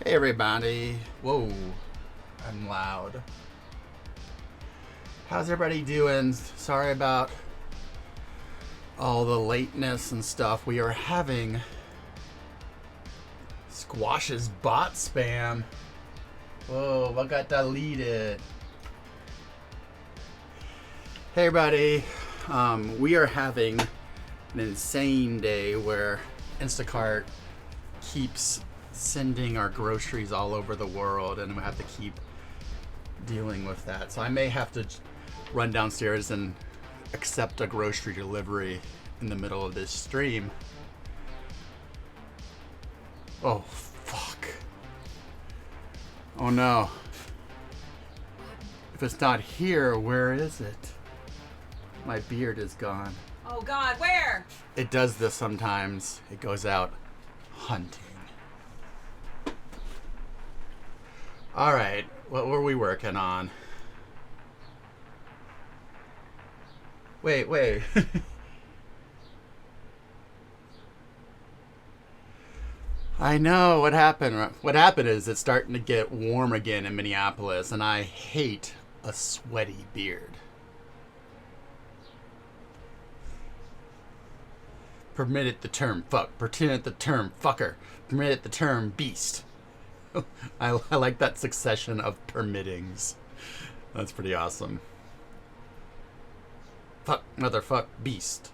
Hey everybody. Whoa, I'm loud. How's everybody doing? Sorry about all the lateness and stuff. We are having Squash's bot spam. Whoa, what got deleted? Hey everybody. We are having an insane day where Instacart keeps sending our groceries all over the world, and we have to keep dealing with that. So I may have to run downstairs and accept a grocery delivery in the middle of this stream. Oh, fuck. Oh no. If it's not here, where is it? My beard is gone. Oh God, where? It does this sometimes. It goes out hunting. All right, what were we working on? Wait. I know what happened. What happened is it's starting to get warm again in Minneapolis, and I hate a sweaty beard. Permitted the term fuck. Permitted the term fucker. Permitted the term beast. I like that succession of permittings. That's pretty awesome. Fuck, motherfuck, beast.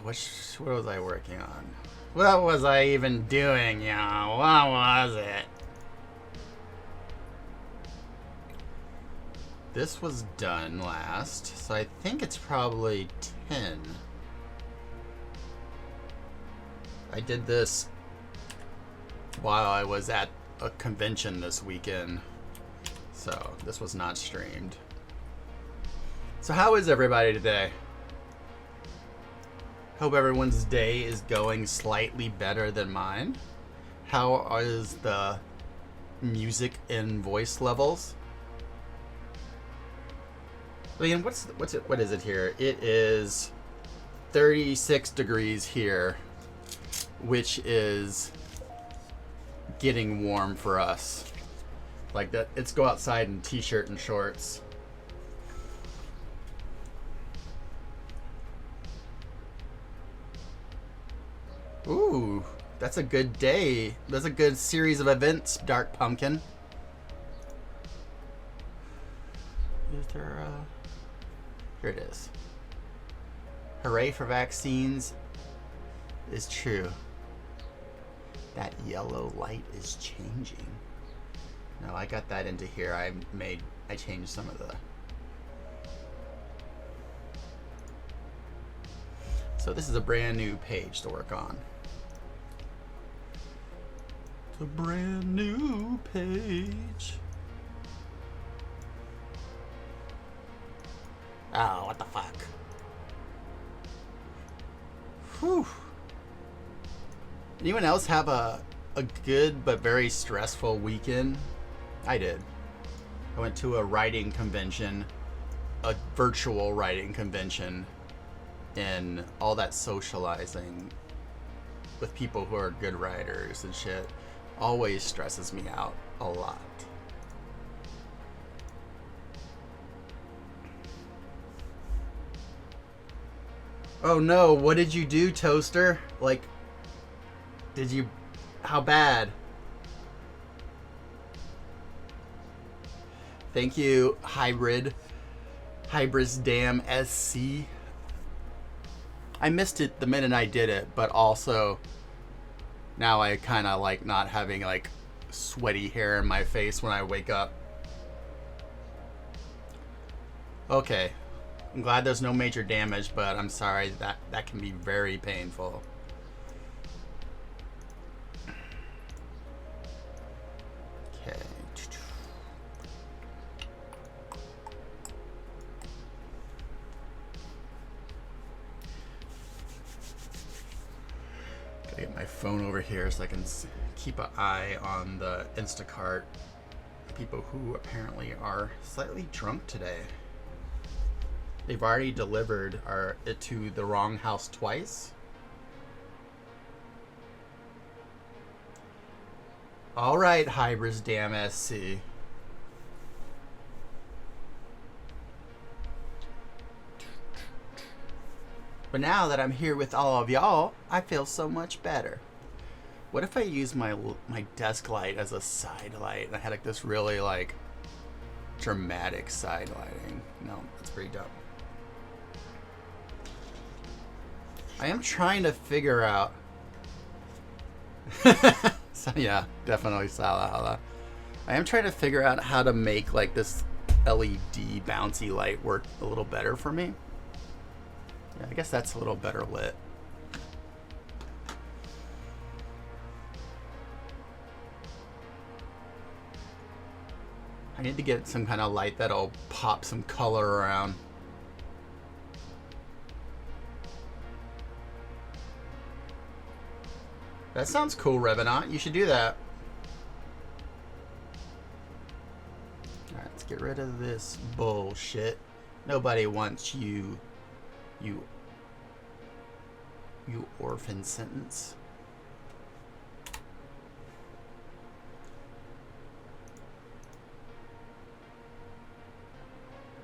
What was I working on? What was I even doing, y'all? What was it? This was done last, so I think it's probably 10. I did this while I was at a convention this weekend, so this was not streamed. So how is everybody today? Hope everyone's day is going slightly better than mine. How is the music and voice levels? Liam, what is it here? It is 36 degrees here, which is getting warm for us. Like that, it's go outside in t-shirt and shorts. Ooh, that's a good day. That's a good series of events, Dark Pumpkin. Is there here it is. Hooray for vaccines is true. That yellow light is changing. No, I got that into here. I changed some of the. So this is a brand new page to work on. It's a brand new page. Oh, what the fuck? Whew. Anyone else have a good but very stressful weekend? I did. I went to a writing convention, a virtual writing convention, and all that socializing with people who are good writers and shit always stresses me out a lot. Oh no, what did you do, Toaster? Like, how bad? Thank you, Hybris Damn SC. I missed it the minute I did it, but also now I kind of like not having like sweaty hair in my face when I wake up. Okay. I'm glad there's no major damage, but I'm sorry that can be very painful. Okay. Gotta get my phone over here so I can keep an eye on the Instacart people who apparently are slightly drunk today. They've already delivered it to the wrong house twice. All right, Hybris damn SC. But now that I'm here with all of y'all, I feel so much better. What if I use my desk light as a side light and I had like this really like dramatic side lighting? No, that's pretty dumb. I am trying to figure out. So, yeah, definitely Salahala. I am trying to figure out how to make like this LED bouncy light work a little better for me. Yeah, I guess that's a little better lit. I need to get some kind of light that'll pop some color around. That sounds cool, Revenant. You should do that. Alright, let's get rid of this bullshit. Nobody wants you orphan sentence.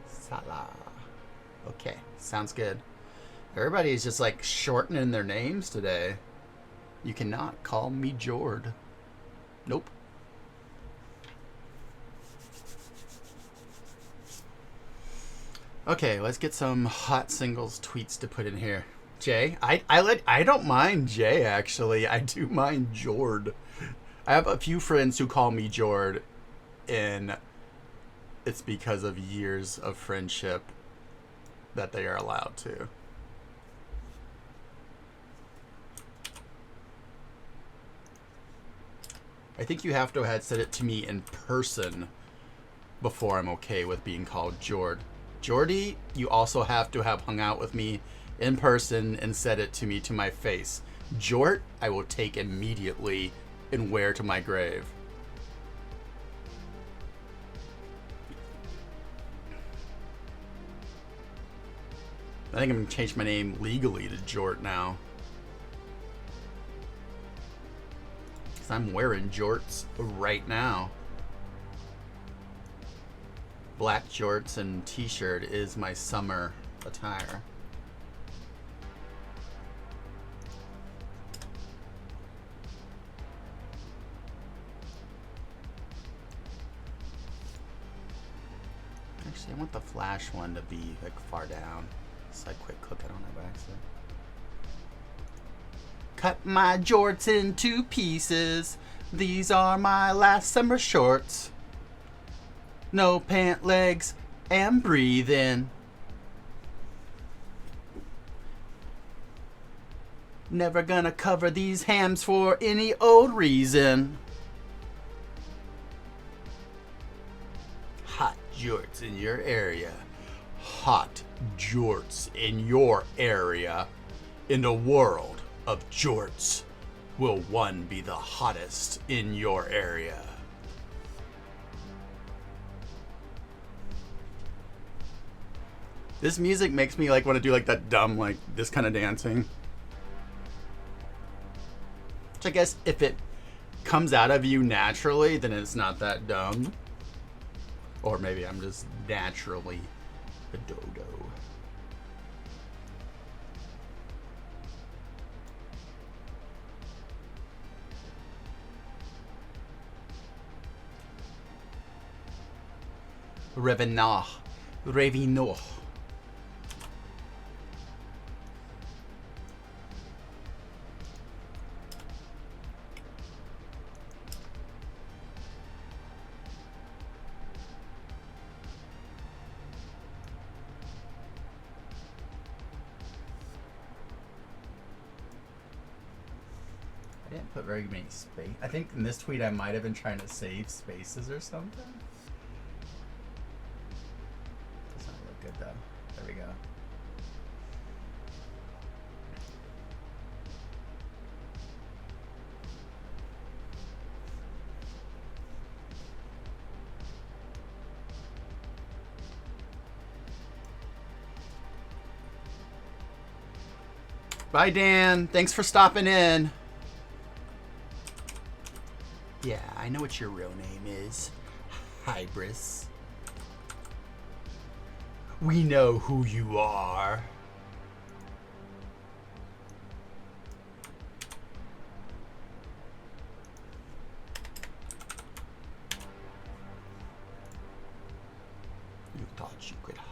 Salah. Okay, sounds good. Everybody's just like shortening their names today. You cannot call me Jord. Nope. Okay, let's get some hot singles tweets to put in here. Jay, I don't mind Jay actually. I do mind Jord. I have a few friends who call me Jord, and it's because of years of friendship that they are allowed to. I think you have to have said it to me in person before I'm okay with being called Jord. Jordy, you also have to have hung out with me in person and said it to me to my face. Jort, I will take immediately and wear to my grave. I think I'm going to change my name legally to Jort now. Because I'm wearing jorts right now. Black jorts and t-shirt is my summer attire. Actually, I want the flash one to be like far down. So I quick click it on it by accident. Cut my jorts into pieces. These are my last summer shorts. No pant legs and breathing. Never gonna cover these hams for any old reason. Hot jorts in your area. Hot jorts in your area. In the world of jorts, will one be the hottest in your area? This music makes me like want to do like that dumb, like this kind of dancing. Which I guess if it comes out of you naturally, then it's not that dumb. Or maybe I'm just naturally a dodo. Revenant. Revinor. I didn't put very many space. I think in this tweet I might have been trying to save spaces or something. Does not look good though. There we go. Bye, Dan. Thanks for stopping in. Yeah, I know what your real name is. Hybris. We know who you are. You thought you could hide.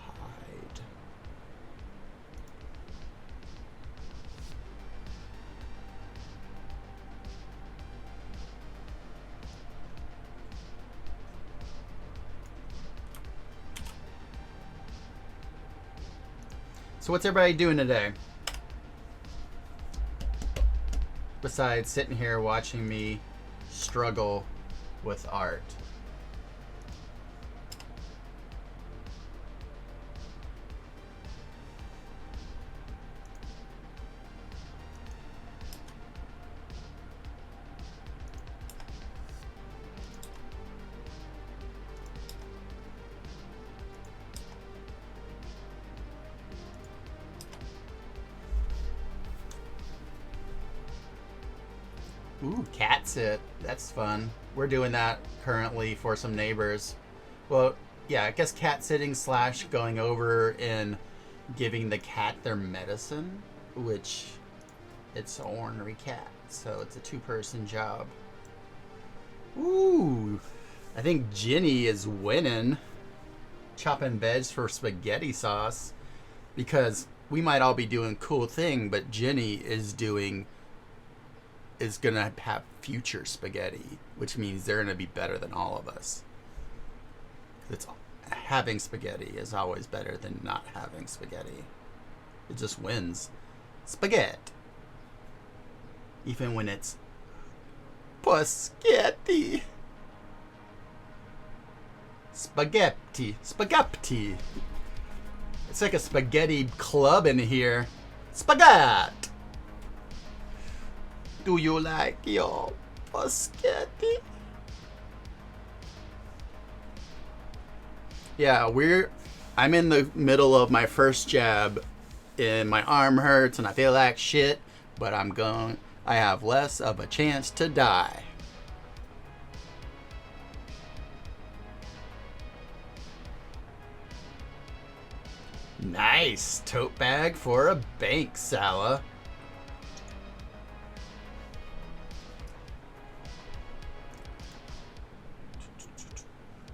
So what's everybody doing today? Besides sitting here watching me struggle with art. Ooh, cat sit. That's fun. We're doing that currently for some neighbors. Well, yeah, I guess cat sitting / going over and giving the cat their medicine, which it's an ornery cat, so it's a 2-person job. Ooh, I think Ginny is winning. Chopping veg for spaghetti sauce, because we might all be doing cool thing, but Ginny is gonna have future spaghetti, which means they're gonna be better than all of us. It's having spaghetti is always better than not having spaghetti. It just wins. Spaghetti. Even when it's Poschetti. Spaghetti. Spaghetti. It's like a spaghetti club in here. Spaghetti. Do you like your Poschetti? Yeah, I'm in the middle of my first jab and my arm hurts and I feel like shit, but I have less of a chance to die. Nice tote bag for a bank, Sala.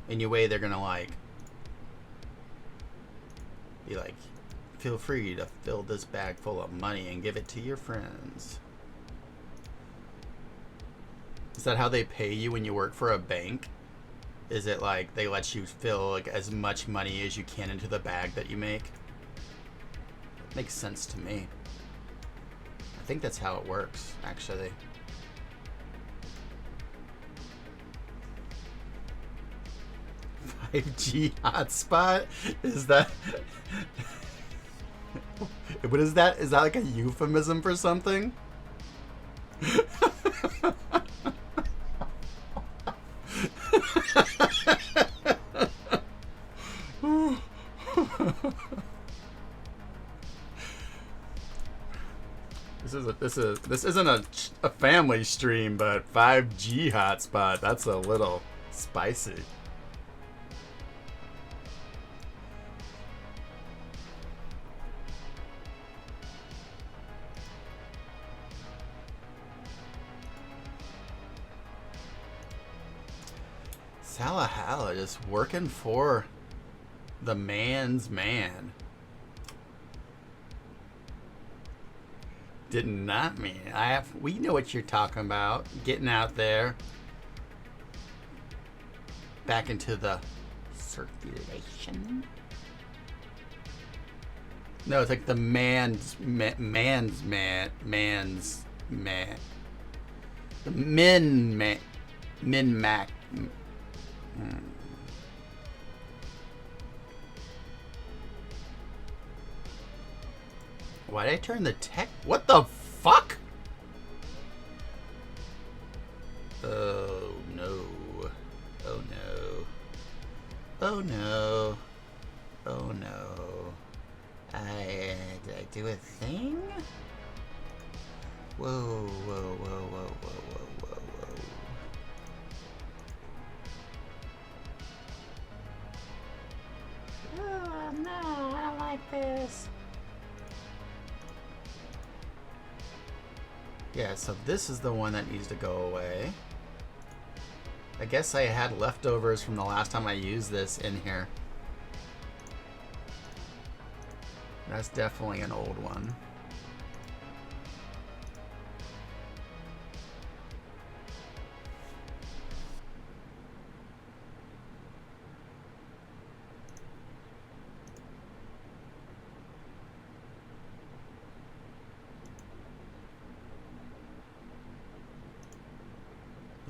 Anyway, they're gonna be like, feel free to fill this bag full of money and give it to your friends. Is that how they pay you when you work for a bank? Is it like they let you fill like as much money as you can into the bag that you make? Makes sense to me. I think that's how it works, actually. "5G hotspot?" Is that... What is that? Is that like a euphemism for something? This isn't a family stream, but 5G hotspot. That's a little spicy. Salahala just working for the man's man. Did not mean it. We know what you're talking about. Getting out there. Back into the circulation. No, it's like the man's man. The min mac. Why did I turn the tech? What the fuck? Oh no. Oh no. Oh no. Oh no. Did I do a thing? Whoa, whoa, whoa, whoa, whoa, whoa, whoa, whoa. Yes. Yeah, so this is the one that needs to go away. I guess I had leftovers from the last time I used this in here. That's definitely an old one.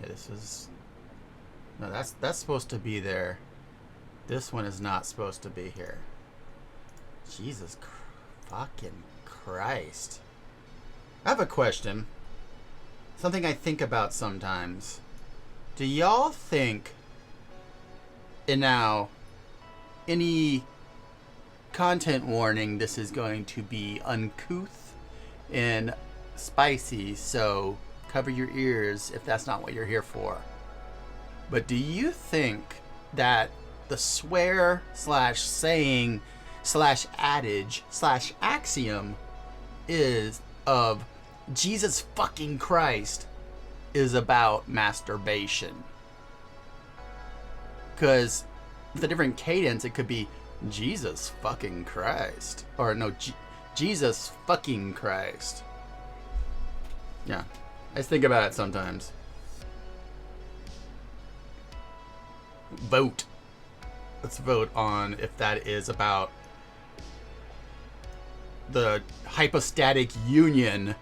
Yeah, this is... No, that's supposed to be there. This one is not supposed to be here. Jesus fucking Christ. I have a question. Something I think about sometimes. Do y'all think, and now, any content warning, this is going to be uncouth and spicy, so cover your ears if that's not what you're here for. But do you think that the swear slash saying slash adage slash axiom is of Jesus fucking Christ is about masturbation? Because with a different cadence, it could be Jesus fucking Christ. Or no, Jesus fucking Christ. Yeah. I just think about it sometimes. Vote. Let's vote on if that is about the hypostatic union.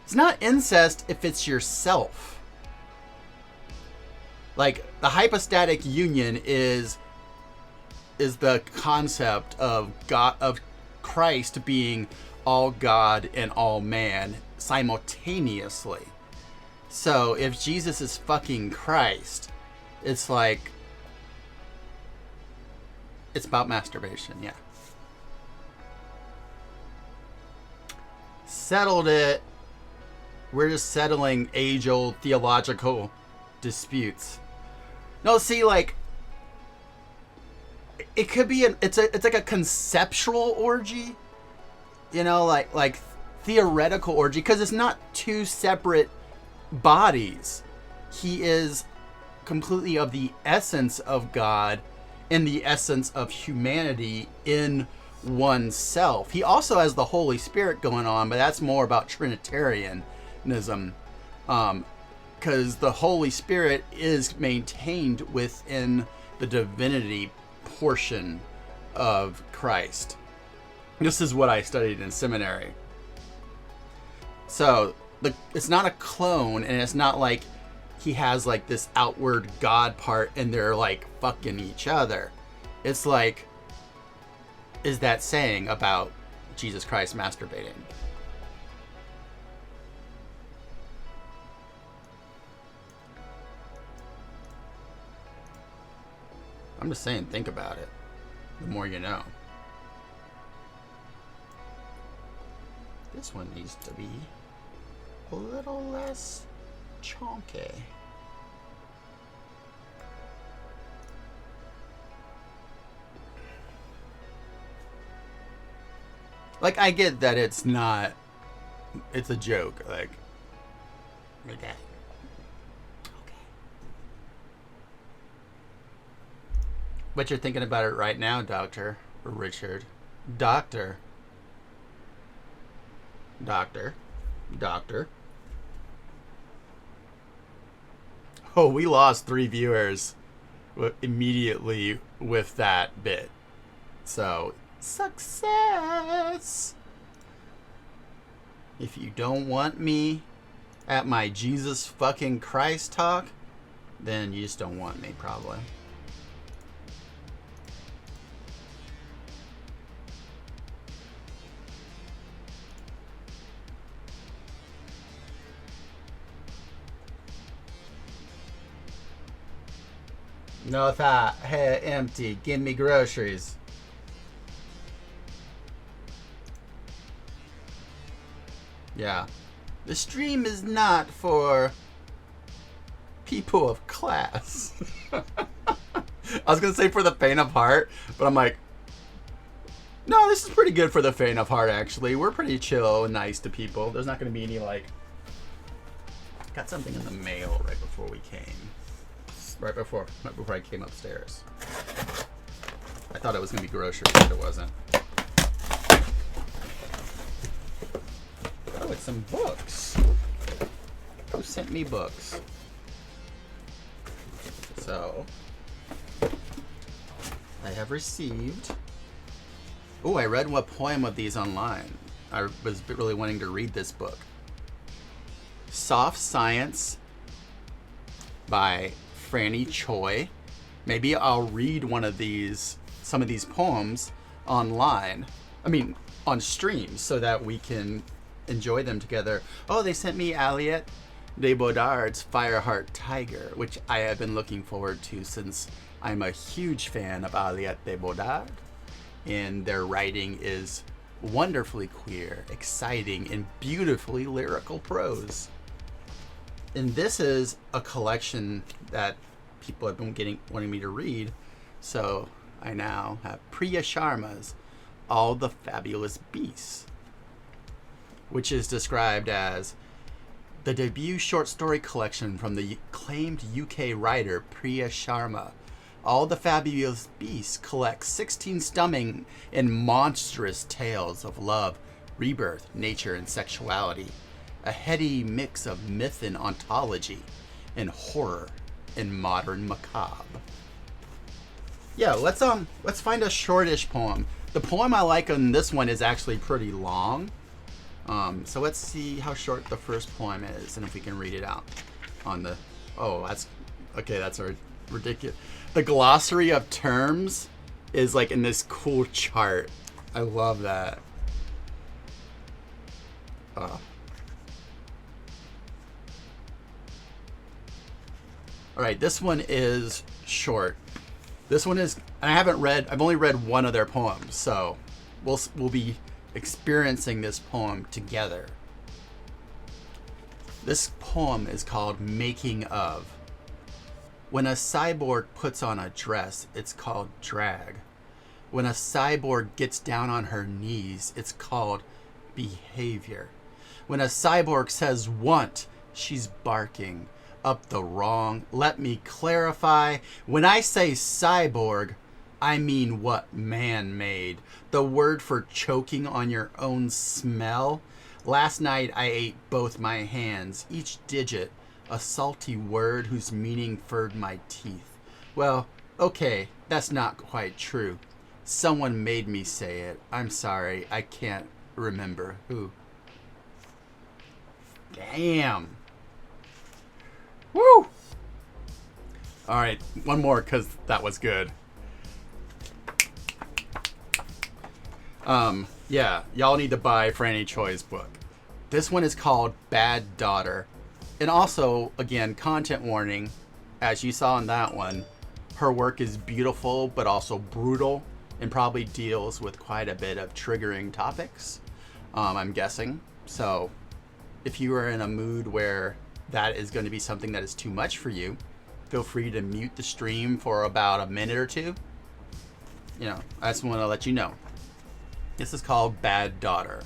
It's not incest if it's yourself. Like, the hypostatic union is the concept of God, of Christ being all God and all man simultaneously. So if Jesus is fucking Christ, it's like, it's about masturbation, yeah. Settled it. We're just settling age-old theological disputes. No, see, like, it could be it's like a conceptual orgy, you know, like theoretical orgy, because it's not two separate bodies. He is completely of the essence of God and the essence of humanity in oneself. He also has the Holy Spirit going on, but that's more about Trinitarianism, because the Holy Spirit is maintained within the divinity portion of Christ. This is what I studied in seminary. So it's not a clone, and it's not like he has like this outward God part and they're like fucking each other. It's like, is that saying about Jesus Christ masturbating? I'm just saying, think about it. The more you know. This one needs to be a little less chunky. Like, I get that it's not, it's a joke, like, okay. But you're thinking about it right now, Dr. Richard. Doctor. Oh, we lost 3 viewers immediately with that bit. So, success! If you don't want me at my Jesus fucking Christ talk, then you just don't want me, probably. No thought, head empty, give me groceries. Yeah. The stream is not for people of class. I was going to say for the faint of heart, but I'm like, No, this is pretty good for the faint of heart, actually. We're pretty chill and nice to people. There's not going to be any, like... Got something in the mail right before we came. Right before I came upstairs. I thought it was going to be groceries, but it wasn't. Oh, it's some books. Who sent me books? So, I have received... Oh, I read one poem of these online. I was really wanting to read this book. Soft Science by Franny Choi. Maybe I'll read some of these poems online. I mean, on stream, so that we can enjoy them together. Oh, they sent me Aliette de Bodard's Fireheart Tiger, which I have been looking forward to since I'm a huge fan of Aliette de Bodard. And their writing is wonderfully queer, exciting, and beautifully lyrical prose. And this is a collection that people have been wanting me to read, so I now have Priya Sharma's All the Fabulous Beasts, which is described as the debut short story collection from the acclaimed UK writer Priya Sharma. All the Fabulous Beasts collects 16 stunning and monstrous tales of love, rebirth, nature, and sexuality. A heady mix of myth and ontology, and horror and modern macabre. Yeah, let's find a shortish poem. The poem I like on this one is actually pretty long. So let's see how short the first poem is, and if we can read it out on the... Oh, that's a ridiculous... The glossary of terms is like in this cool chart. I love that. Alright, this one is short. This one is... I've only read one of their poems, so we'll be experiencing this poem together. This poem is called Making Of. When a cyborg puts on a dress, it's called drag. When a cyborg gets down on her knees, it's called behavior. When a cyborg says want, she's barking up the wrong. Let me clarify. When I say cyborg, I mean what man made. The word for choking on your own smell. Last night I ate both my hands, each digit a salty word whose meaning furred my teeth. Well, okay, that's not quite true. Someone made me say it. I'm sorry, I can't remember who. Damn. Woo! Alright, one more because that was good. Yeah, y'all need to buy Franny Choi's book. This one is called Bad Daughter. And also, again, content warning, as you saw in that one, her work is beautiful but also brutal and probably deals with quite a bit of triggering topics, I'm guessing. So if you are in a mood where that is going to be something that is too much for you, feel free to mute the stream for about a minute or two. I just want to let you know. This is called Bad Daughter.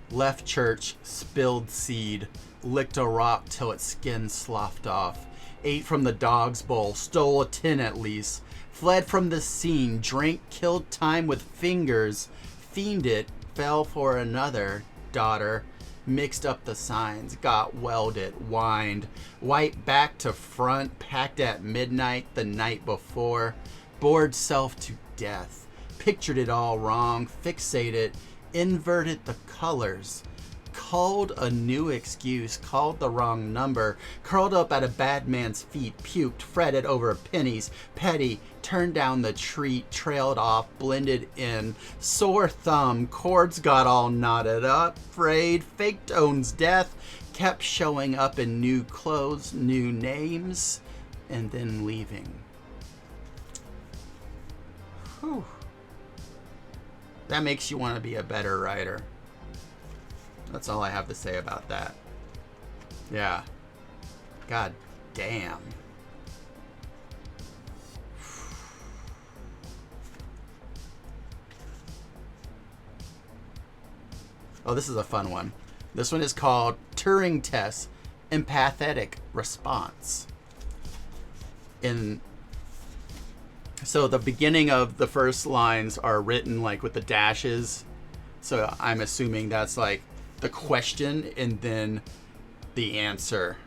Left church, spilled seed, licked a rock till its skin sloughed off, ate from the dog's bowl, stole a tin at least, fled from the scene, drank, killed time with fingers, fiended, fell for another daughter, mixed up the signs, got welded, whined, wiped back to front, packed at midnight the night before, bored self to death, pictured it all wrong, fixated, inverted the colors, called a new excuse, called the wrong number, curled up at a bad man's feet, puked, fretted over pennies, petty, turned down the treat, trailed off, blended in, sore thumb, chords got all knotted up, frayed, faked owns death, kept showing up in new clothes, new names, and then leaving. Whew. That makes you want to be a better writer. That's all I have to say about that. Yeah. God damn. Oh, this is a fun one. This one is called Turing Test Empathetic Response. So the beginning of the first lines are written like with the dashes. So I'm assuming that's like the question and then the answer.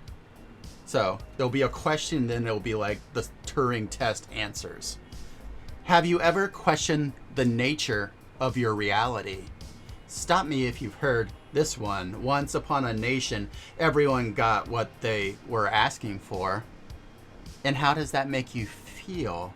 So there'll be a question, then it'll be like the Turing test answers. Have you ever questioned the nature of your reality? Stop me if you've heard this one. Once upon a nation, everyone got what they were asking for. And how does that make you feel?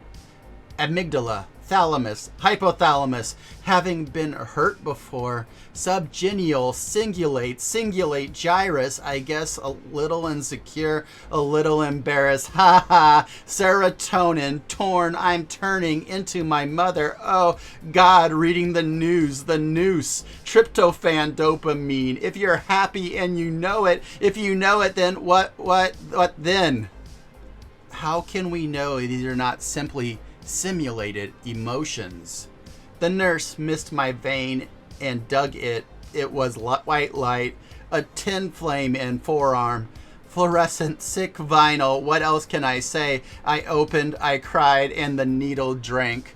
Amygdala, thalamus, hypothalamus, having been hurt before, subgenial, cingulate, gyrus, I guess a little insecure, a little embarrassed, ha ha, serotonin, torn, I'm turning into my mother, oh God, reading the news, the noose, tryptophan, dopamine, if you're happy and you know it, if you know it, then what then? How can we know these are not simply simulated emotions? The nurse missed my vein and dug it. It was white light, a tin flame in forearm, fluorescent, sick vinyl. What else can I say? I opened, I cried, and the needle drank.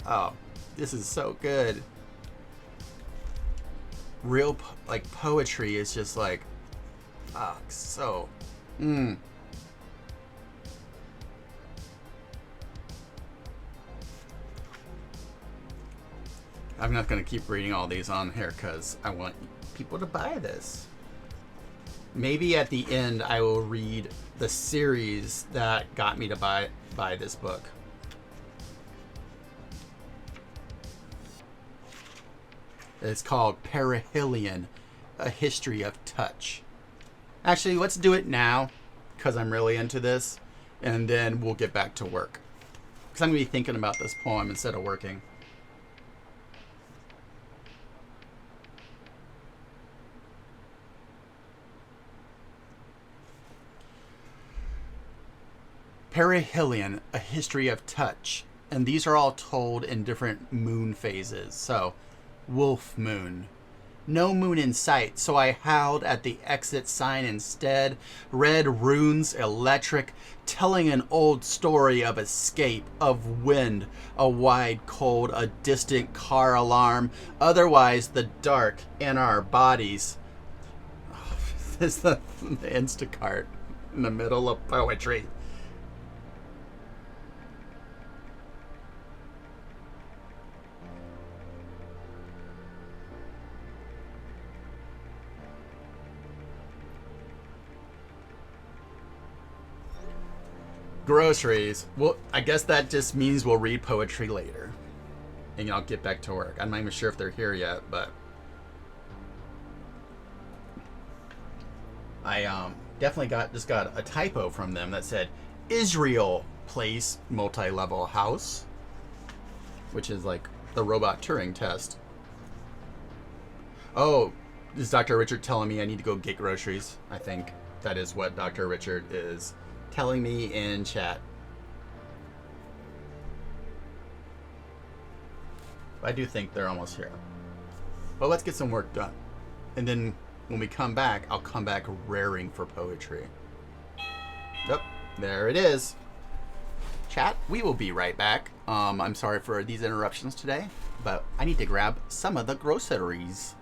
Oh, this is so good. Real, like, poetry is just like, so, I'm not going to keep reading all these on here because I want people to buy this. Maybe at the end I will read the series that got me to buy this book. It's called Perihelion, A History of Touch. Actually, let's do it now because I'm really into this, and then we'll get back to work. Because I'm going to be thinking about this poem instead of working. Perihelion, A History of Touch. And these are all told in different moon phases. So, wolf moon. No moon in sight, so I howled at the exit sign instead. Red runes, electric, telling an old story of escape, of wind, a wide cold, a distant car alarm. Otherwise, the dark in our bodies. Oh, this is the Instacart in the middle of poetry. Groceries. Well, I guess that just means we'll read poetry later. And I'll get back to work. I'm not even sure if they're here yet, but I definitely just got a typo from them that said Israel Place multi-level house, which is like the robot Turing test. Oh, is Dr. Richard telling me I need to go get groceries? I think that is what Dr. Richard is telling me in chat. I do think they're almost here. But let's get some work done. And then when we come back, I'll come back raring for poetry. Yep, there it is. Chat, we will be right back. I'm sorry for these interruptions today, but I need to grab some of the groceries.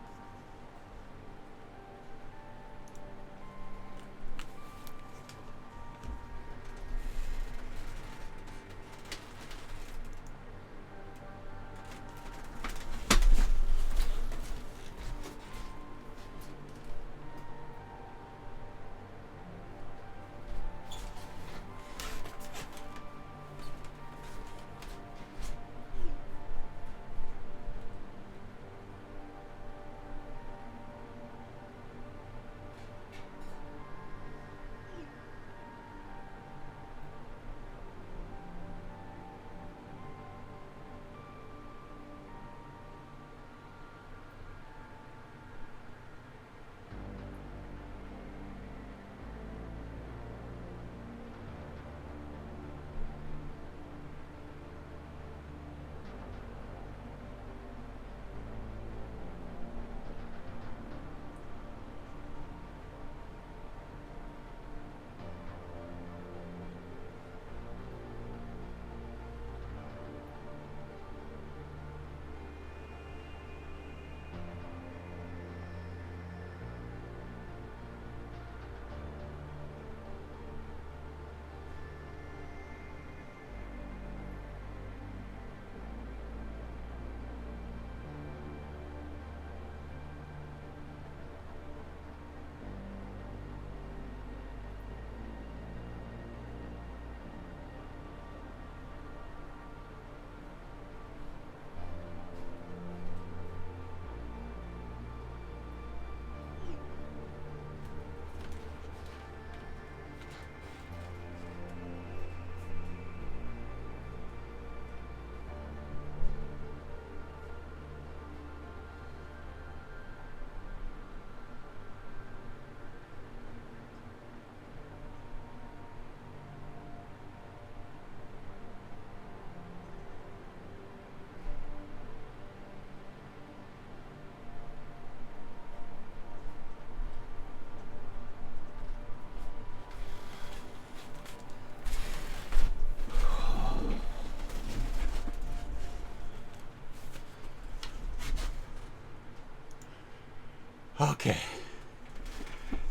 Okay.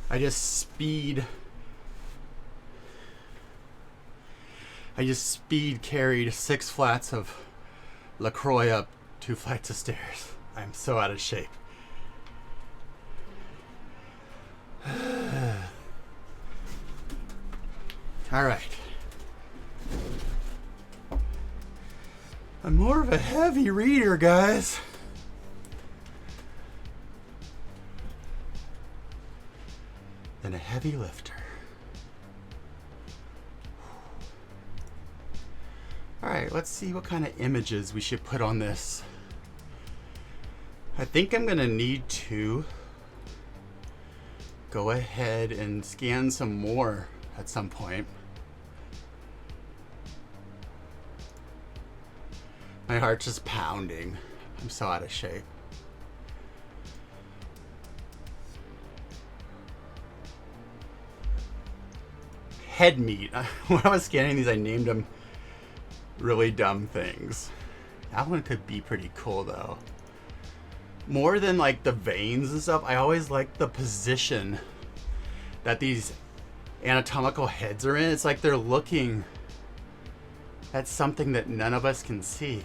I just speed carried 6 flats of LaCroix up 2 flights of stairs. I'm so out of shape. All right. I'm more of a heavy reader, guys. Than a heavy lifter. All right, let's see what kind of images we should put on this. I think I'm gonna need to go ahead and scan some more at some point. My heart's just pounding. I'm so out of shape. Head meat. When I was scanning these, I named them really dumb things. That one could be pretty cool though. More than like the veins and stuff, I always like the position that these anatomical heads are in. It's like they're looking at something that none of us can see.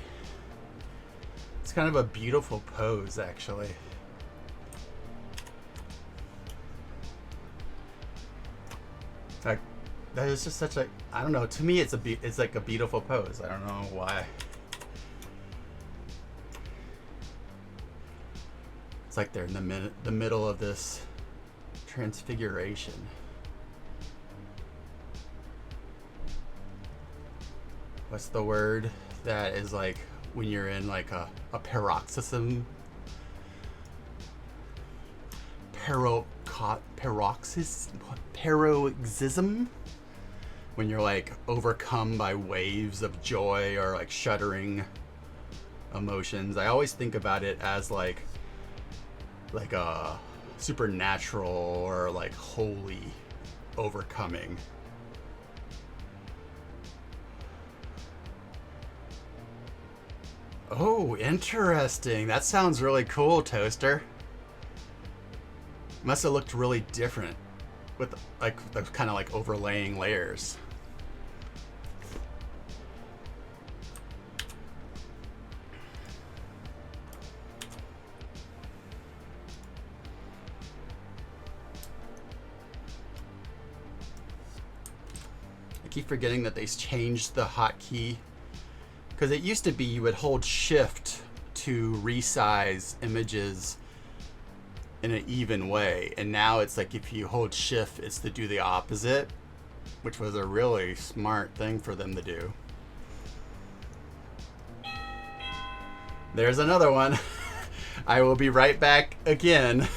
It's kind of a beautiful pose, actually. Like, that is just such a, I don't know, to me it's like a beautiful pose. I don't know why. It's like they're in the middle of this transfiguration. What's the word that is like when you're in like a paroxysm? Paroxysm? When you're like overcome by waves of joy or like shuddering emotions. I always think about it as like a supernatural or like holy overcoming. Oh, interesting. That sounds really cool, Toaster. Must have looked really different with like the kind of like overlaying layers. I keep forgetting that they changed the hotkey, because it used to be you would hold shift to resize images in an even way, and now it's like if you hold shift it's to do the opposite, which was a really smart thing for them to do. There's another one. I will be right back again.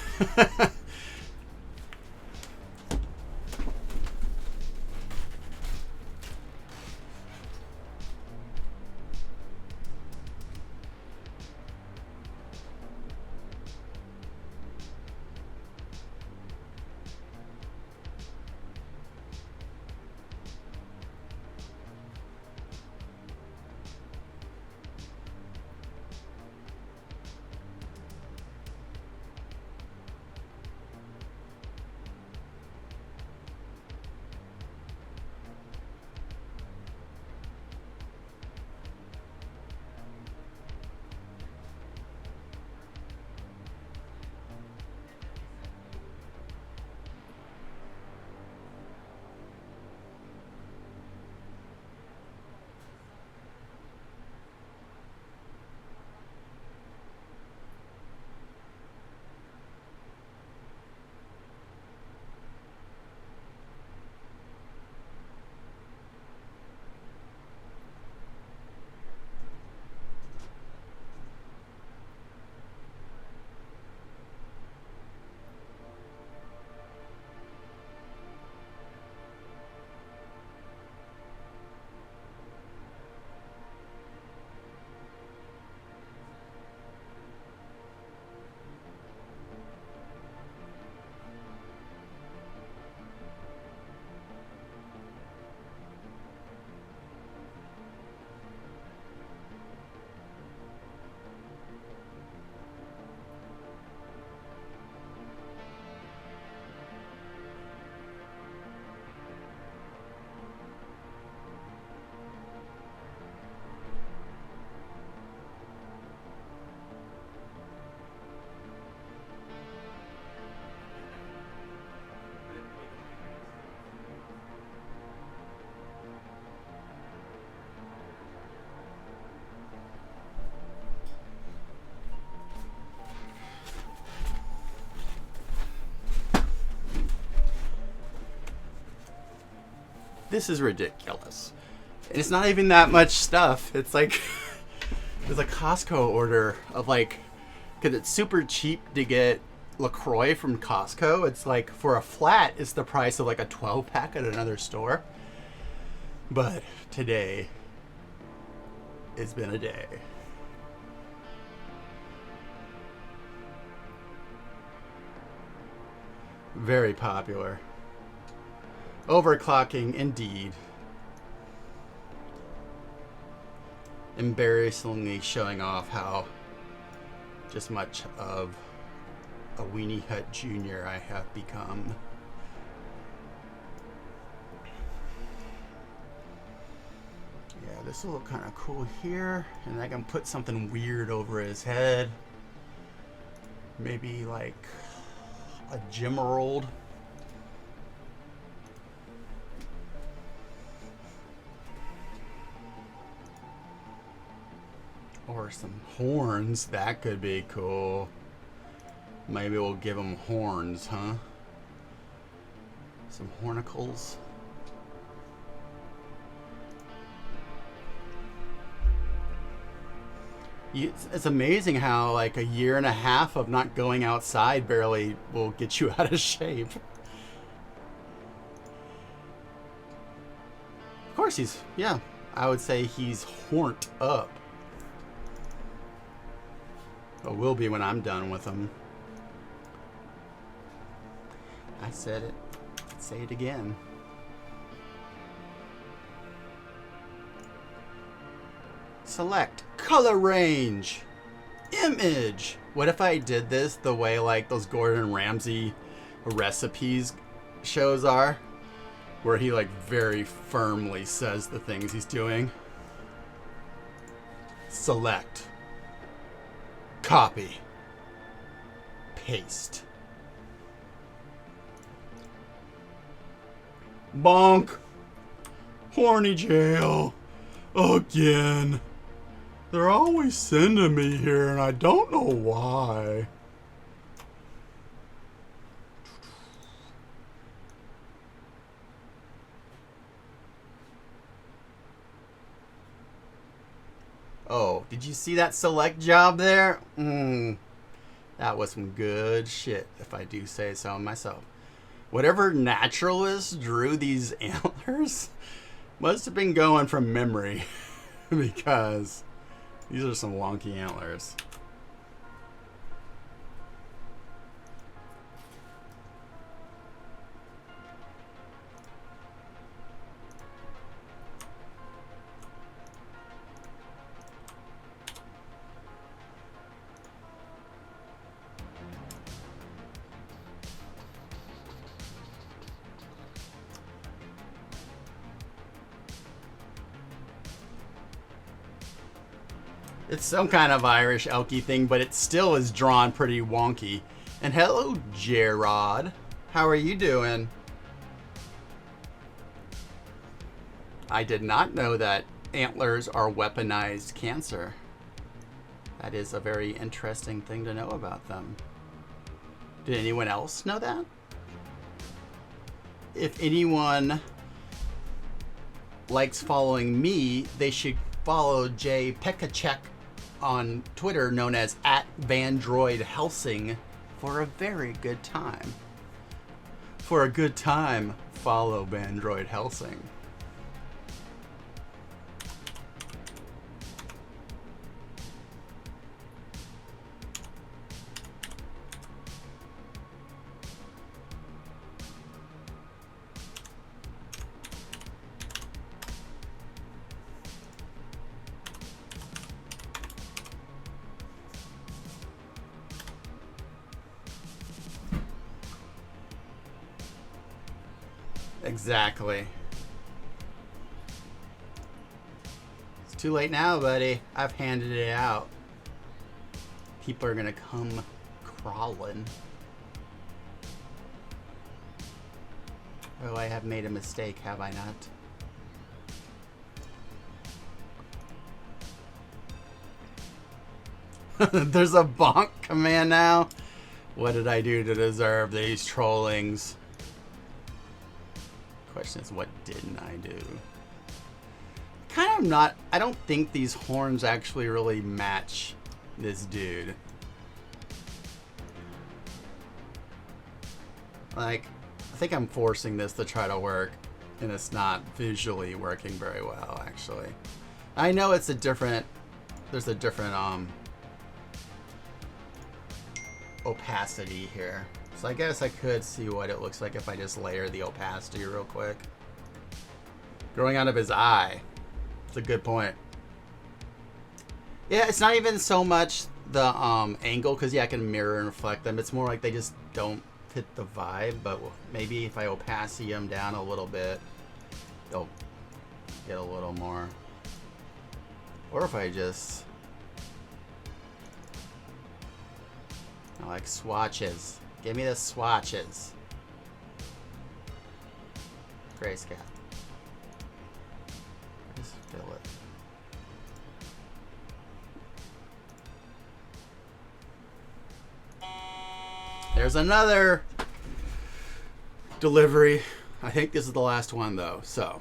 this is ridiculous. And it's not even that much stuff. It's like there's a Costco order of like, because it's super cheap to get LaCroix from Costco. It's like for a flat, it's the price of like a 12-pack at another store. But today, it's been a day. Very popular. Overclocking, indeed. Embarrassingly showing off how just much of a Weenie Hut Jr. I have become. Yeah, this will look kind of cool here. And I can put something weird over his head. Maybe like a Gemerald. Or some horns. That could be cool. Maybe we'll give him horns, huh? Some hornicles. It's amazing how like a year and a half of not going outside barely will get you out of shape. Of course he's, yeah, I would say he's horned up. But will be when I'm done with him. I said it. Say it again. Select color range. Image. What if I did this the way like those Gordon Ramsay recipes shows are? Where he like very firmly says the things he's doing. Select. Copy. Paste. Bonk. Horny jail. Again. They're always sending me here and I don't know why. Oh, did you see that select job there? That was some good shit, if I do say so myself. Whatever naturalist drew these antlers must have been going from memory because these are some wonky antlers. It's some kind of Irish elky thing, but it still is drawn pretty wonky. And hello, Gerard. How are you doing? I did not know that antlers are weaponized cancer. That is a very interesting thing to know about them. Did anyone else know that? If anyone likes following me, they should follow Jay Pekacek on Twitter, known as @VandroidHelsing, for a very good time. For a good time, follow Vandroid Helsing. Exactly. It's too late now, buddy. I've handed it out. People are gonna come crawling. Oh, I have made a mistake, have I not? There's a bonk command now? What did I do to deserve these trollings? Question is, what didn't I do? Kind of not. I don't think these horns actually really match this dude. Like, I think I'm forcing this to try to work, and it's not visually working very well, actually. I know it's a different, there's a different opacity here. So I guess I could see what it looks like if I just layer the opacity real quick. Growing out of his eye. It's a good point. Yeah, it's not even so much the angle, because yeah, I can mirror and reflect them. It's more like they just don't fit the vibe, but maybe if I opacity them down a little bit, they'll get a little more. Or if I just, I like swatches. Give me the swatches. Grayscale. Just fill it. There's another delivery. I think this is the last one though, so.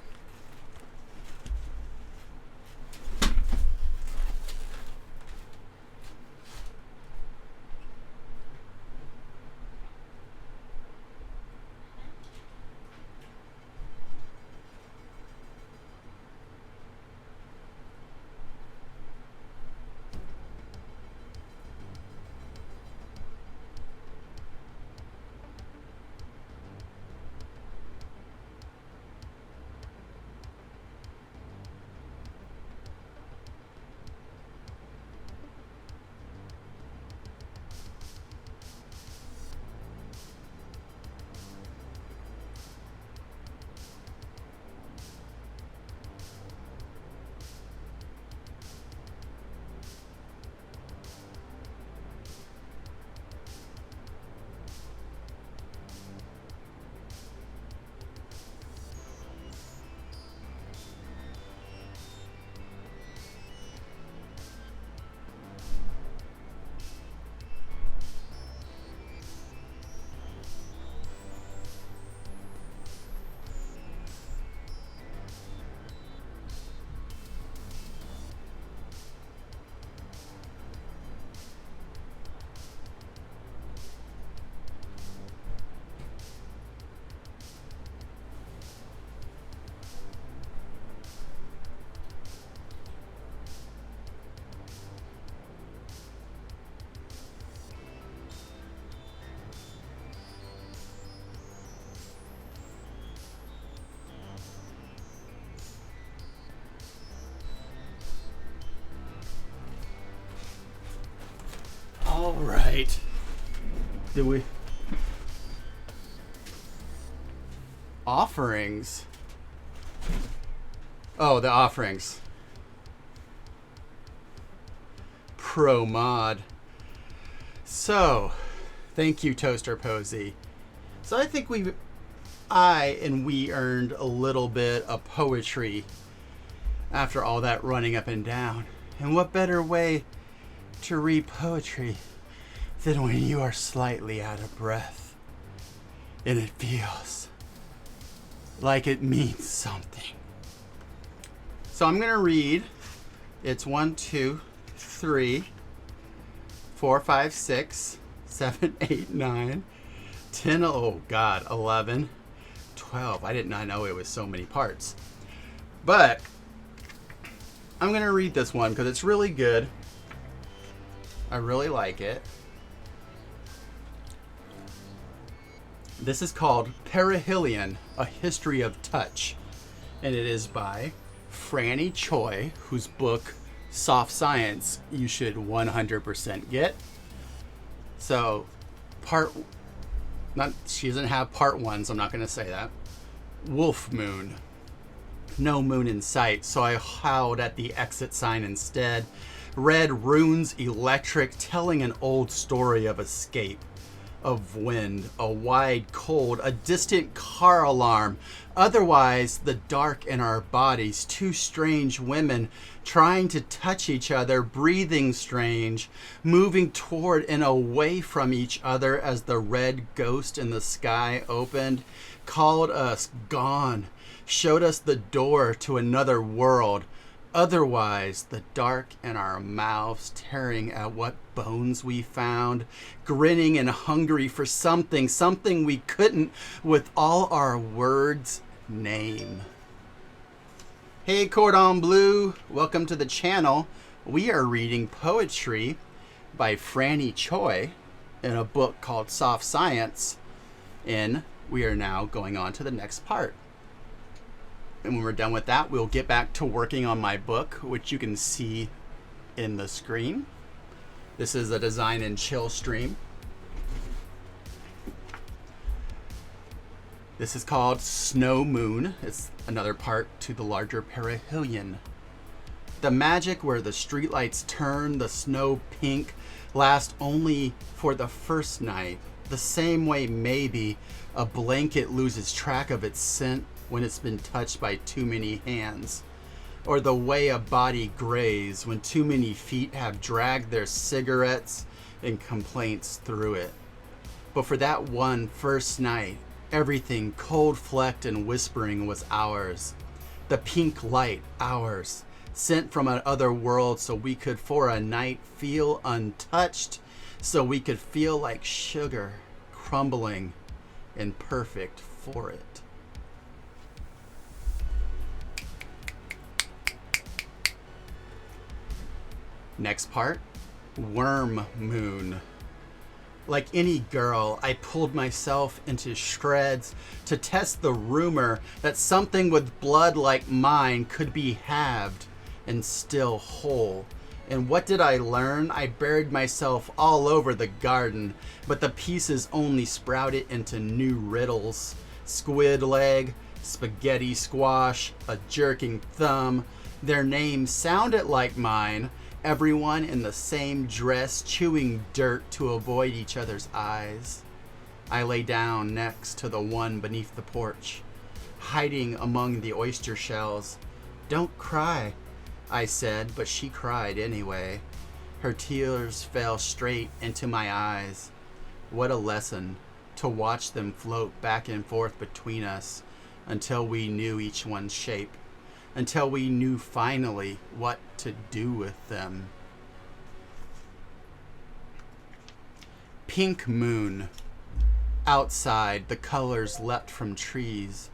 All right. Did we? Offerings. Oh, the offerings. Pro mod. So, thank you, Toaster Posey. So I think we earned a little bit of poetry after all that running up and down. And what better way to read poetry than when you are slightly out of breath and it feels like it means something. So I'm gonna read. It's 1, 2, 3, 4, 5, 6, 7, 8, 9, 10, oh god, 11, 12. I did not know it was so many parts. But I'm gonna read this one because it's really good. I really like it. This is called Perihelion, A History of Touch. And it is by Franny Choi, whose book, Soft Science, you should 100% get. So, she doesn't have part 1, so I'm not going to say that. Wolf Moon. No moon in sight, so I howled at the exit sign instead. Read runes electric, telling an old story of escape. of wind, a wide cold, a distant car alarm. Otherwise, the dark in our bodies, two strange women trying to touch each other, breathing strange, moving toward and away from each other as the red ghost in the sky opened, called us gone, showed us the door to another world. Otherwise, the dark in our mouths, tearing at what bones we found, grinning and hungry for something we couldn't with all our words name. Hey Cordon Bleu, welcome to the channel. We are reading poetry by Franny Choi in a book called Soft Science, and we are now going on to the next part. And when we're done with that, we'll get back to working on my book, which you can see in the screen. This is a design and chill stream. This is called Snow Moon. It's another part to the larger perihelion. The magic where the streetlights turn the snow pink lasts only for the first night. The same way maybe a blanket loses track of its scent when it's been touched by too many hands, or the way a body grays when too many feet have dragged their cigarettes and complaints through it. But for that one first night, everything cold-flecked and whispering was ours. The pink light, ours, sent from another world so we could for a night feel untouched, so we could feel like sugar, crumbling and perfect for it. Next part, Worm Moon. Like any girl, I pulled myself into shreds to test the rumor that something with blood like mine could be halved and still whole. And what did I learn? I buried myself all over the garden, but the pieces only sprouted into new riddles. Squid leg, spaghetti squash, a jerking thumb. Their names sounded like mine. Everyone in the same dress, chewing dirt to avoid each other's eyes. I lay down next to the one beneath the porch, hiding among the oyster shells. "Don't cry," I said, but she cried anyway. Her tears fell straight into my eyes. What a lesson to watch them float back and forth between us until we knew each one's shape. Until we knew finally what to do with them. Pink moon. Outside, the colors leapt from trees.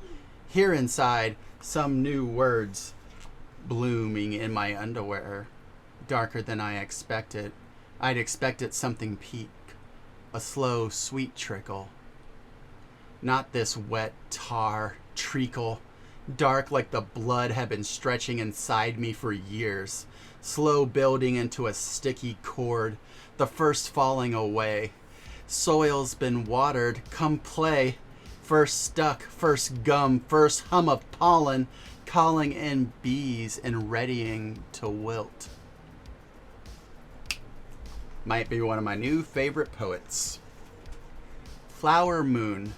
Here inside, some new words blooming in my underwear. Darker than I expected. I'd expected something pink. A slow, sweet trickle. Not this wet tar treacle. Dark like the blood had been stretching inside me for years, slow building into a sticky cord, the first falling away. Soil's been watered, come play. First stuck, first gum, first hum of pollen, calling in bees and readying to wilt. Might be one of my new favorite poets. Flower Moon.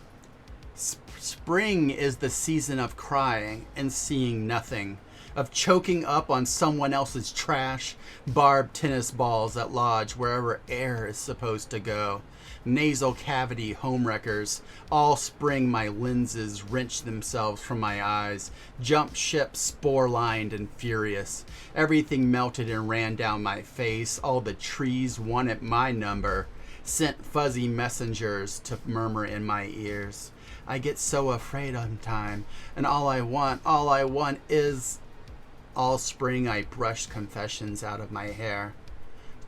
Spring is the season of crying and seeing nothing, of choking up on someone else's trash, barbed tennis balls at lodge wherever air is supposed to go, nasal cavity homewreckers. All spring my lenses wrench themselves from my eyes, jump ship spore-lined and furious. Everything melted and ran down my face, all the trees wanted my number, sent fuzzy messengers to murmur in my ears. I get so afraid on time, and all I want is... All spring I brushed confessions out of my hair,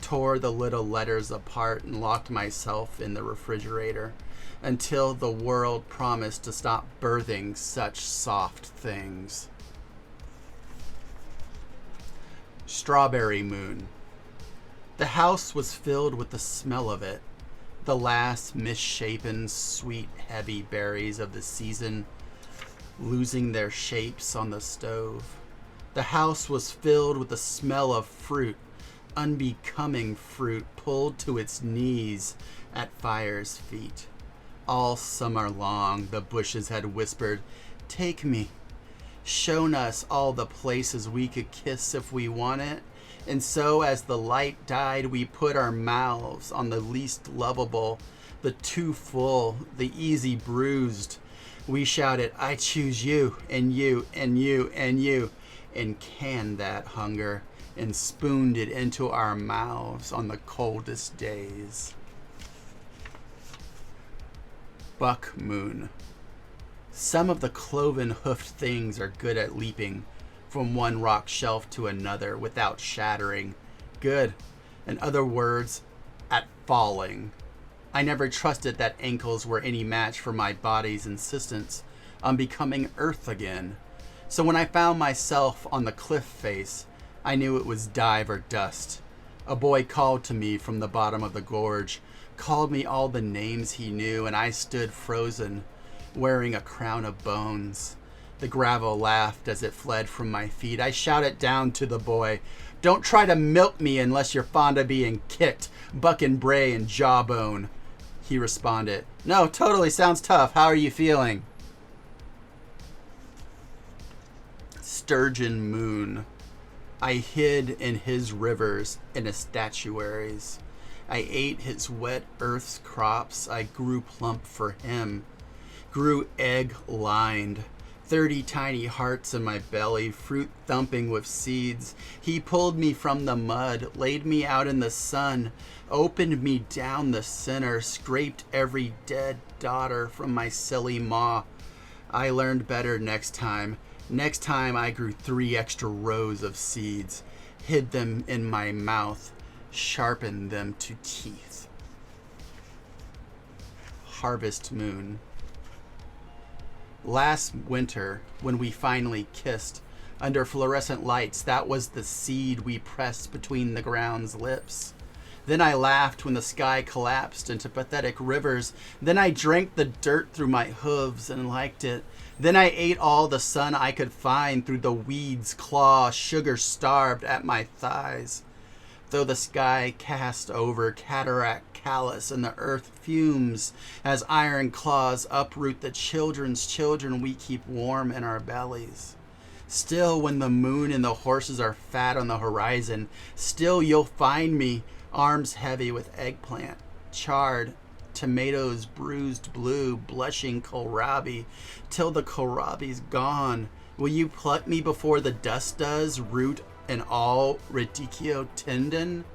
tore the little letters apart and locked myself in the refrigerator until the world promised to stop birthing such soft things. Strawberry Moon. The house was filled with the smell of it. The last misshapen, sweet, heavy berries of the season losing their shapes on the stove. The house was filled with the smell of fruit, unbecoming fruit pulled to its knees at fire's feet. All summer long the bushes had whispered, "Take me," shown us all the places we could kiss if we wanted. And so as the light died, we put our mouths on the least lovable, the too full, the easy bruised. We shouted, "I choose you, and you, and you, and you," and canned that hunger and spooned it into our mouths on the coldest days. Buck moon. Some of the cloven-hoofed things are good at leaping from one rock shelf to another without shattering. Good, in other words, at falling. I never trusted that ankles were any match for my body's insistence on becoming earth again. So when I found myself on the cliff face, I knew it was dive or dust. A boy called to me from the bottom of the gorge, called me all the names he knew, and I stood frozen, wearing a crown of bones. The gravel laughed as it fled from my feet. I shouted down to the boy, "Don't try to milk me unless you're fond of being kicked, buck and bray and jawbone." He responded, "No, totally sounds tough. How are you feeling?" Sturgeon moon. I hid in his rivers and his statuaries. I ate his wet earth's crops. I grew plump for him. Grew egg-lined. 30 tiny hearts in my belly, fruit thumping with seeds. He pulled me from the mud, laid me out in the sun, opened me down the center, scraped every dead daughter from my silly maw. I learned better next time. Next time I grew 3 extra rows of seeds, hid them in my mouth, sharpened them to teeth. Harvest moon. Last winter, when we finally kissed, under fluorescent lights, that was the seed we pressed between the ground's lips. Then I laughed when the sky collapsed into pathetic rivers. Then I drank the dirt through my hooves and liked it. Then I ate all the sun I could find through the weeds' claw, sugar-starved at my thighs. Though the sky cast over cataract callous and the earth fumes as iron claws uproot the children's children we keep warm in our bellies. Still, when the moon and the horses are fat on the horizon, still you'll find me, arms heavy with eggplant, charred, tomatoes bruised blue, blushing kohlrabi, till the kohlrabi's gone. Will you pluck me before the dust does, root and all, radicchio tendon?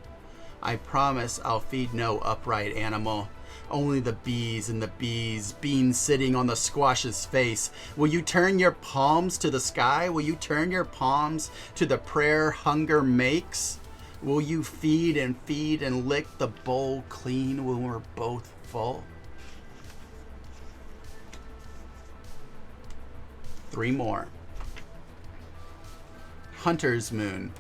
I promise I'll feed no upright animal, only the bees and the bees, beans sitting on the squash's face. Will you turn your palms to the sky? Will you turn your palms to the prayer hunger makes? Will you feed and lick the bowl clean when we're both full? 3 more. Hunter's moon.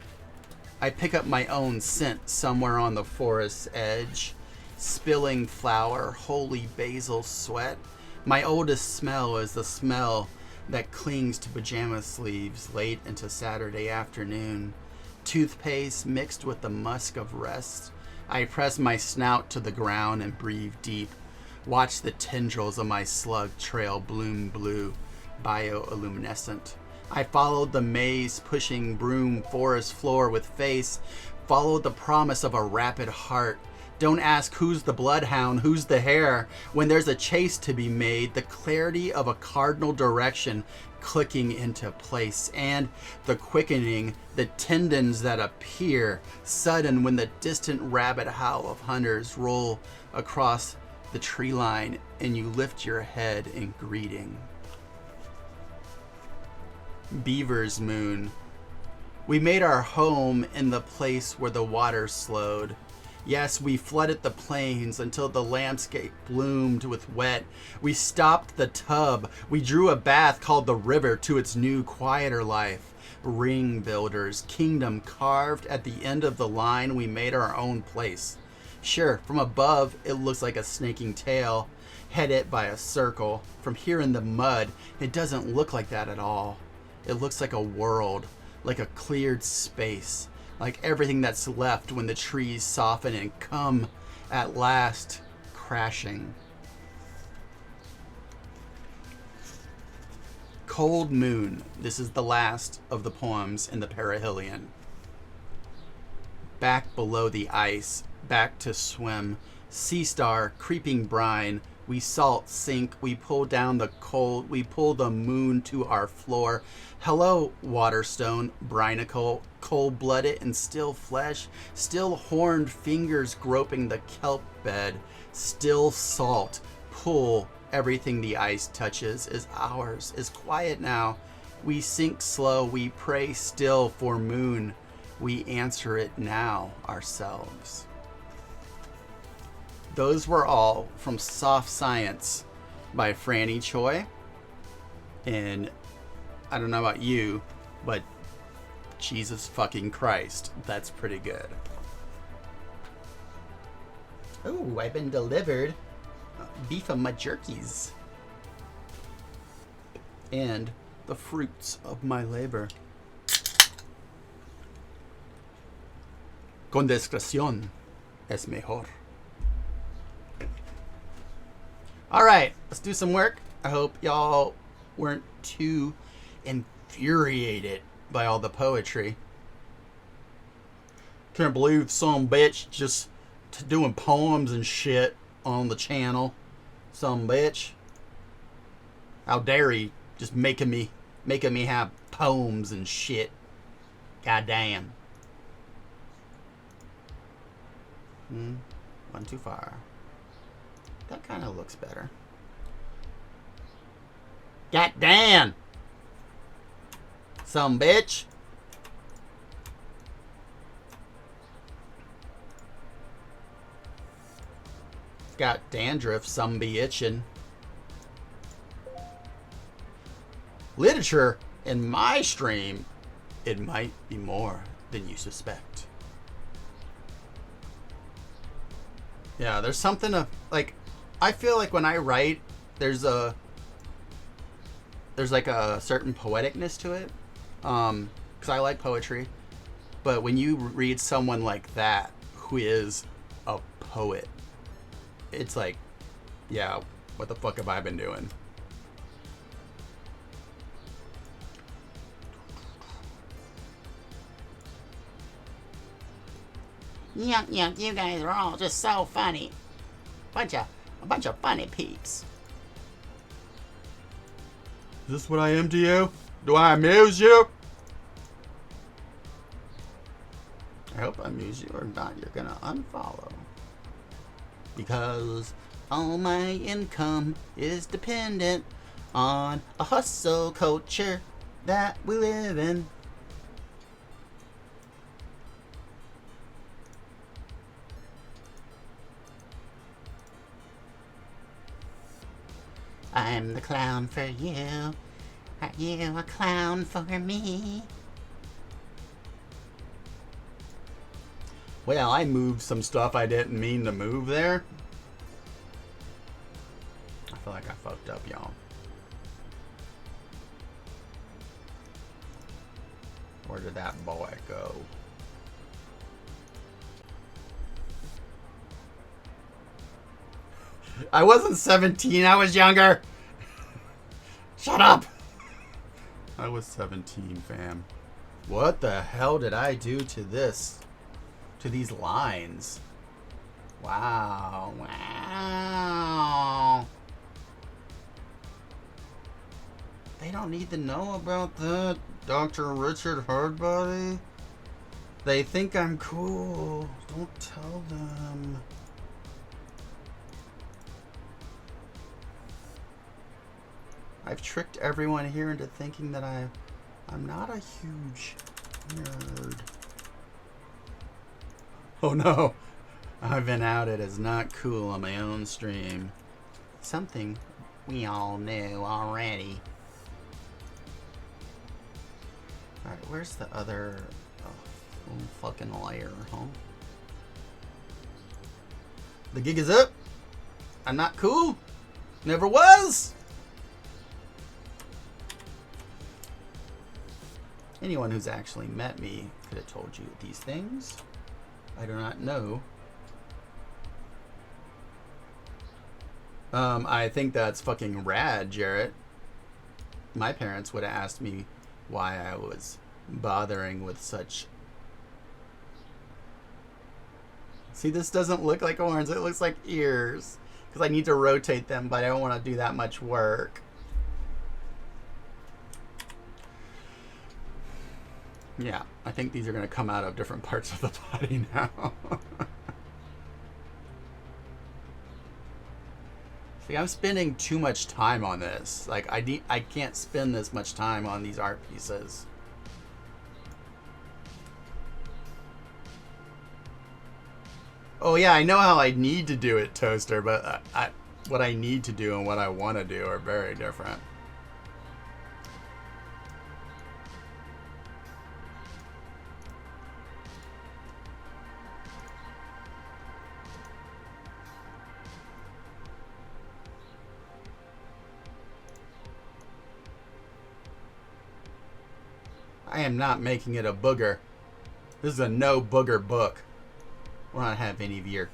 I pick up my own scent somewhere on the forest's edge, spilling flower, holy basil sweat. My oldest smell is the smell that clings to pajama sleeves late into Saturday afternoon. Toothpaste mixed with the musk of rest. I press my snout to the ground and breathe deep. Watch the tendrils of my slug trail bloom blue, bioluminescent. I followed the maze pushing broom forest floor with face, followed the promise of a rapid heart. Don't ask who's the bloodhound, who's the hare. When there's a chase to be made, the clarity of a cardinal direction clicking into place, and the quickening, the tendons that appear sudden when the distant rabbit howl of hunters roll across the tree line and you lift your head in greeting. Beaver's moon. We made our home in the place where the water slowed. Yes, we flooded the plains until the landscape bloomed with wet. We stopped the tub. We drew a bath called the river to its new, quieter life. Ring builders, kingdom carved at the end of the line, we made our own place. Sure, from above, it looks like a snaking tail, headed by a circle. From here in the mud, it doesn't look like that at all. It looks like a world, like a cleared space, like everything that's left when the trees soften and come at last crashing. Cold Moon. This is the last of the poems in the Perihelion. Back below the ice, back to swim. Sea star, creeping brine. We salt sink, we pull down the cold, we pull the moon to our floor. Hello, Waterstone, brinicle, cold-blooded and still flesh, still horned fingers groping the kelp bed, still salt, pull, everything the ice touches is ours, is quiet now. We sink slow, we pray still for moon, we answer it now ourselves. Those were all from Soft Science by Franny Choi. And I don't know about you, but Jesus fucking Christ, that's pretty good. Oh, I've been delivered beef of my jerkies. And the fruits of my labor. Con discreción es mejor. Alright, let's do some work. I hope y'all weren't too infuriated by all the poetry. Can't believe some bitch just doing poems and shit on the channel. Some bitch. How dare he just making me have poems and shit. Goddamn. One too far. That kind of looks better. God damn! Some bitch. Got dandruff, some be itching. Literature in my stream, it might be more than you suspect. Yeah, there's something of, like, I feel like when I write, there's like a certain poeticness to it, because I like poetry. But when you read someone like that, who is a poet, it's like, yeah, what the fuck have I been doing? Yeah, you guys are all just so funny. A bunch of funny peeps. Is this what I am to you? Do I amuse you? I hope I amuse you, or not, you're gonna unfollow. Because all my income is dependent on a hustle culture that we live in. I'm the clown for you. Are you a clown for me? Well, I moved some stuff I didn't mean to move there. I feel like I fucked up, y'all. Where did that boy go? I wasn't 17, I was younger. Shut up. I was 17, fam. What the hell did I do to this? To these lines? Wow. Wow. They don't need to know about that, Dr. Richard Hardbody. They think I'm cool. Don't tell them. I've tricked everyone here into thinking that I'm not a huge nerd. Oh no, I've been outed as not cool on my own stream. Something we all knew already. Alright, where's the other fucking liar, huh? The gig is up. I'm not cool. Never was. Anyone who's actually met me could have told you these things. I do not know. I think that's fucking rad, Jarrett. My parents would have asked me why I was bothering with such... See, this doesn't look like horns. It looks like ears. Because I need to rotate them, but I don't want to do that much work. Yeah, I think these are going to come out of different parts of the body now. See, I'm spending too much time on this. Like, I can't spend this much time on these art pieces. Oh yeah, I know how I need to do it, Toaster, but what I need to do and what I want to do are very different. I am not making it a booger. This is a no booger book. We'll not have any of your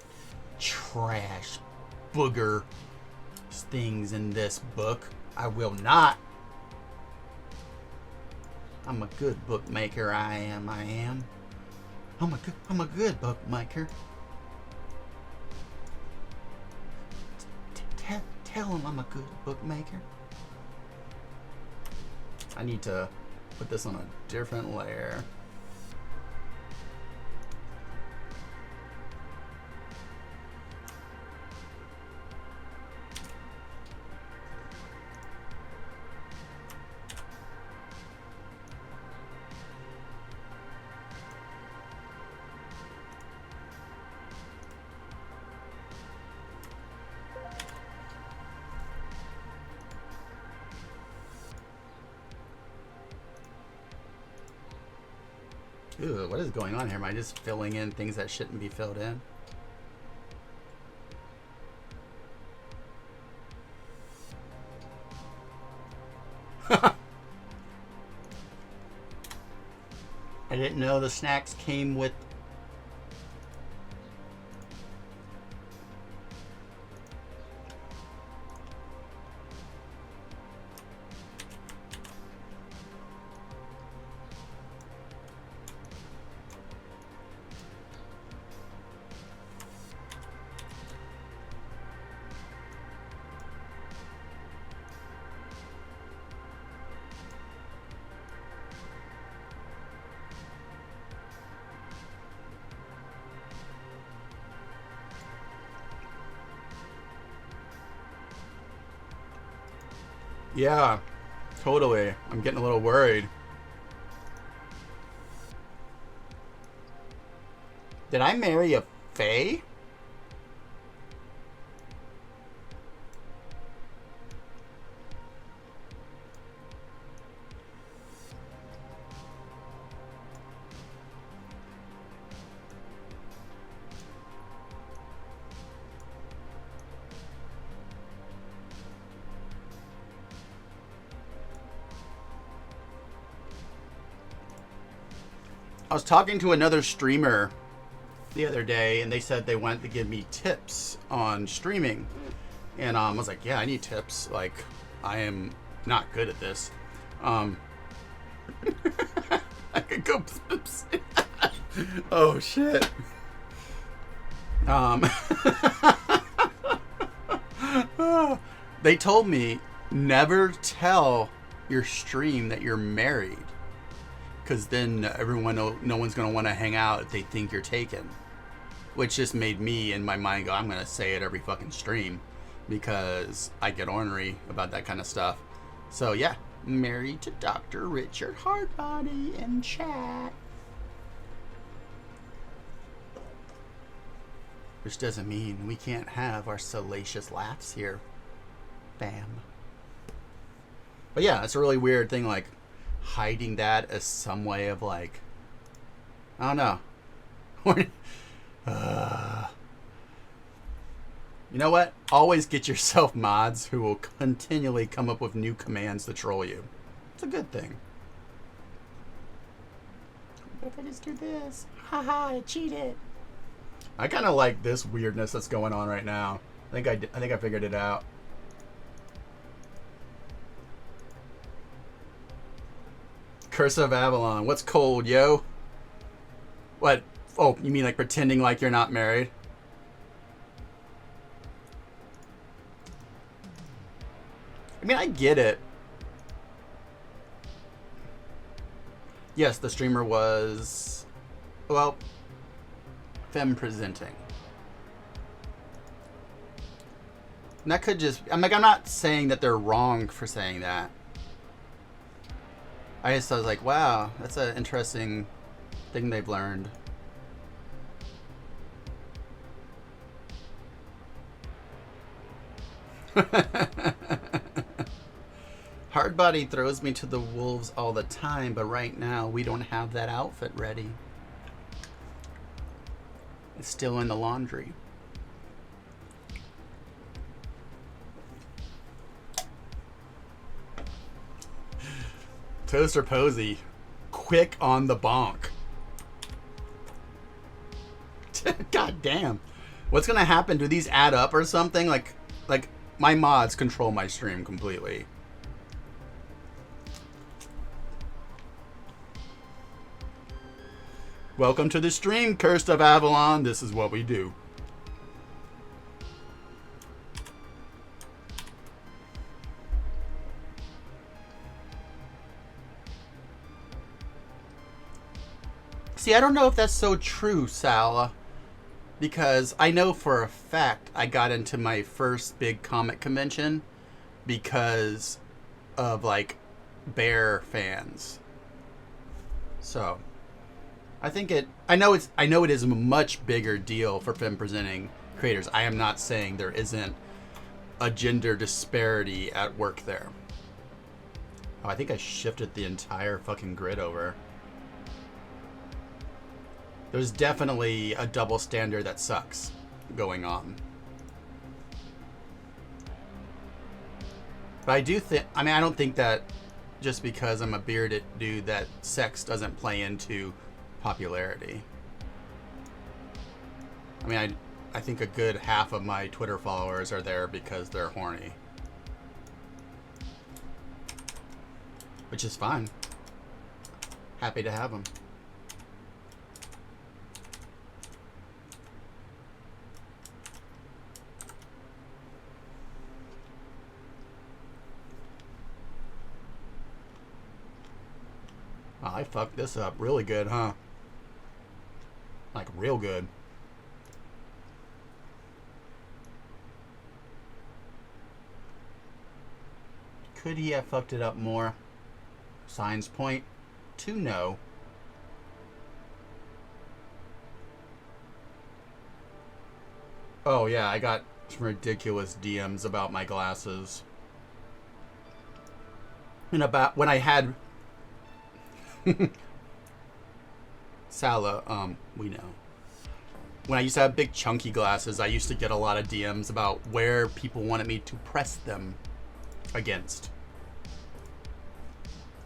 trash booger things in this book. I will not. I'm a good bookmaker. I am. I'm a good bookmaker. Tell him I'm a good bookmaker. I need to put this on a different layer. Ooh, what is going on here? Am I just filling in things that shouldn't be filled in? I didn't know the snacks came with... Yeah, totally. I'm getting a little worried. Did I marry a fae? I was talking to another streamer the other day, and they said they wanted to give me tips on streaming. And I was like, yeah, I need tips. Like, I am not good at this. I could go... Oh, shit. They told me, never tell your stream that you're married. Because then no one's going to want to hang out if they think you're taken. Which just made me, in my mind, go, I'm going to say it every fucking stream. Because I get ornery about that kind of stuff. So, yeah. Married to Dr. Richard Hardbody in chat. Which doesn't mean we can't have our salacious laughs here. Bam. But yeah, it's a really weird thing, like, hiding that as some way of, like, I don't know. You know what? Always get yourself mods who will continually come up with new commands to troll you. It's a good thing. What if I just do this? Haha, I cheated. I kind of like this weirdness that's going on right now. I think I figured it out. Curse of Avalon. What's cold, yo? What? Oh, you mean like pretending like you're not married? I mean, I get it. Yes, the streamer was, well, femme presenting. And that could just, I'm not saying that they're wrong for saying that. I was like, wow, that's an interesting thing they've learned. Hardbody throws me to the wolves all the time, but right now we don't have that outfit ready. It's still in the laundry. Toaster Posey, quick on the bonk. God damn. What's gonna happen? Do these add up or something? Like my mods control my stream completely. Welcome to the stream, Cursed of Avalon. This is what we do. See, I don't know if that's so true, Sala, because I know for a fact I got into my first big comic convention because of like Bear fans. So I think I know it is a much bigger deal for femme presenting creators. I am not saying there isn't a gender disparity at work there. Oh, I think I shifted the entire fucking grid over. There's definitely a double standard that sucks going on. But I do think, I mean, I don't think that just because I'm a bearded dude that sex doesn't play into popularity. I mean, I think a good half of my Twitter followers are there because they're horny. Which is fine. Happy to have them. Oh, I fucked this up really good, huh? Like, real good. Could he have fucked it up more? Signs point to no. Oh, yeah, I got some ridiculous DMs about my glasses. And about when I had... Sala, we know. When I used to have big chunky glasses, I used to get a lot of DMs about where people wanted me to press them against.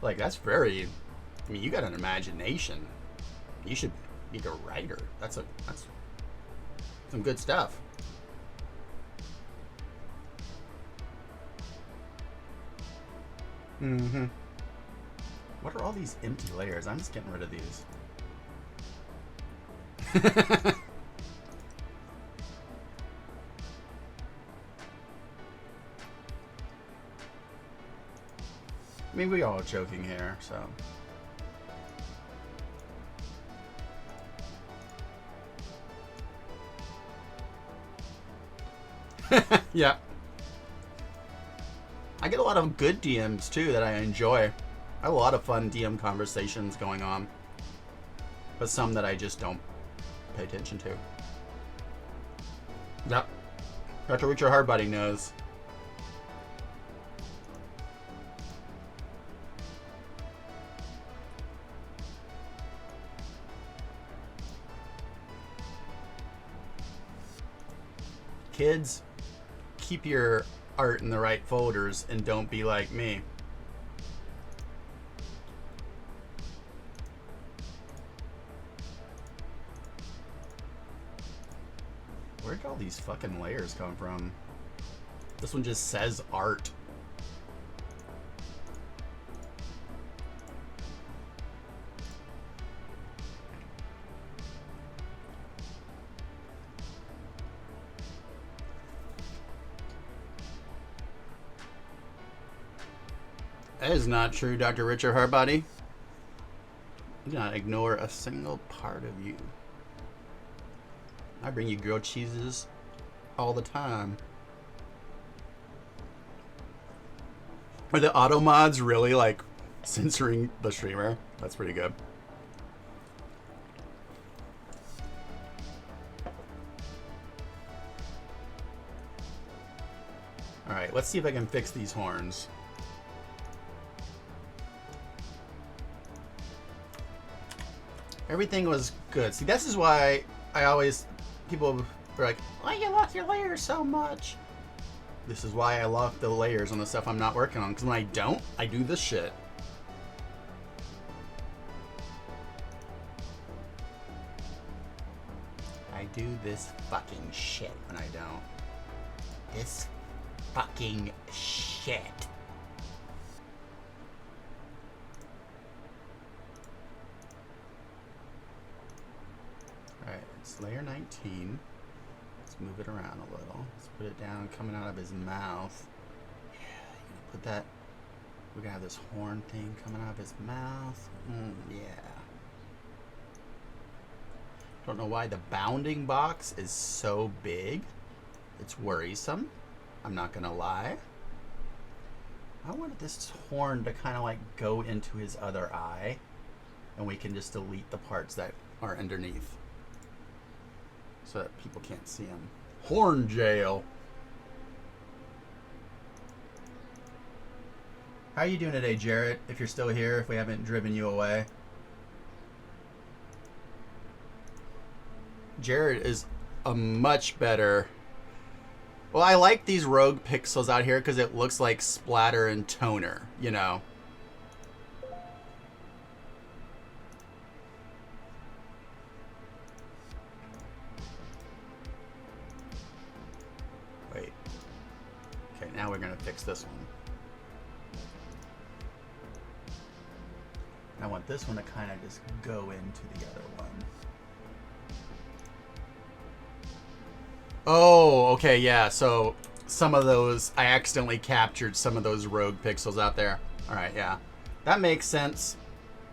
Like, that's very... I mean, you got an imagination. You should be a writer. That's some good stuff. Mm-hmm. What are all these empty layers? I'm just getting rid of these. I mean, we all joking here, so. Yeah. I get a lot of good DMs too that I enjoy. I have a lot of fun DM conversations going on, but some that I just don't pay attention to. Yep. Dr. Richard Hardbody knows. Kids, keep your art in the right folders and don't be like me. these fucking layers come from? This one just says art. That is not true, Dr. Richard Harbody. Do not ignore a single part of you. I bring you grilled cheeses all the time. Are the auto mods really like censoring the streamer? That's pretty good. All right, let's see if I can fix these horns. Everything was good. See, this is why I always, people are like, why you lock your layers so much? This is why I lock the layers on the stuff I'm not working on. Because when I don't, I do this shit. I do this fucking shit when I don't. This fucking shit. Alright, it's layer 19. Let's move it around a little. Let's put it down coming out of his mouth. Yeah, you're gonna put that. We're gonna have this horn thing coming out of his mouth. Yeah. Don't know why the bounding box is so big. It's worrisome. I'm not gonna lie. I wanted this horn to kind of like go into his other eye, and we can just delete the parts that are underneath so that people can't see him. Horn jail. How are you doing today, Jarrett? If you're still here, if we haven't driven you away. Jared is a much better. Well, I like these rogue pixels out here because it looks like splatter and toner, you know. Wait. Okay, now we're gonna fix this one. I want this one to kind of just go into the other one. Oh, okay, yeah, so some of those, I accidentally captured some of those rogue pixels out there. All right, yeah, that makes sense.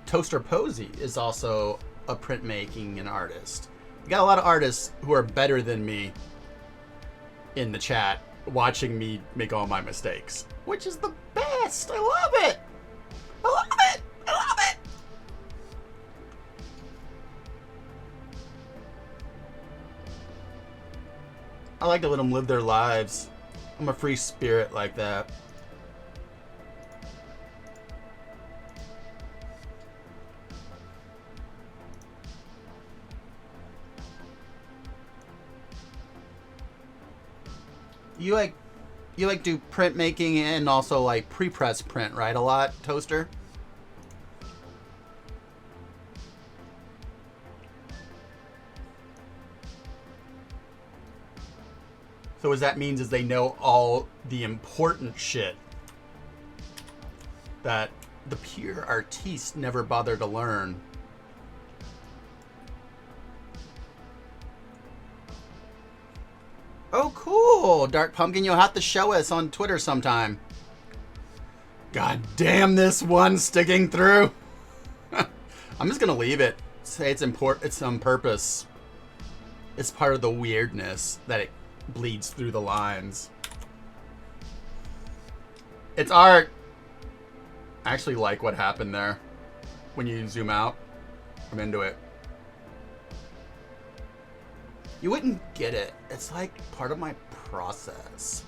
Toaster Posey is also a printmaking and artist. We got a lot of artists who are better than me in the chat watching me make all my mistakes, which is the best. I love it. I love it. I love it. I like to let them live their lives. I'm a free spirit like that. You like do printmaking and also like pre-press print, right? A lot, Toaster? So what that means is they know all the important shit that the pure artiste never bothered to learn. Oh, cool. Dark Pumpkin, you'll have to show us on Twitter sometime. God damn, this one sticking through. I'm just going to leave it. Say it's important. It's on purpose. It's part of the weirdness that it bleeds through the lines. It's art. I actually like what happened there when you zoom out. I'm into it. You wouldn't get it. It's like part of my process.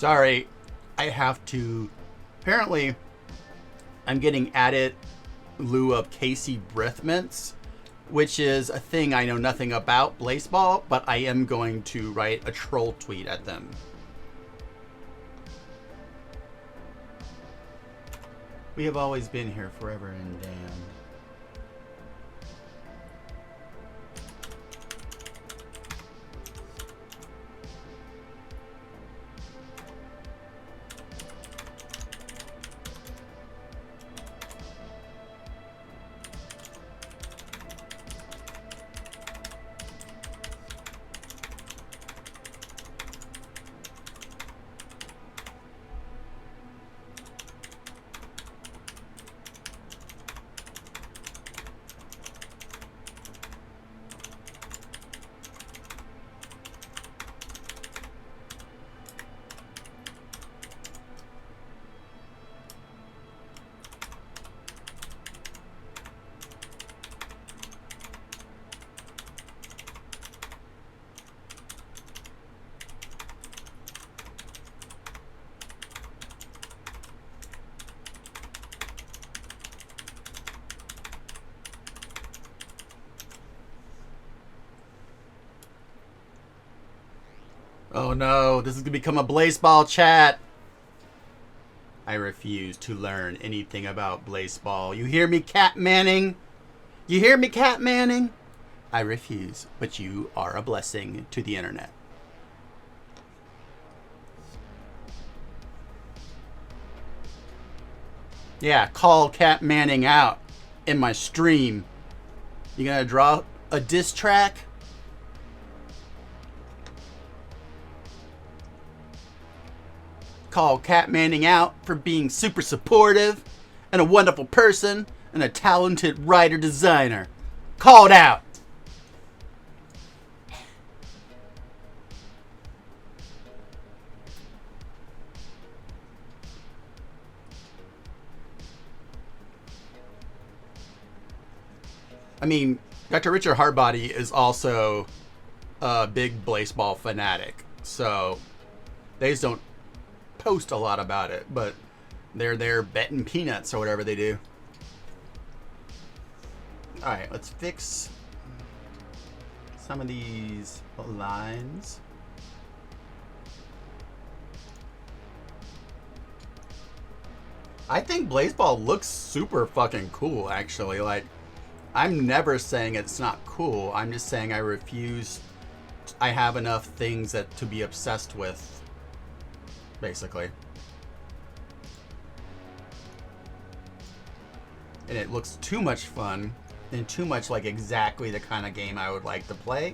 Sorry, I have to. Apparently, I'm getting added lieu of Casey Breath mints, which is a thing I know nothing about, Blaseball, but I am going to write a troll tweet at them. We have always been here forever and damned. Oh no, this is gonna become a Blaseball chat. I refuse to learn anything about Blaseball. You hear me, Cat Manning? You hear me, Cat Manning? I refuse, but you are a blessing to the internet. Yeah, call Cat Manning out in my stream. You gonna draw a diss track? Call Cat Manning out for being super supportive and a wonderful person and a talented writer designer. Called out. I mean, Dr. Richard Hardbody is also a big Blaseball fanatic, so they just don't post a lot about it, but they're there betting peanuts or whatever they do. Alright, let's fix some of these lines. I think Blaseball looks super fucking cool, actually. Like, I'm never saying it's not cool. I'm just saying I refuse. I have enough things that to be obsessed with, basically. And it looks too much fun and too much like exactly the kind of game I would like to play,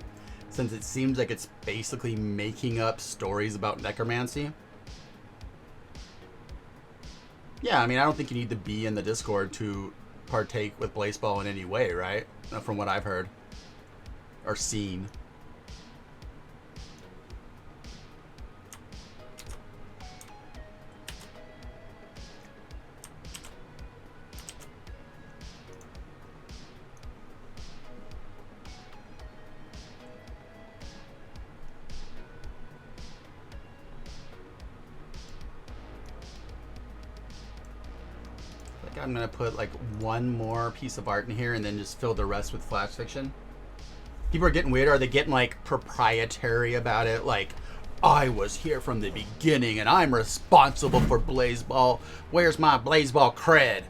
since it seems like it's basically making up stories about necromancy. Yeah, I mean, I don't think you need to be in the Discord to partake with Blaseball in any way, right? From what I've heard or seen. I'm gonna put like one more piece of art in here and then just fill the rest with flash fiction. People are getting weird. Are they getting like proprietary about it? Like, I was here from the beginning and I'm responsible for Blaseball. Where's my Blaseball cred?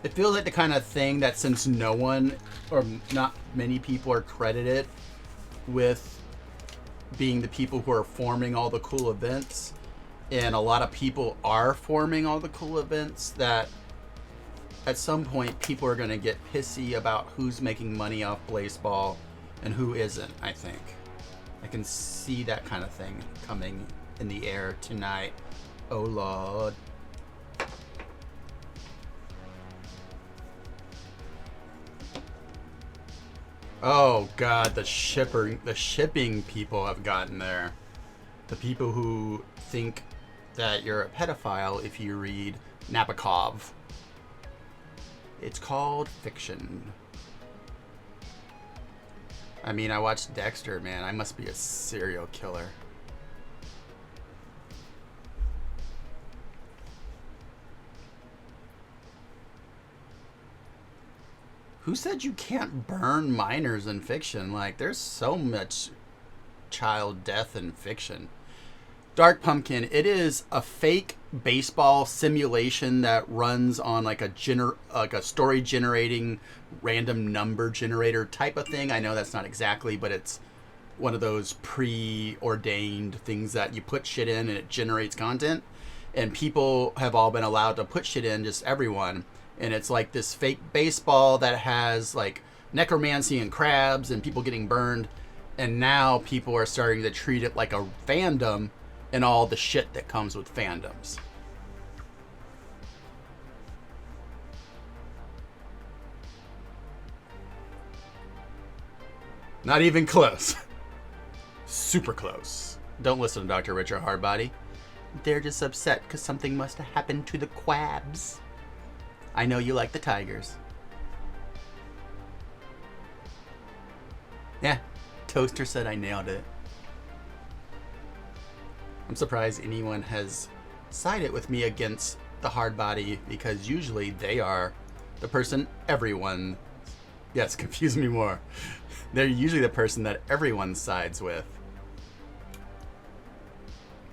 It feels like the kind of thing that, since no one or not many people are credited with being the people who are forming all the cool events, and a lot of people are forming all the cool events, that at some point people are going to get pissy about who's making money off Blaseball and who isn't, I think. I can see that kind of thing coming in the air tonight. Oh, Lord. Oh God, the shipping people have gotten there. The people who think that you're a pedophile if you read Nabokov. It's called fiction. I mean, I watched Dexter, man. I must be a serial killer. Who said you can't burn minors in fiction? Like, there's so much child death in fiction. Dark Pumpkin, it is a fake baseball simulation that runs on like a story generating random number generator type of thing. I know that's not exactly, but it's one of those preordained things that you put shit in and it generates content. And people have all been allowed to put shit in, just everyone. And it's like this fake baseball that has like necromancy and crabs and people getting burned. And now people are starting to treat it like a fandom and all the shit that comes with fandoms. Not even close. Super close. Don't listen to Dr. Richard Hardbody. They're just upset because something must have happened to the Quabs. I know you like the Tigers. Yeah, Toaster said I nailed it. I'm surprised anyone has sided with me against the Hardbody, because usually they are the person everyone... Yes, confuse me more. They're usually the person that everyone sides with.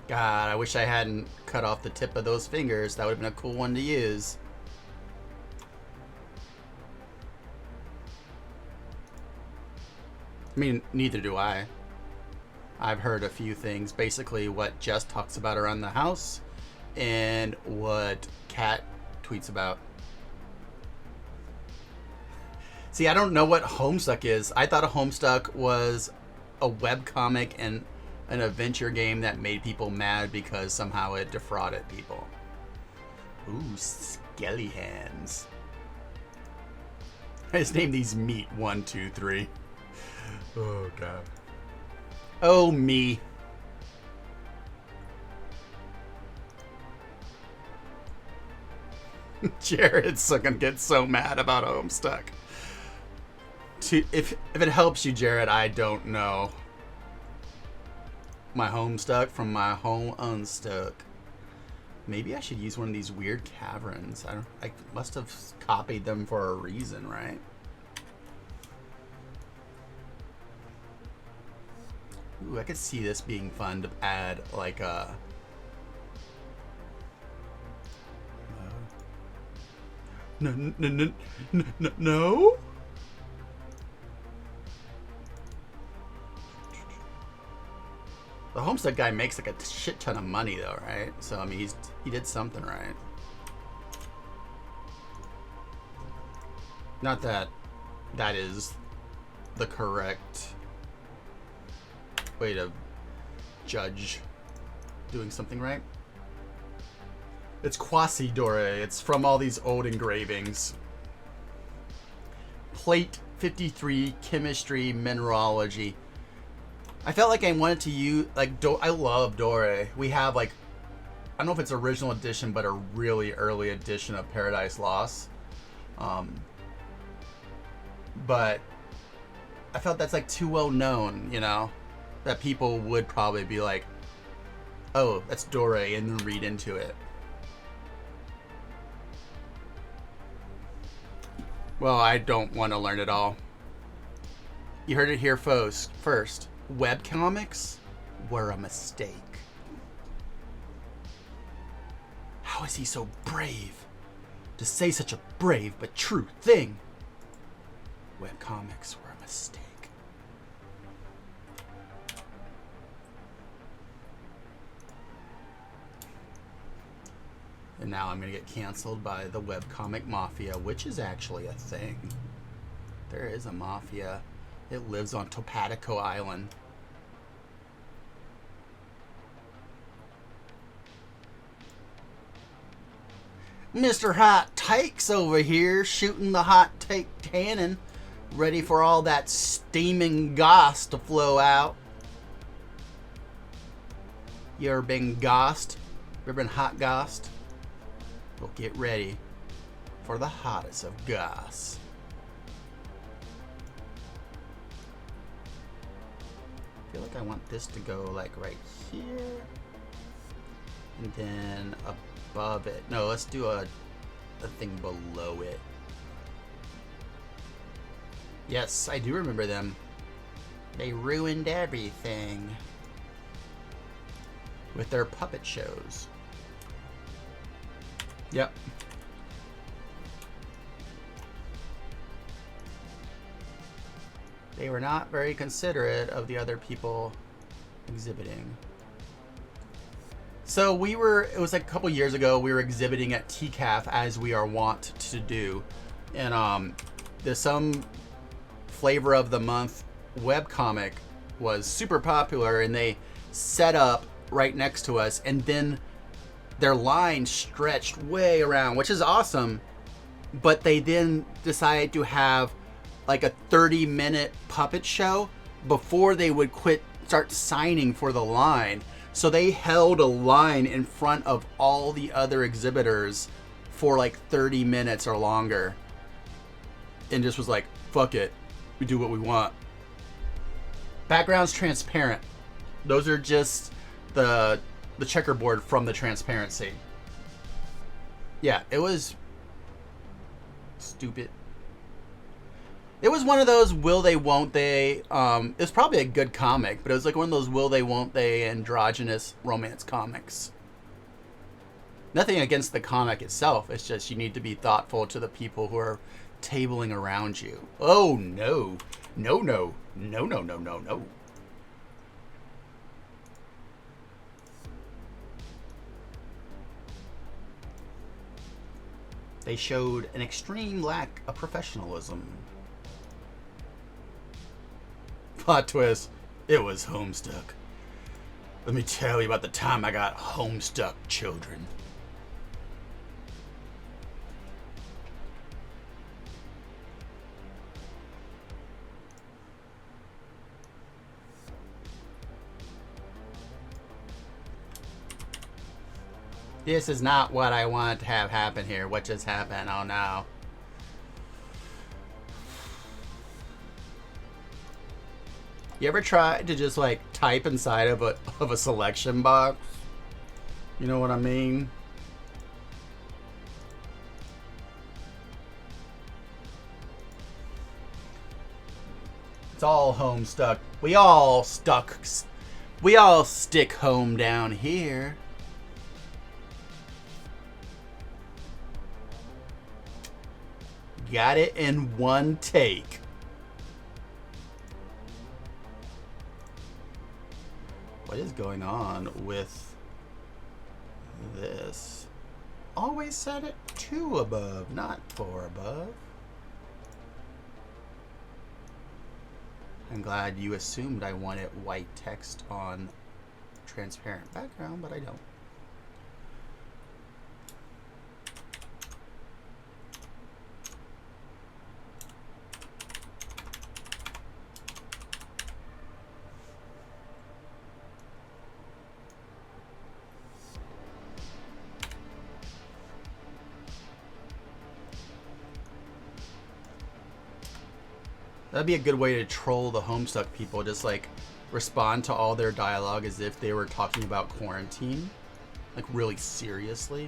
God, I wish I hadn't cut off the tip of those fingers. That would have been a cool one to use. I mean, neither do I. I've heard a few things. Basically what Jess talks about around the house and what Kat tweets about. See, I don't know what Homestuck is. I thought a Homestuck was a webcomic and an adventure game that made people mad because somehow it defrauded people. Ooh, skelly hands. I just named these Meat 1, 2, 3. Oh, God. Oh, me. Jared's gonna get so mad about Homestuck. If it helps you, Jared, I don't know. My Homestuck from my home unstuck. Maybe I should use one of these weird caverns. I must have copied them for a reason, right? Ooh, I could see this being fun to add like a... No? The Homestuck guy makes like a shit ton of money though, right? So I mean, he did something right. Not that that is the correct way to judge doing something right. It's Quasi-Dore. It's from all these old engravings. Plate 53, Chemistry, Mineralogy. I felt like I wanted to use, like, I love Dore. We have, like, I don't know if it's original edition, but a really early edition of Paradise Lost. But I felt that's, like, too well known, you know? That people would probably be like, oh, that's Dore, and then read into it. Well, I don't want to learn it all. You heard it here first. Webcomics were a mistake. How is he so brave to say such a brave but true thing? Webcomics were a mistake. And now I'm going to get canceled by the webcomic mafia, which is actually a thing. There is a mafia. It lives on Topatico Island. Mr. Hot Takes over here shooting the hot take cannon, ready for all that steaming goss to flow out. You ever been gossed? You ever been hot gossed? We'll get ready for the hottest of goss. I feel like I want this to go like right here. And then above it. No, let's do a thing below it. Yes, I do remember them. They ruined everything with their puppet shows. Yep. They were not very considerate of the other people exhibiting. So it was like a couple years ago, we were exhibiting at TCAF as we are wont to do. And there's some flavor of the month webcomic was super popular, and they set up right next to us, and then their line stretched way around, which is awesome. But they then decided to have like a 30-minute puppet show before they would start signing for the line. So they held a line in front of all the other exhibitors for like 30 minutes or longer. And just was like, fuck it. We do what we want. Background's transparent. Those are just the checkerboard from the transparency. Yeah, it was stupid. It was one of those will they, won't they. It was probably a good comic, but it was like one of those will they, won't they androgynous romance comics. Nothing against the comic itself. It's just you need to be thoughtful to the people who are tabling around you. Oh, no. No, no. No, no, no, no, no. They showed an extreme lack of professionalism. Plot twist, it was Homestuck. Let me tell you about the time I got Homestuck, children. This is not what I want to have happen here. What just happened? Oh no. You ever try to just like type inside of a selection box? You know what I mean? It's all Homestuck. We all stick home down here. Got it in one take. What is going on with this? Always set it 2 above, not 4 above. I'm glad you assumed I wanted white text on transparent background, but I don't. That'd be a good way to troll the Homestuck people. Just like respond to all their dialogue as if they were talking about quarantine. Like really seriously.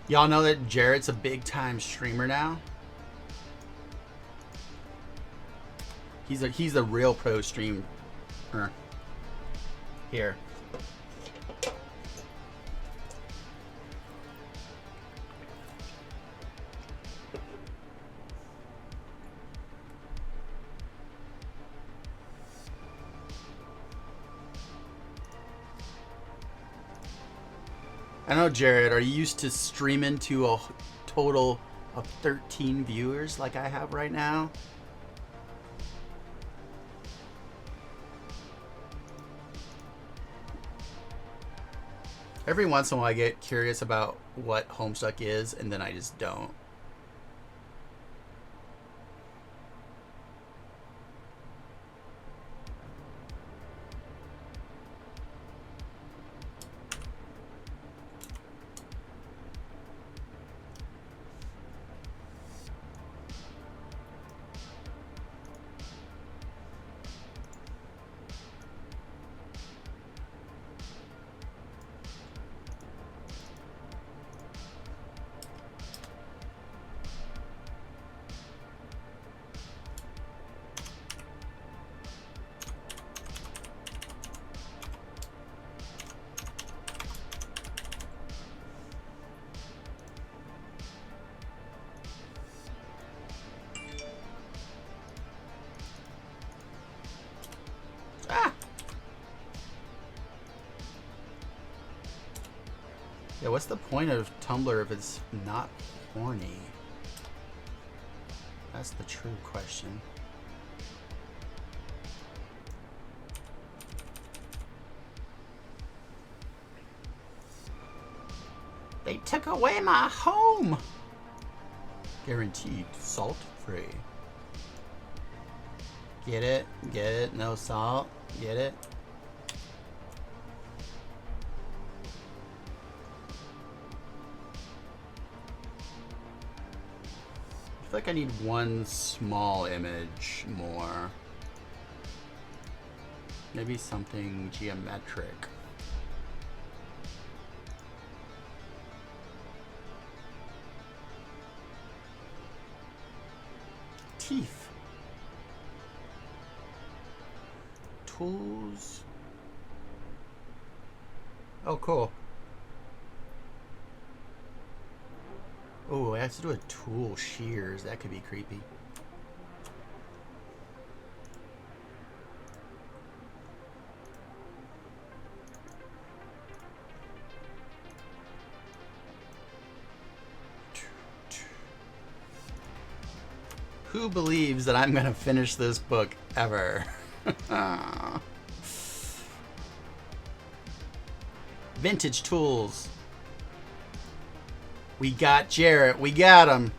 Y'all know that Jarrett's a big time streamer now? He's a real pro streamer. Here. I know, Jared, are you used to streaming to a total of 13 viewers like I have right now? Every once in a while I get curious about what Homestuck is, and then I just don't. Yeah, what's the point of Tumblr if it's not horny? That's the true question. They took away my home! Guaranteed salt free. Get it? Get it? No salt? Get it? I feel like I need one small image more. Maybe something geometric. Teeth. Tools. Oh, cool. Oh, I have to do a tool shears. That could be creepy. Who believes that I'm going to finish this book ever? Vintage tools. We got Jarrett. We got him.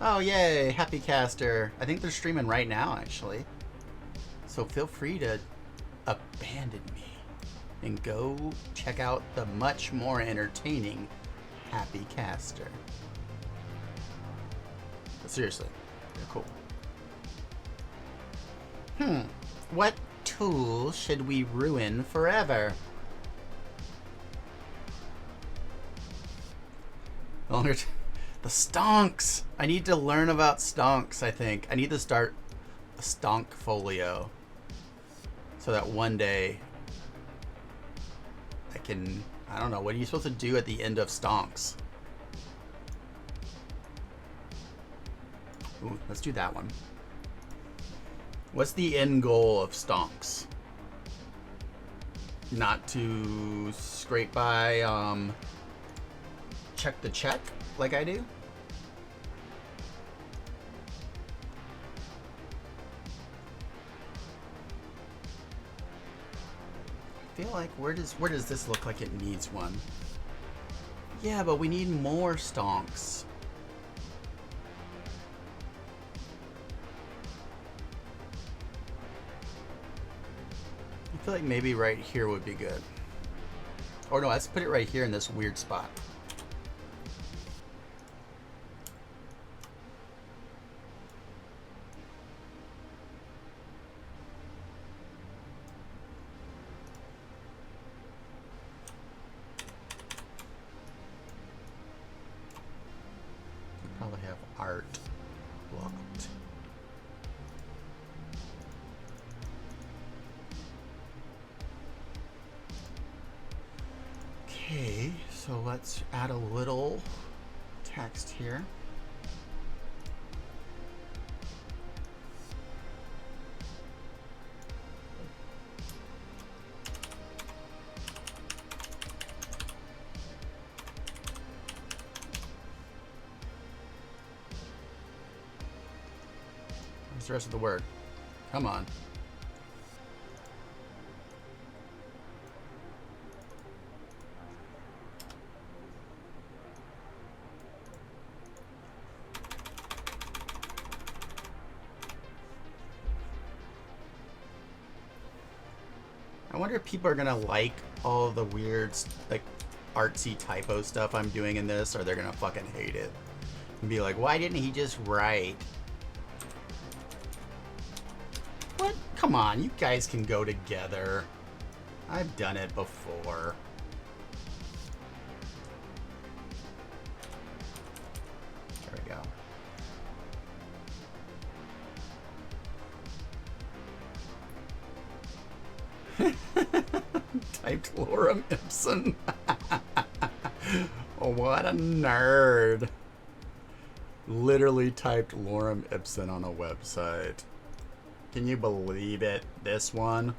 Oh, yay. Happy Caster. I think they're streaming right now, actually. So feel free to abandon me and go check out the much more entertaining Happy Caster. But seriously, they're cool. What tool should we ruin forever? The stonks! I need to learn about stonks, I think. I need to start a stonk folio. So that one day I can, I don't know, what are you supposed to do at the end of stonks? Ooh, let's do that one. What's the end goal of stonks? Not to scrape by, check the check like I do? I feel like where does this look like it needs one? Yeah, but we need more stonks. I feel like maybe right here would be good. Or no, let's put it right here in this weird spot. Probably have art blocked. let's add a little text here. What's the rest of the word? Come on. I wonder if people are gonna like all the weird, like, artsy typo stuff I'm doing in this, or they're gonna fucking hate it and be like, why didn't he just write? What? Come on, you guys can go together. I've done it before. There we go. Typed Lorem Ipsum. Oh, what a nerd. Literally typed Lorem Ipsum on a website. Can you believe it? This one?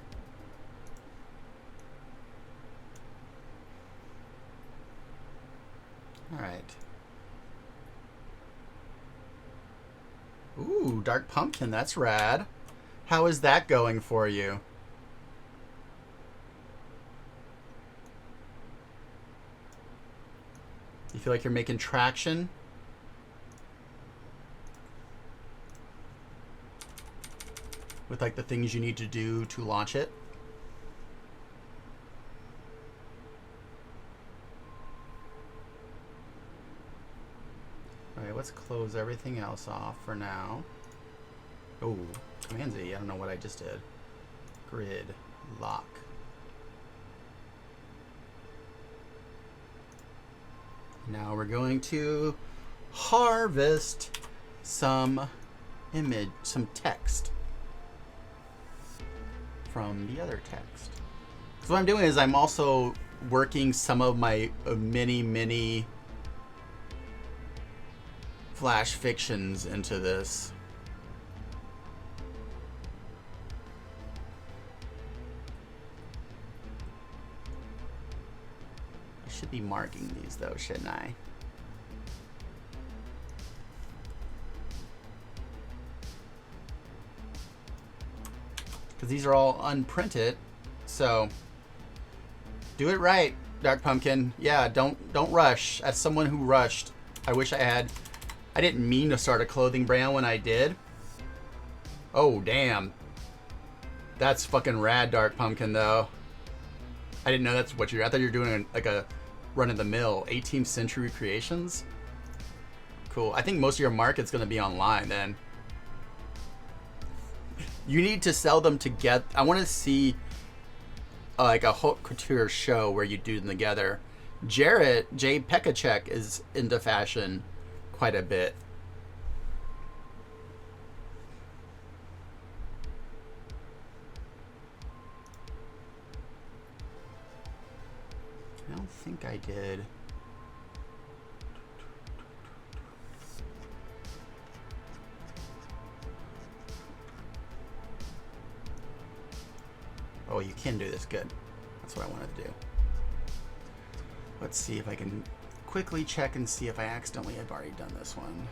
Alright. Ooh, Dark Pumpkin, that's rad. How is that going for you? You feel like you're making traction? With like the things you need to do to launch it? Alright, let's close everything else off for now. Oh, Command Z, I don't know what I just did. Grid lock. Now we're going to harvest some image, some text from the other text. So what I'm doing is I'm also working some of my mini flash fictions into this. I should be marking these though, shouldn't I? Because these are all unprinted, so do it right, Dark Pumpkin. Yeah, don't rush. As someone who rushed, I wish I had. I didn't mean to start a clothing brand when I did. Oh damn, that's fucking rad, Dark Pumpkin. Though I didn't know that's what you're. I thought you were doing like a run-of-the-mill 18th century creations. Cool. I think most of your market's gonna be online then. You need to sell them together. I want to see like a haute couture show where you do them together. Jarrett J. Pekacek is into fashion quite a bit. I don't think I did. Oh, you can do this. Good. That's what I wanted to do. Let's see if I can quickly check and see if I accidentally have already done this one.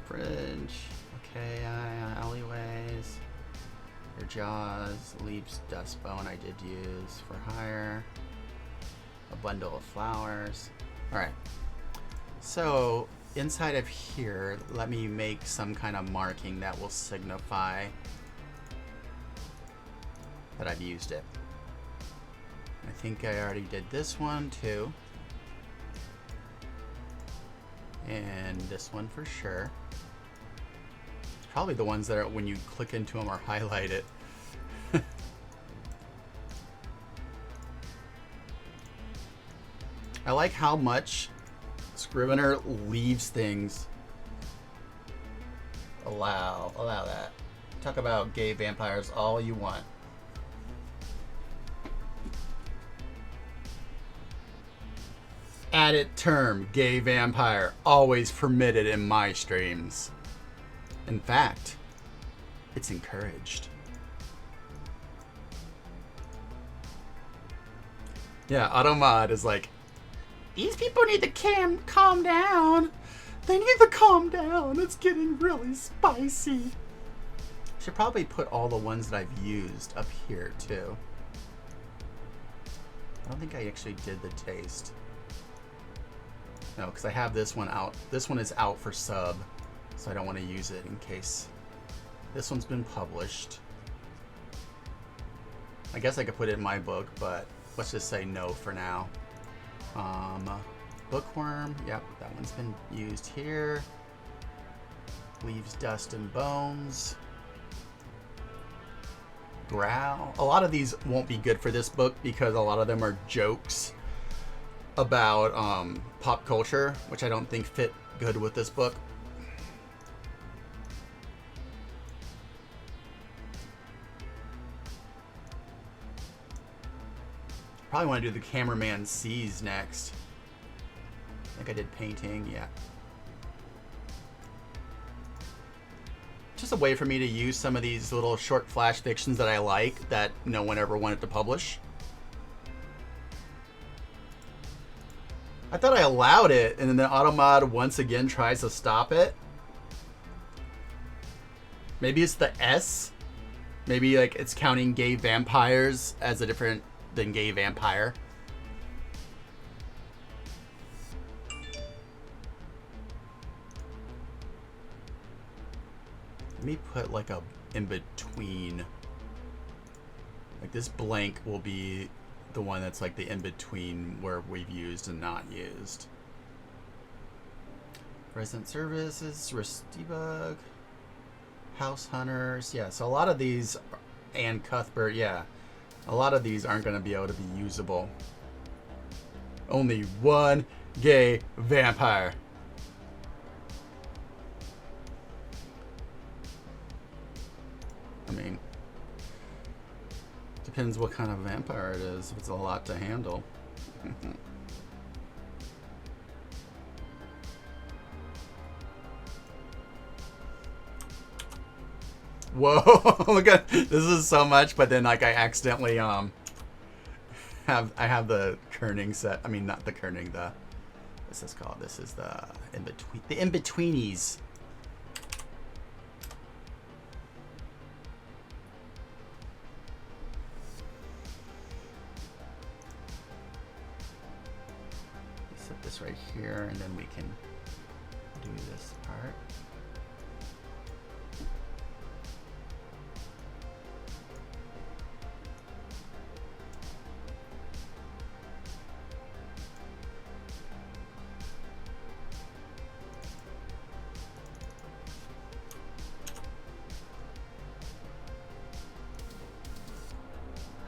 Fridge. Okay, alleyways. Your jaws, leaps, dust bone I did use for hire. A bundle of flowers. Alright. So inside of here, let me make some kind of marking that will signify that I've used it. I think I already did this one too. And this one for sure. Probably the ones that are when you click into them are highlighted. I like how much Scrivener leaves things. Allow that. Talk about gay vampires all you want. Added term, gay vampire, always permitted in my streams. In fact, it's encouraged. Yeah, Automod is like, these people need to calm down. They need to calm down. It's getting really spicy. Should probably put all the ones that I've used up here too. I don't think I actually did the taste. No, because I have this one out. This one is out for sub, so I don't want to use it in case this one's been published. I guess I could put it in my book, but let's just say no for now. Bookworm, yep, that one's been used here. Leaves dust and bones. Growl. A lot of these won't be good for this book because a lot of them are jokes about pop culture, which I don't think fit good with this book. Probably want to do the Cameraman Sees next. I think I did painting, yeah. Just a way for me to use some of these little short flash fictions that I like that no one ever wanted to publish. I thought I allowed it, and then the Automod once again tries to stop it. Maybe it's the S. Maybe like it's counting gay vampires as a different than gay vampire. Let me put like a in between. Like this blank will be the one that's like the in between where we've used and not used. Resident Services, Risk Debug, House Hunters. Yeah, so a lot of these, and Cuthbert, yeah. A lot of these aren't going to be able to be usable. Only one gay vampire. I mean, depends what kind of vampire it is. If it's a lot to handle. Whoa! Look at this is so much, but then like I accidentally have the kerning set. I mean, not the kerning. The what's this called? This is the in between. The in betweenies. Set this right here, and then we can do this part.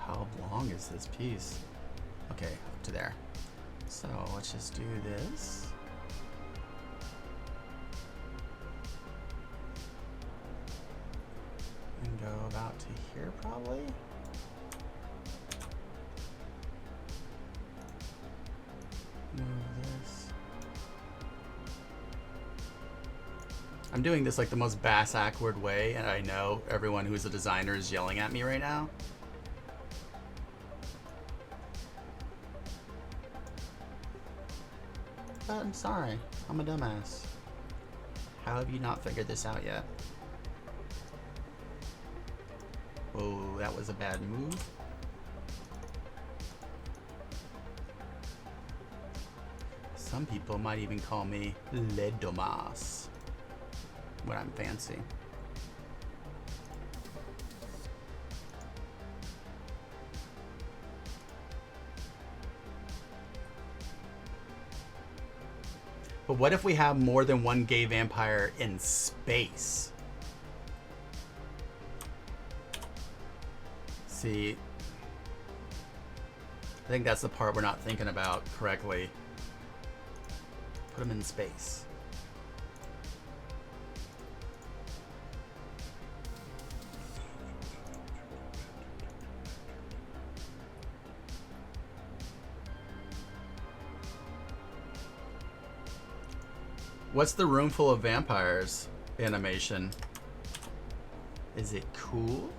How long is this piece? Okay, up to there. So let's just do this. And go about to here probably. Move this. I'm doing this like the most bass-awkward way, and I know everyone who's a designer is yelling at me right now. But I'm sorry, I'm a dumbass. How have you not figured this out yet? Whoa, that was a bad move. Some people might even call me Le Domas when I'm fancy. But what if we have more than one gay vampire in space? See, I think that's the part we're not thinking about correctly. Put him in space. What's the room full of vampires animation? Is it cool?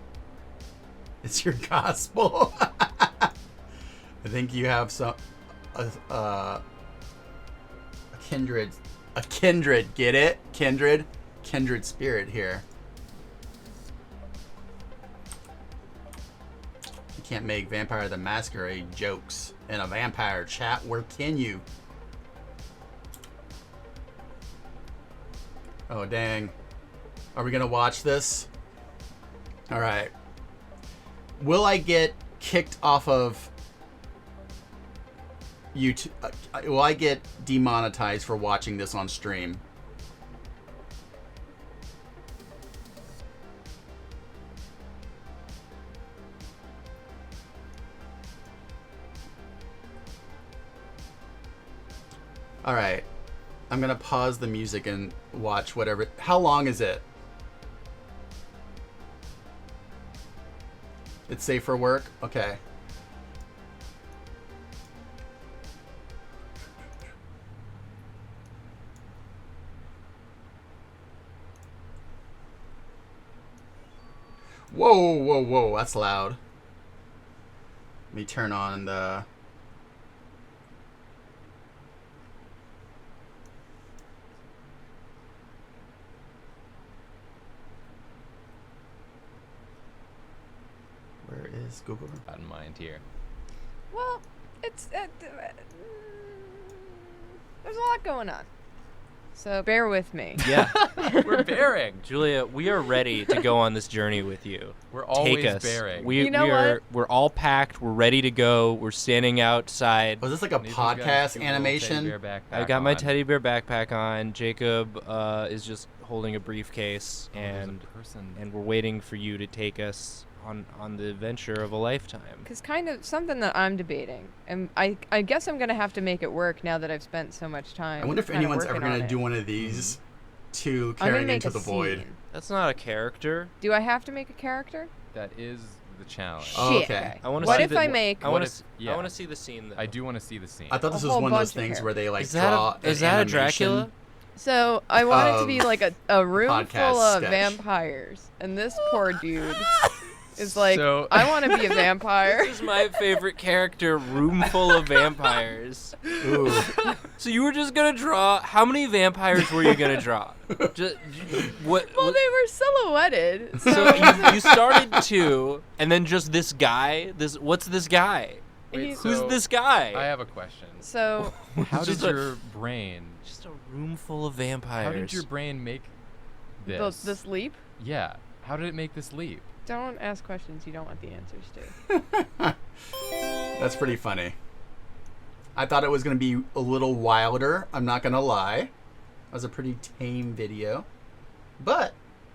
It's your gospel. I think you have some a kindred, get it? Kindred spirit here. You can't make Vampire the Masquerade jokes in a vampire chat. Where can you? Oh, dang. Are we going to watch this? All right. Will I get kicked off of YouTube? Will I get demonetized for watching this on stream? All right. I'm going to pause the music and watch whatever. How long is it? It's safe for work? Okay. Whoa, whoa, whoa. That's loud. Let me turn on the... Where is Google? Got in mind here. Well, it's there's a lot going on, so bear with me. Yeah, We're bearing. Julia, we are ready to go on this journey with you. We're always Take us. bearing. We, You know we are, what? We're all packed. We're ready to go. We're standing outside. Was this like a Nathan's got his podcast cute little animation? teddy bear backpack I got my on. teddy bear backpack on. Jacob is just holding a briefcase, Oh, there's a and person. we're waiting for you to take us on the adventure of a lifetime. Because kind of something that I'm debating, and I guess I'm gonna have to make it work now that I've spent so much time. I wonder if kinda anyone's ever working going on to do it. one of these to I'm gonna carrying make into a the void. scene. That's not a character. Do I have to make a character? That is the challenge. Oh, Shit. okay. I want to What see if the, I make? I What want if- to. yeah. I want to see the scene. Though. I do want to see the scene. I thought this A was whole one of those bunch of things where they like Is that draw is an that a animation. Dracula? So I want it to be like a room podcast full of sketch. vampires, and this poor dude is like, So- I want to be a vampire. This is my favorite character. Room full of vampires. Ooh. So you were just gonna draw? How many vampires were you gonna draw? Just, what? Well, they were silhouetted. So you started two, and then just this guy. What's this guy? Wait, He's- Who's so this guy? I have a question. So How did Just a- your brain? Just a room full of vampires. How did your brain make this? this leap. Yeah. How did it make this leap? Don't ask questions you don't want the answers to. That's pretty funny. I thought it was going to be a little wilder. I'm not going to lie. It was a pretty tame video. But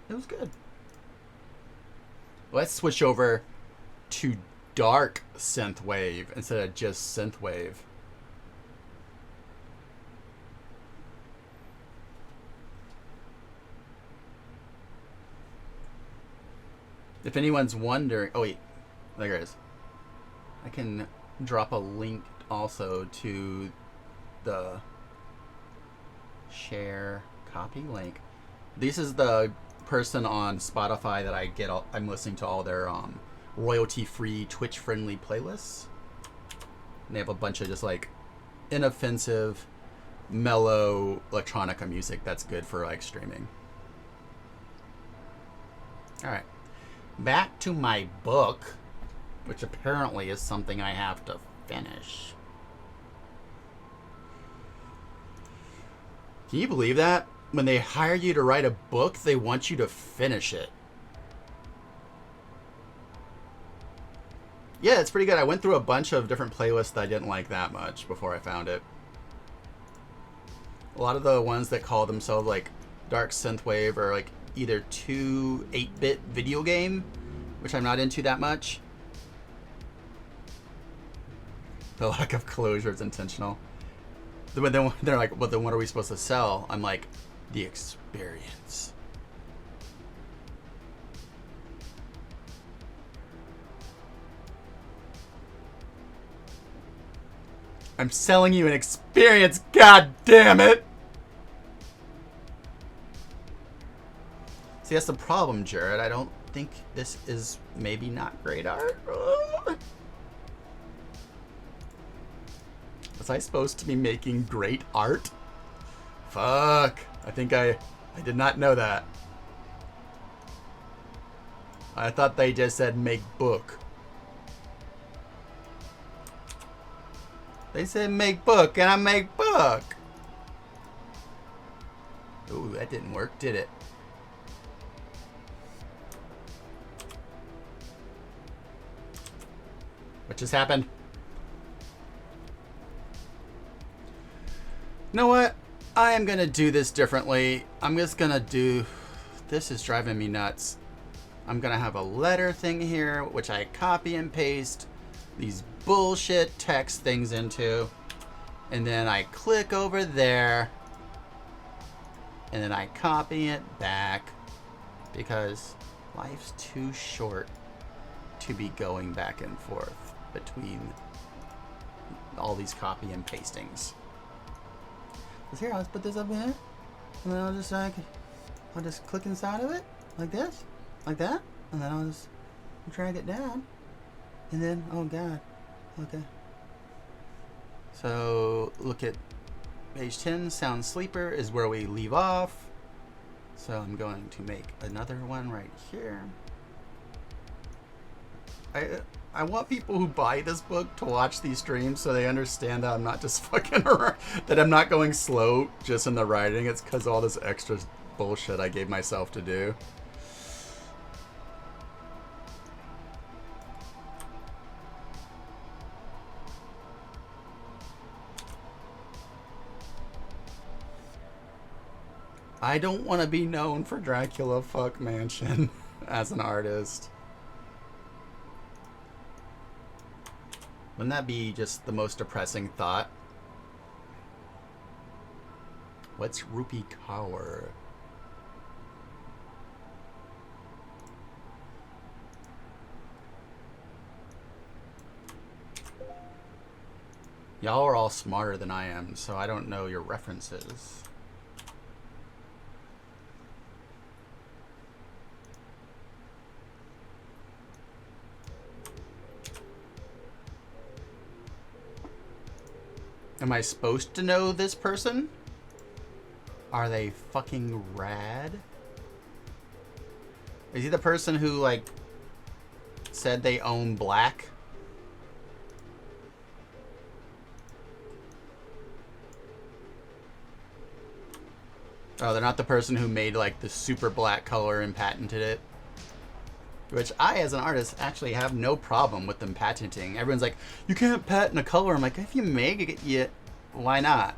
it was good. Let's switch over to dark synthwave instead of just synthwave. If anyone's wondering, oh wait, there it is. I can drop a link also to the share copy link. This is the person on Spotify that I get. I'm listening to all their royalty-free, Twitch-friendly playlists. And they have a bunch of just like inoffensive, mellow electronica music that's good for like streaming. All right. Back to my book, which apparently is something I have to finish. Can you believe that? When they hire you to write a book, they want you to finish it. Yeah, it's pretty good. I went through a bunch of different playlists that I didn't like that much before I found it. A lot of the ones that call themselves like dark synthwave are like either 8-bit video game, which I'm not into that much. The lack of closure is intentional. Then they're like, well, then what are we supposed to sell? I'm like, the experience. I'm selling you an experience, god damn it! See, that's the problem, Jared. I don't think this is maybe not great art. Was I supposed to be making great art? Fuck. I think I did not know that. I thought they just said make book. They said make book, and I make book. Ooh, that didn't work, did it? What just happened? You know what? I am gonna do this differently. I'm just gonna do... This is driving me nuts. I'm gonna have a letter thing here, which I copy and paste these bullshit text things into. And then I click over there. And then I copy it back. Because life's too short to be going back and forth between all these copy and pastings. Because here, I'll just put this up here. And then I'll just click inside of it. Like this. Like that. And then I'll just drag it down. And then, oh god. Okay. So, look at page 10. Sound Sleeper is where we leave off. So, I'm going to make another one right here. I want people who buy this book to watch these streams so they understand that I'm not just fucking around, that I'm not going slow just in the writing. It's because all this extra bullshit I gave myself to do. I don't want to be known for Dracula Fuck Mansion as an artist. Wouldn't that be just the most depressing thought? What's Rupee Kaur? Y'all are all smarter than I am, so I don't know your references. Am I supposed to know this person? Are they fucking rad? Is he the person who, like, said they own black? Oh, they're not the person who made, like, the super black color and patented it? Which I, as an artist, actually have no problem with them patenting. Everyone's like, you can't patent a color. I'm like, if you make it, why not?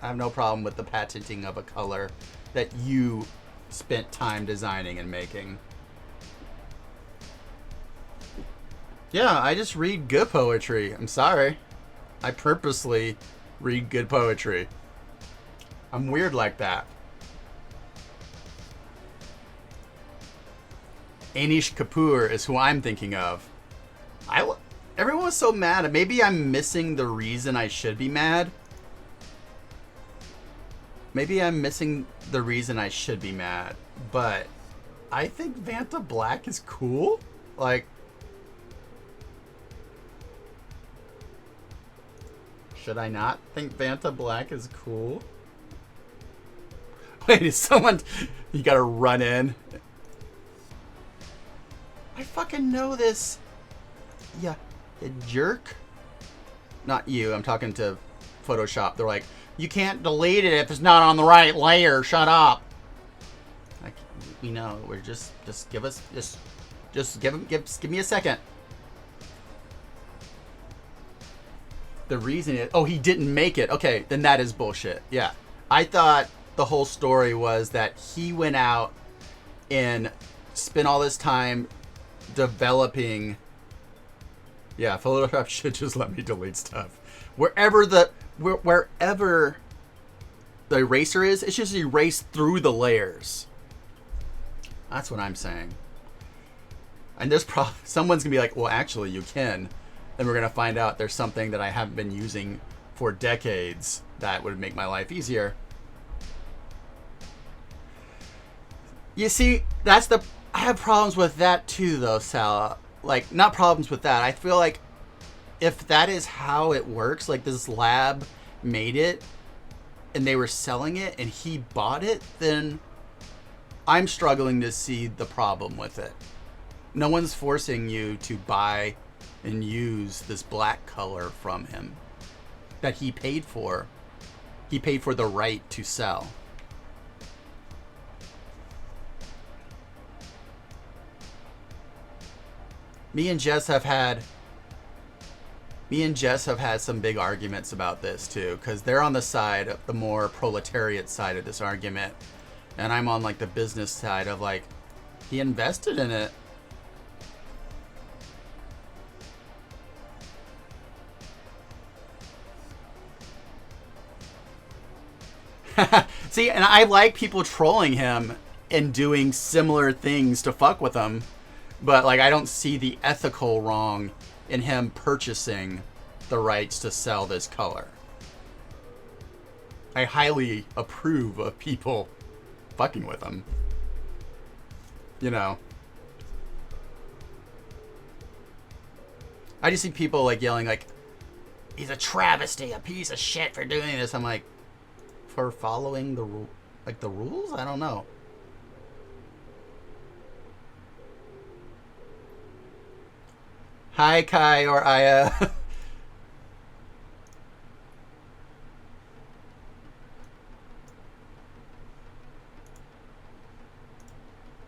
I have no problem with the patenting of a color that you spent time designing and making. Yeah, I just read good poetry. I'm sorry. I purposely read good poetry. I'm weird like that. Anish Kapoor is who I'm thinking of. Everyone was so mad. Maybe I'm missing the reason I should be mad. Maybe I'm missing the reason I should be mad. But I think Vanta Black is cool. Like, should I not think Vanta Black is cool? Wait, is someone... You gotta run in. I fucking know this. Yeah, a jerk. Not you. I'm talking to Photoshop. They're like, you can't delete it if it's not on the right layer. Shut up. Like, we know. We're just give us give me a second. The reason is, oh, he didn't make it. Okay, then that is bullshit. Yeah, I thought the whole story was that he went out and spent all this time developing. Yeah, Photoshop should just let me delete stuff. Wherever wherever the eraser is, it's just erased through the layers. That's what I'm saying. And there's someone's gonna be like, well, actually, you can, and we're gonna find out there's something that I haven't been using for decades that would make my life easier. You see, I have problems with that too, though, Sal. Like, not problems with that. I feel like if that is how it works, like this lab made it and they were selling it and he bought it, then I'm struggling to see the problem with it. No one's forcing you to buy and use this black color from him that he paid for. He paid for the right to sell. Me and Jess have had some big arguments about this too, because they're on the side, the more proletariat side of this argument, and I'm on like the business side of like, he invested in it. See, and I like people trolling him and doing similar things to fuck with him. But, like, I don't see the ethical wrong in him purchasing the rights to sell this color. I highly approve of people fucking with him. You know. I just see people, like, yelling, like, he's a travesty, a piece of shit for doing this. I'm like, for following the rules? I don't know. Hi, Kai or Aya.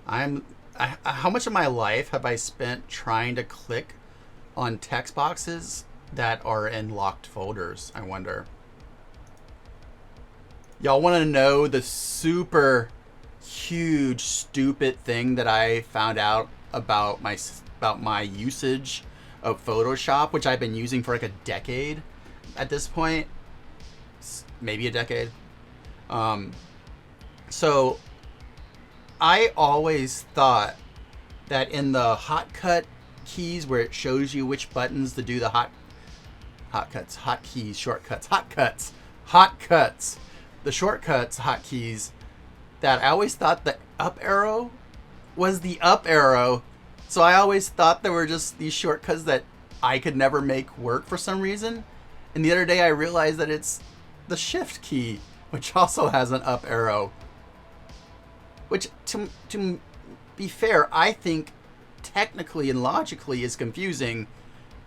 How much of my life have I spent trying to click on text boxes that are in locked folders, I wonder. Y'all want to know the super huge stupid thing that I found out about my usage of Photoshop, which I've been using for like a decade at this point, maybe a decade. So I always thought that in the hotcut keys where it shows you which buttons to do the hotcuts, hotkeys, shortcuts, hotcuts, the shortcuts hotkeys, that I always thought the up arrow was the up arrow. So I always thought there were just these shortcuts that I could never make work for some reason. And the other day I realized that it's the shift key, which also has an up arrow. Which, to be fair, I think technically and logically is confusing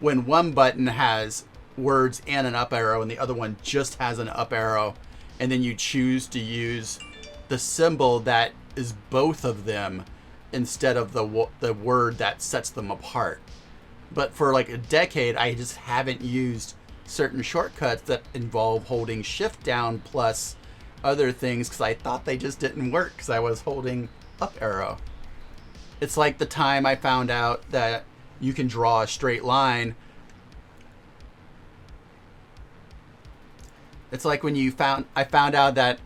when one button has words and an up arrow and the other one just has an up arrow. And then you choose to use the symbol that is both of them instead of the word that sets them apart. But for like a decade, I just haven't used certain shortcuts that involve holding shift down plus other things because I thought they just didn't work because I was holding up arrow. It's like the time I found out that you can draw a straight line. It's like when I found out that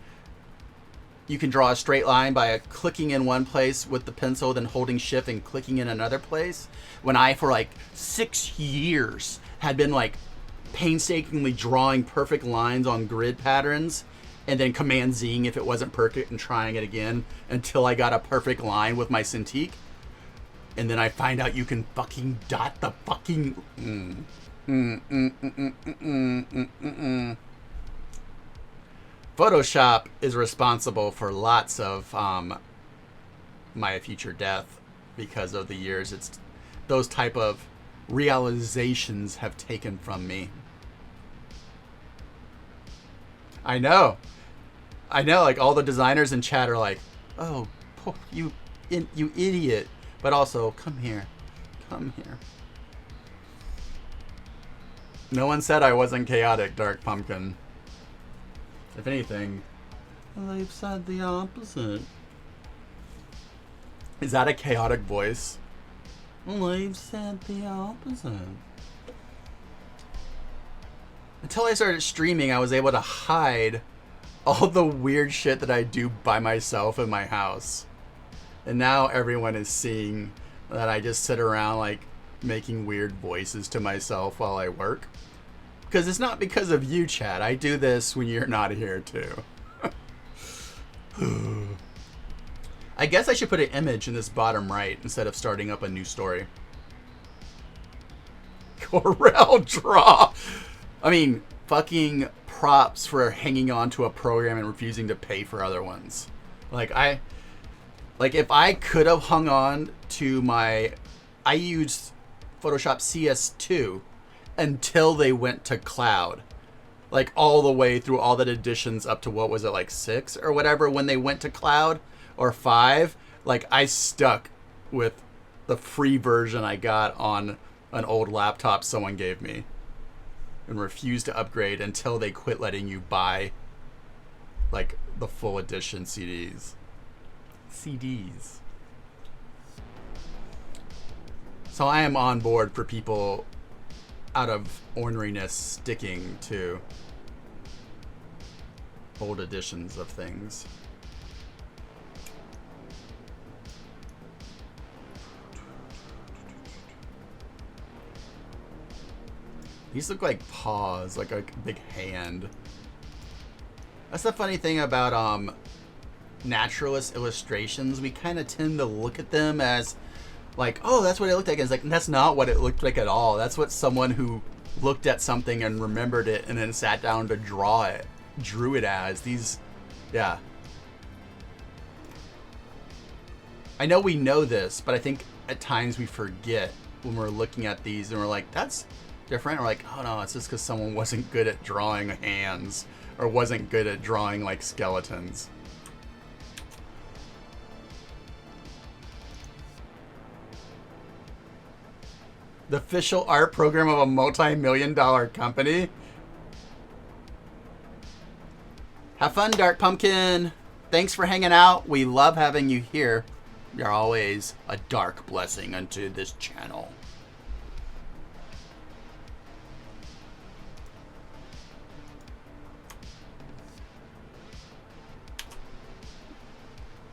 you can draw a straight line by clicking in one place with the pencil, then holding shift and clicking in another place. When I, for like 6 years, had been like painstakingly drawing perfect lines on grid patterns and then command Zing if it wasn't perfect and trying it again until I got a perfect line with my Cintiq. And then I find out you can fucking dot the fucking... Photoshop is responsible for lots of my future death because of the years it's those type of realizations have taken from me. I know, like all the designers in chat are like, oh, you idiot, but also come here. No one said I wasn't chaotic, Dark Pumpkin. If anything, they've said the opposite. Is that a chaotic voice? They've said the opposite. until I started streaming, I was able to hide all the weird shit that I do by myself in my house. And now everyone is seeing that I just sit around like making weird voices to myself while I work. Because it's not because of you, Chad. I do this when you're not here too. I guess I should put an image in this bottom right instead of starting up a new story. Corel Draw. I mean, fucking props for hanging on to a program and refusing to pay for other ones. Like if I could have hung on to I used Photoshop CS2 until they went to cloud. Like all the way through all the editions up to what was it, like 6 or whatever when they went to cloud, or 5. Like I stuck with the free version I got on an old laptop someone gave me and refused to upgrade until they quit letting you buy like the full edition CDs. So I am on board for people out of orneriness sticking to old editions of things. These look like paws, like a big hand. That's the funny thing about naturalist illustrations. We kind of tend to look at them as like, oh, that's what it looked like. And it's like, that's not what it looked like at all. That's what someone who looked at something and remembered it and then sat down to draw it, drew it as. These, yeah. I know we know this, but I think at times we forget when we're looking at these and we're like, that's different. Or like, oh no, it's just because someone wasn't good at drawing hands or wasn't good at drawing like skeletons. The official art program of a multi-million-dollar company. Have fun, Dark Pumpkin. Thanks for hanging out. We love having you here. You're always a dark blessing unto this channel.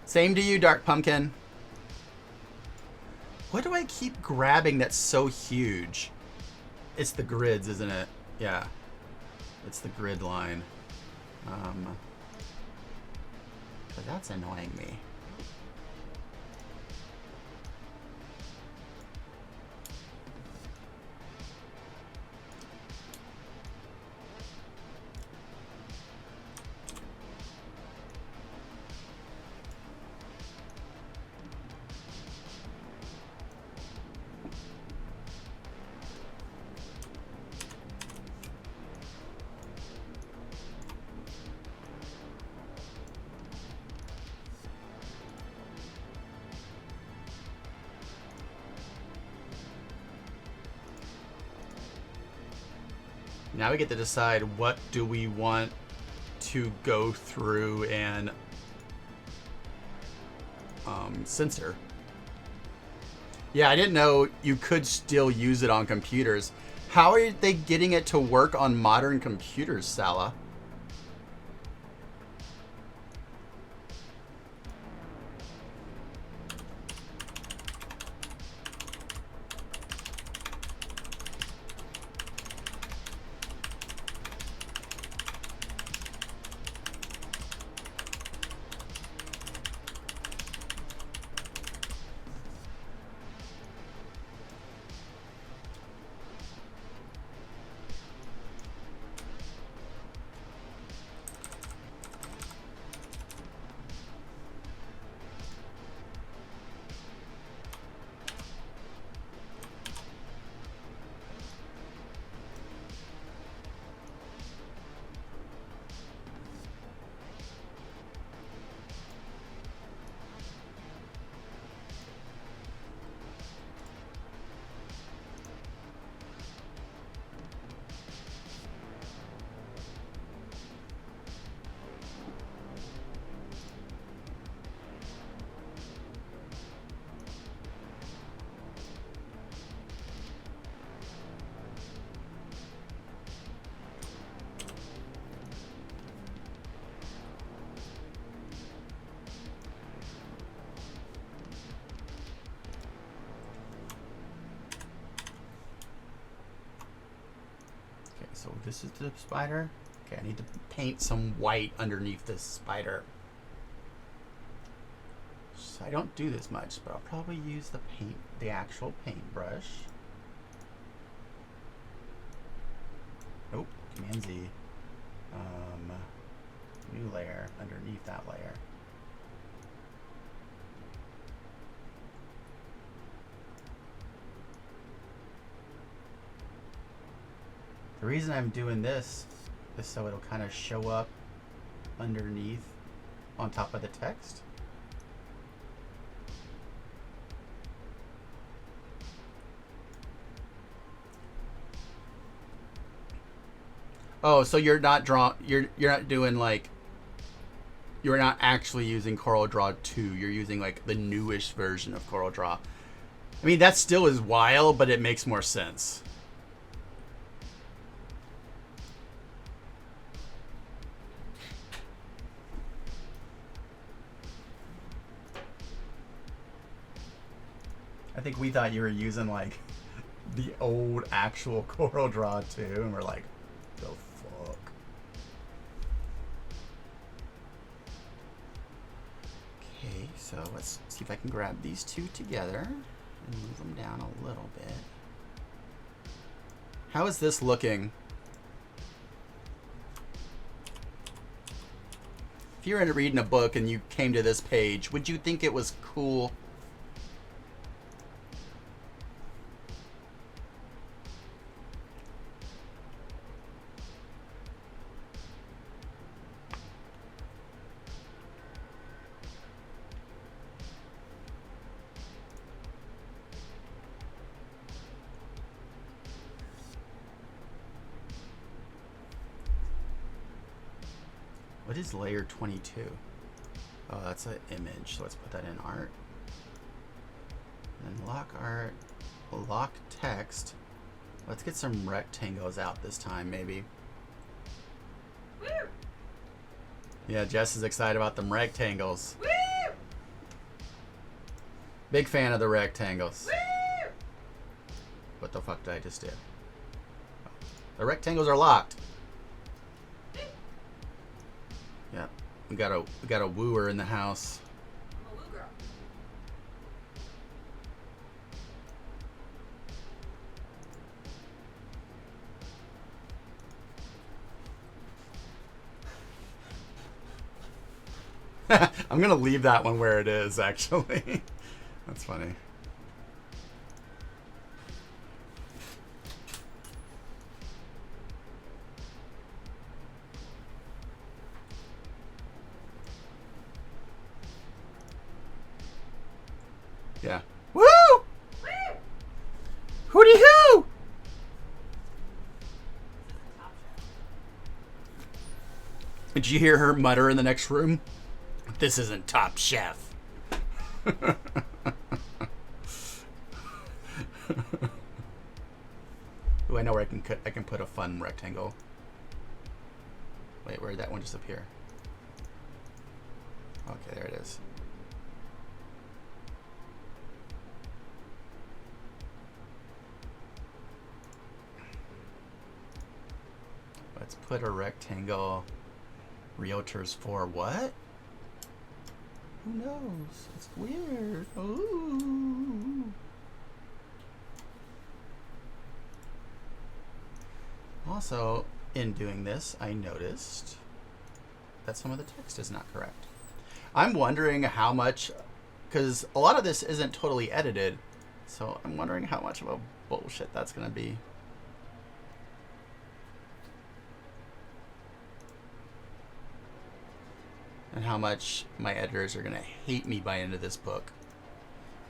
Same to you, Dark Pumpkin. What do I keep grabbing that's so huge? It's the grids, isn't it? Yeah. It's the grid line. But that's annoying me. Now we get to decide what do we want to go through and censor. Yeah, I didn't know you could still use it on computers. How are they getting it to work on modern computers, Salah? so this is the spider. Okay, I need to paint some white underneath this spider. So I don't do this much, but I'll probably use the actual paintbrush. Nope, Command Z. New layer underneath that layer. The reason I'm doing this is so it'll kind of show up underneath on top of the text. Oh, so you're not doing like, you're not actually using CorelDRAW 2. You're using like the newish version of CorelDRAW. I mean, that still is wild, but it makes more sense. I think we thought you were using like the old actual CorelDRAW 2, and we're like, the fuck. Okay, so let's see if I can grab these two together and move them down a little bit. How is this looking? If you were reading a book and you came to this page, would you think it was cool? What is layer 22? Oh, that's an image, so let's put that in art. And then lock art, lock text. Let's get some rectangles out this time, maybe. Woo! Yeah, Jess is excited about them rectangles. Woo! Big fan of the rectangles. Woo! What the fuck did I just do? The rectangles are locked. Yeah, we got a wooer in the house. I'm a woo girl. I'm gonna leave that one where it is, actually. That's funny. Yeah. Woo! Woo! Hooty hoo! Did you hear her mutter in the next room? This isn't Top Chef. Ooh, I know where I can put a fun rectangle. Wait, where did that one just appear? Okay, there it is. Let's put a rectangle. Realtors for what? Who knows? It's weird. Ooh. Also, in doing this, I noticed that some of the text is not correct. I'm wondering how much, because a lot of this isn't totally edited, so I'm wondering how much of a bullshit that's going to be. And how much my editors are going to hate me by the end of this book.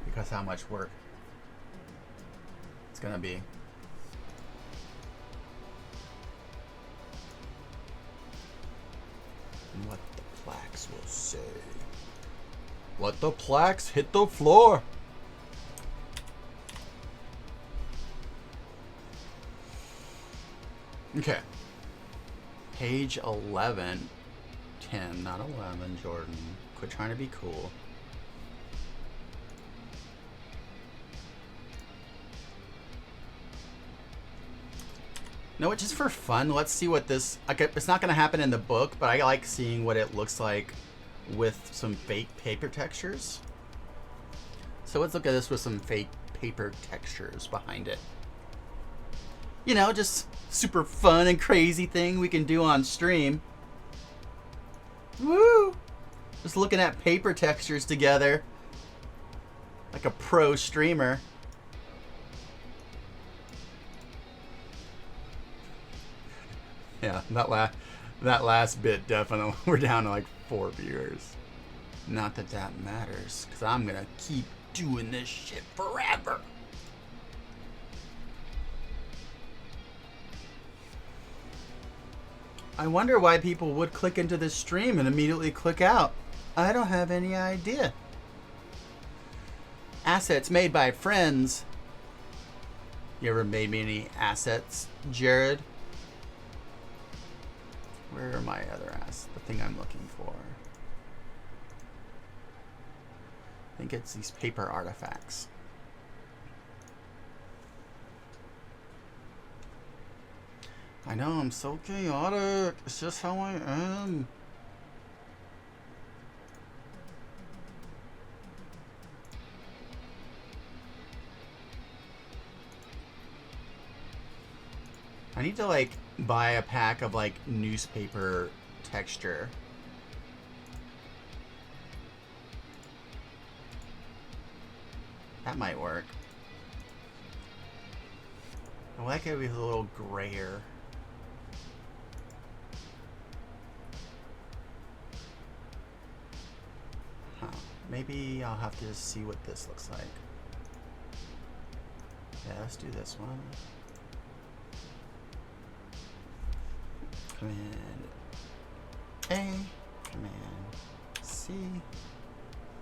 Because how much work it's going to be. And what the plaques will say. What the plaques hit the floor. Okay. Page 11. 10, not 11, Jordan. Quit trying to be cool. No, just for fun. Let's see what this. It's not going to happen in the book, but I like seeing what it looks like with some fake paper textures. So let's look at this with some fake paper textures behind it. You know, just super fun and crazy thing we can do on stream. Woo! Just looking at paper textures together. Like a pro streamer. Yeah, that last bit definitely. We're down to like 4 viewers. Not that that matters, because I'm going to keep doing this shit forever. I wonder why people would click into this stream and immediately click out. I don't have any idea. Assets made by friends. You ever made me any assets, Jared? Where are my other assets? The thing I'm looking for. I think it's these paper artifacts. I know, I'm so chaotic. It's just how I am. I need to like buy a pack of like newspaper texture. That might work. I like it with a little grayer. Huh. Maybe I'll have to just see what this looks like. Yeah, let's do this one. Command A, Command C.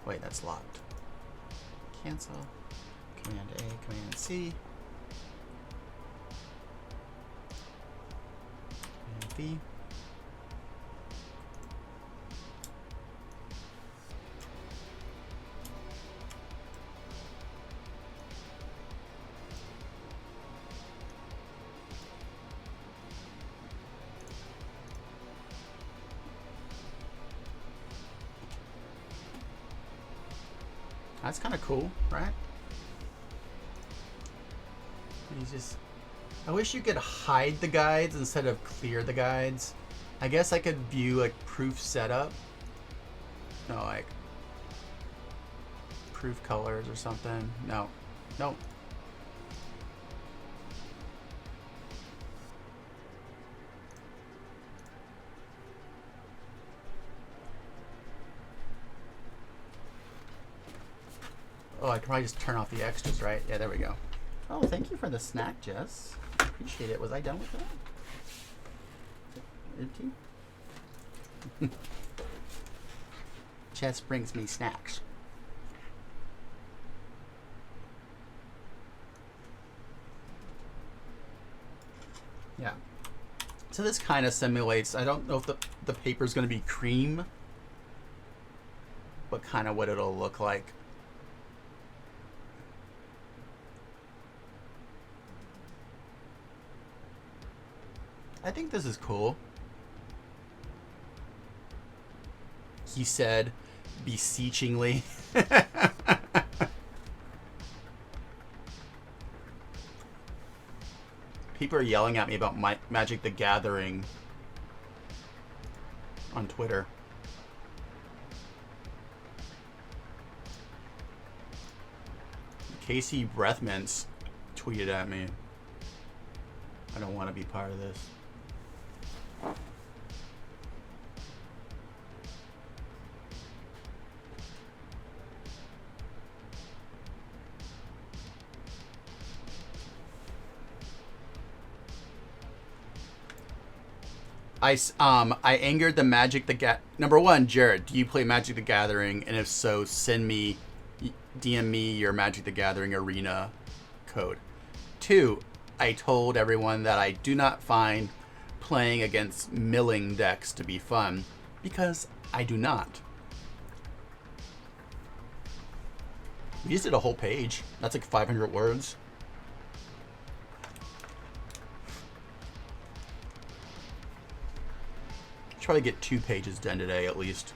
Wait, that's locked. Cancel. Command A, Command C. Command V. That's kind of cool, right? I wish you could hide the guides instead of clear the guides. I guess I could view like proof setup. No, like proof colors or something. No, no. Oh, I can probably just turn off the extras, right? Yeah, there we go. Oh, thank you for the snack, Jess. Appreciate it. Was I done with that? Empty? Jess brings me snacks. Yeah. So this kind of simulates, I don't know if the paper's going to be cream, but kind of what it'll look like. I think this is cool. He said beseechingly. People are yelling at me about Magic the Gathering on Twitter. Casey Breathmans tweeted at me. I don't want to be part of this. I angered the Number one, Jared, do you play Magic the Gathering? And if so, DM me your Magic the Gathering arena code. 2, I told everyone that I do not find playing against milling decks to be fun, because I do not. We just did a whole page. That's like 500 words. try to get 2 pages done today at least.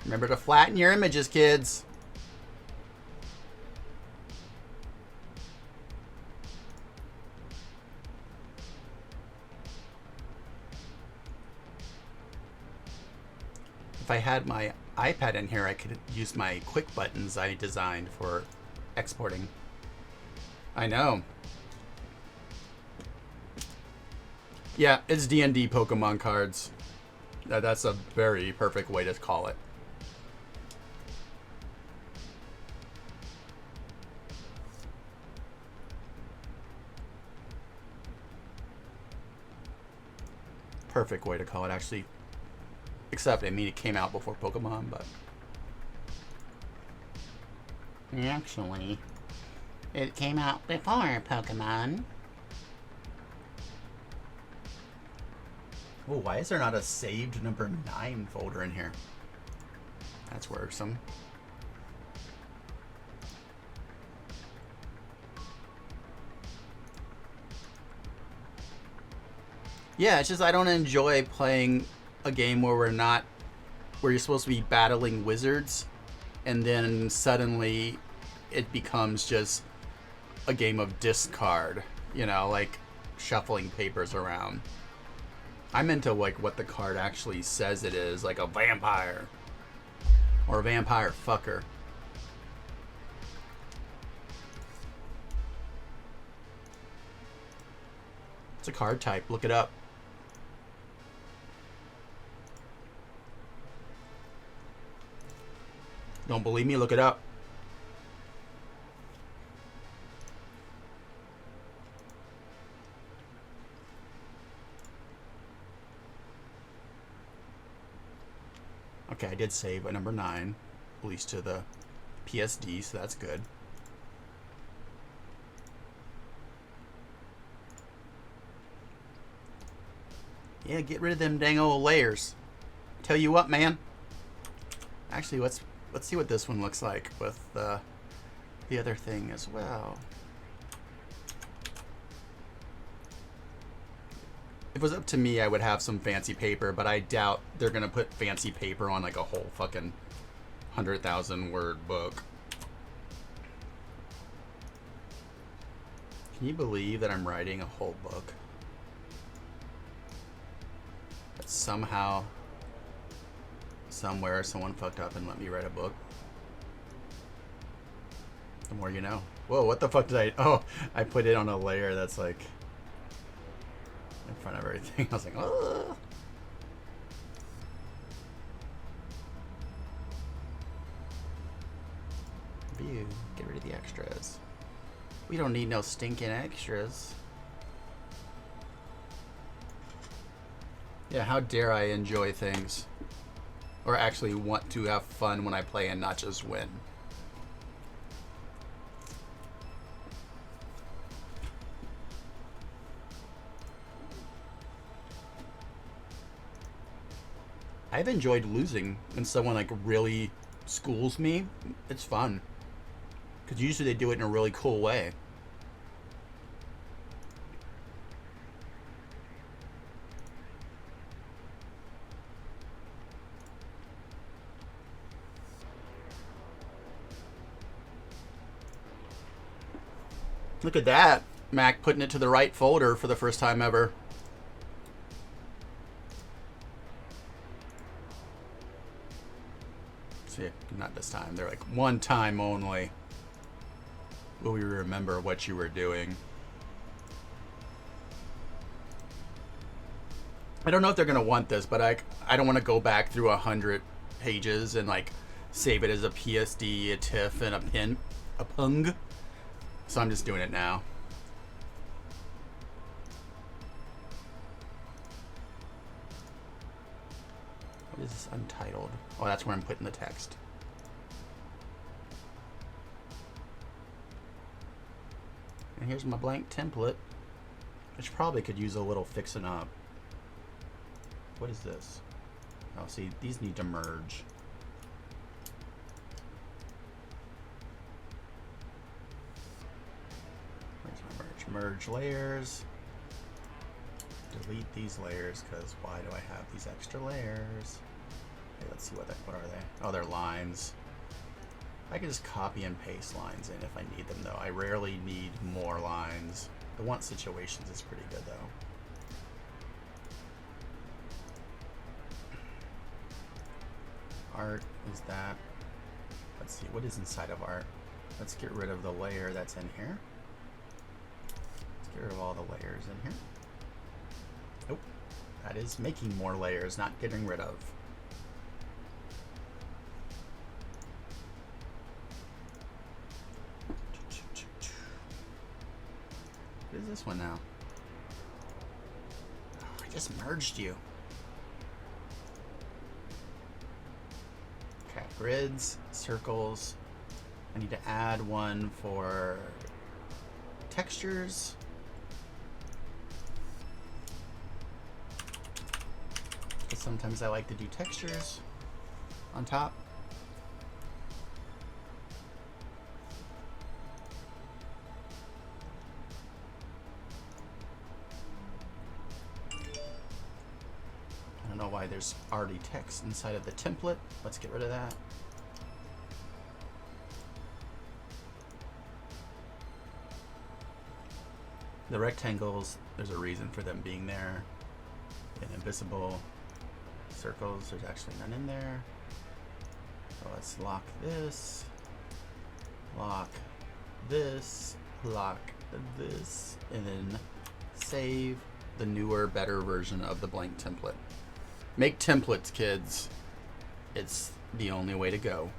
Remember to flatten your images, kids. If I had my iPad in here, I could use my quick buttons I designed for exporting. I know. Yeah, it's D&D Pokemon cards. That's a very perfect way to call it. Perfect way to call it, actually. Except, I mean, it came out before Pokemon, but... Actually, it came out before Pokemon. Oh, why is there not a saved number 9 folder in here? That's worrisome. Yeah, it's just I don't enjoy playing a game where where you're supposed to be battling wizards, and then suddenly it becomes just a game of discard, you know, like shuffling papers around. I'm into like what the card actually says it is, like a vampire or a vampire fucker. It's a card type, look it up. Don't believe me? Look it up. Okay, I did save a number 9, at least to the PSD, so that's good. Yeah, get rid of them dang old layers. Tell you what, man. Actually, let's see what this one looks like with the other thing as well. If it was up to me, I would have some fancy paper, but I doubt they're gonna put fancy paper on like a whole fucking 100,000 word book. Can you believe that I'm writing a whole book? That somehow, somewhere, someone fucked up and let me write a book. The more you know. Whoa, what the fuck did I... Oh, I put it on a layer that's like... in front of everything. I was like, oh. View. Get rid of the extras. We don't need no stinking extras. Yeah, how dare I enjoy things. Or actually want to have fun when I play and not just win. I've enjoyed losing when someone like really schools me. It's fun. Because usually they do it in a really cool way. Look at that. Mac putting it to the right folder for the first time ever. See, not this time. They're like, one time only will we remember what you were doing. I don't know if they're going to want this, but I don't want to go back through 100 pages and like save it as a PSD, a TIFF, and a PNG. So I'm just doing it now. What is this untitled? Oh, that's where I'm putting the text. And here's my blank template, which probably could use a little fixing up. What is this? Oh, see, these need to merge. merge layers. Delete these layers, because why do I have these extra layers? Okay, let's see what are they? Oh, they're lines. I can just copy and paste lines in if I need them, though. I rarely need more lines. The want situations is pretty good, though. Art is that. Let's see, what is inside of art? Let's get rid of the layer that's in here. Let's get rid of all the layers in here. Nope. That is making more layers, not getting rid of. What is this one now? Oh, I just merged you. Okay, grids, circles. I need to add one for textures. Because sometimes I like to do textures on top. I don't know why there's already text inside of the template. Let's get rid of that. The rectangles, there's a reason for them being there. And invisible circles, there's actually none in there. So let's lock this, lock this, and then save the newer, better version of the blank template. Make templates, kids. It's the only way to go.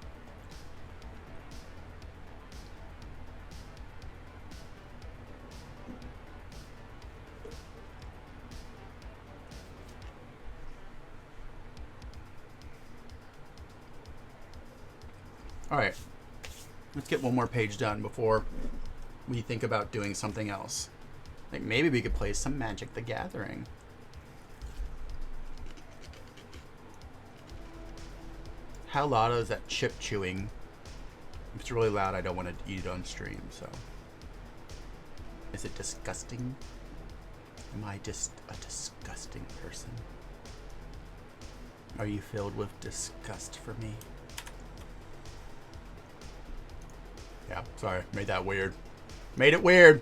All right, let's get one more page done before we think about doing something else. Like maybe we could play some Magic the Gathering. How loud is that chip chewing? If it's really loud, I don't want to eat it on stream, so. Is it disgusting? Am I just a disgusting person? Are you filled with disgust for me? Yeah, sorry, made that weird. Made it weird.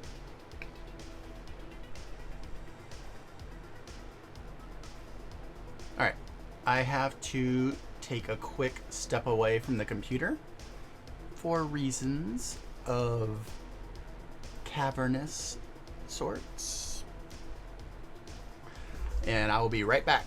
All right, I have to take a quick step away from the computer for reasons of cavernous sorts. And I will be right back.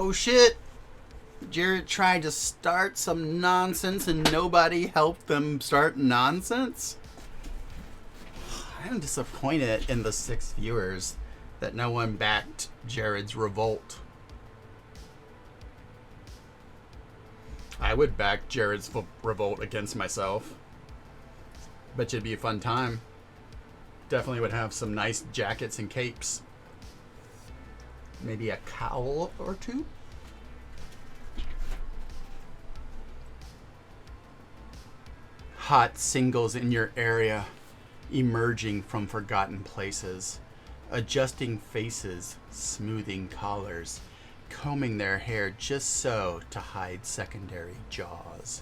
Oh shit! Jared tried to start some nonsense and nobody helped them start nonsense? I am disappointed in the 6 viewers that no one backed Jared's revolt. I would back Jared's revolt against myself. Bet you it'd be a fun time. Definitely would have some nice jackets and capes. Maybe a cowl or two. Hot singles in your area, emerging from forgotten places, adjusting faces, smoothing collars, combing their hair just so to hide secondary jaws.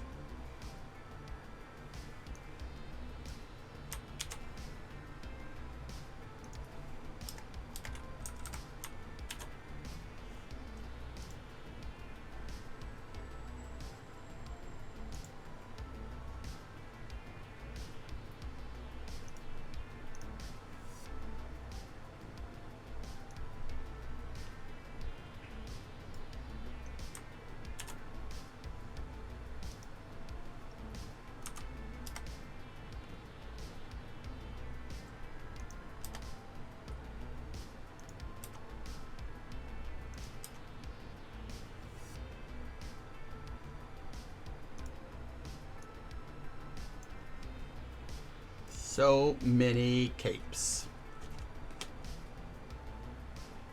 So many capes.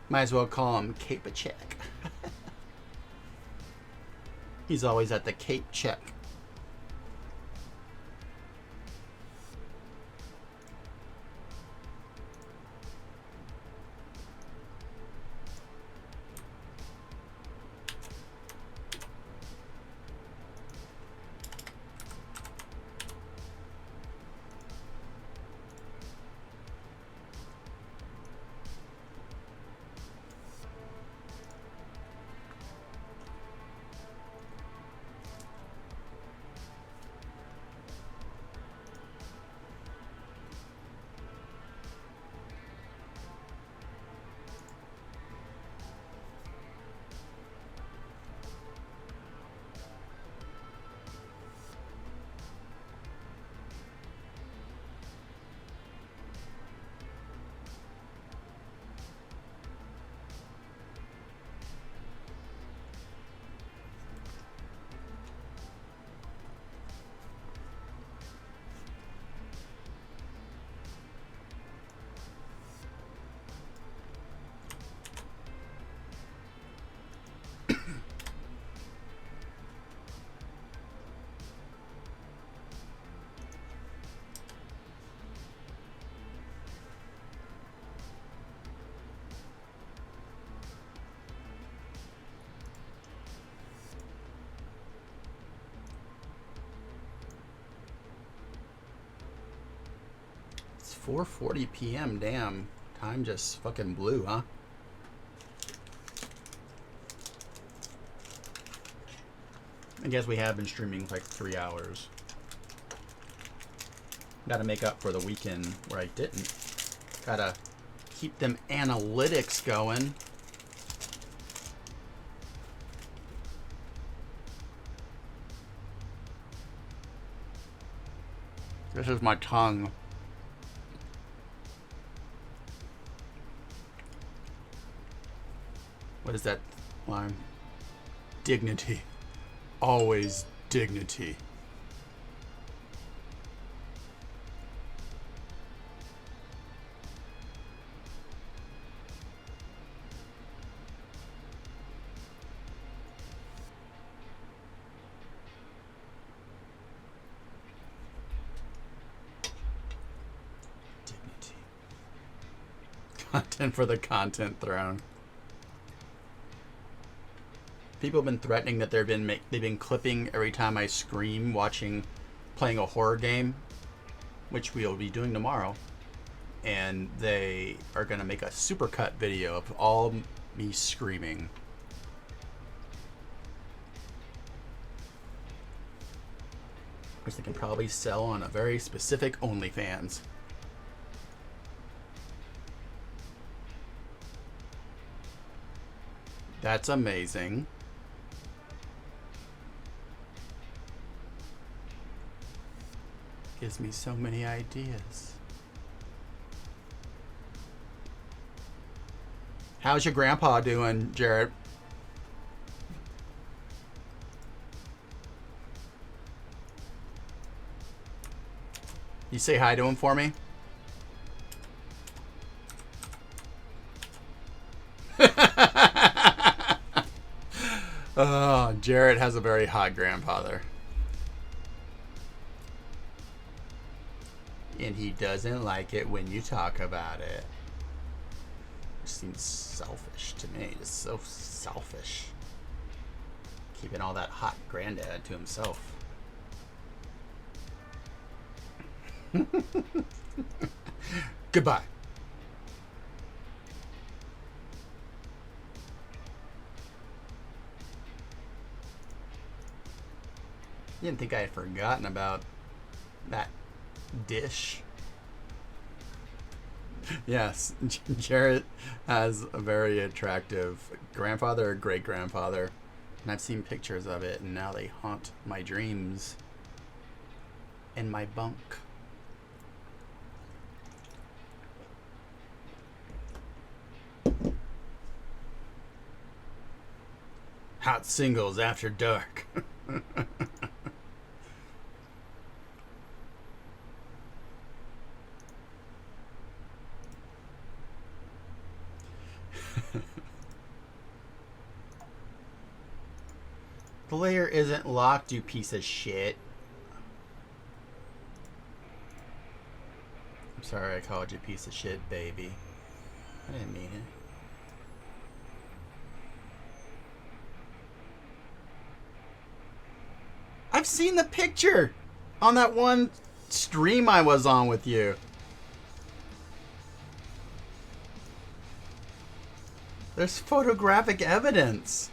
Might as well call him Cape a Check. He's always at the Cape Check. It's 4:40 p.m. Damn, time just fucking blew, huh? I guess we have been streaming for like 3 hours. Gotta make up for the weekend where I didn't. Gotta keep them analytics going. This is my tongue. What is that line? Dignity. Always dignity. Dignity. Content for the content throne. People have been threatening that they've been clipping every time I scream playing a horror game, which we'll be doing tomorrow, and they are gonna make a supercut video of all me screaming. Which they can probably sell on a very specific OnlyFans. That's amazing. Gives me so many ideas. How's your grandpa doing, Jarrett? You say hi to him for me? Oh, Jarrett has a very hot grandfather. And he doesn't like it when you talk about it. It seems selfish to me. It's so selfish. Keeping all that hot granddad to himself. Goodbye. You didn't think I had forgotten about that dish? Yes, Jarrett has a very attractive grandfather or great-grandfather. And I've seen pictures of it, and now they haunt my dreams and my bunk. Hot singles after dark. The layer isn't locked, you piece of shit. I'm sorry I called you piece of shit, baby. I didn't mean it. I've seen the picture on that one stream I was on with you. There's photographic evidence.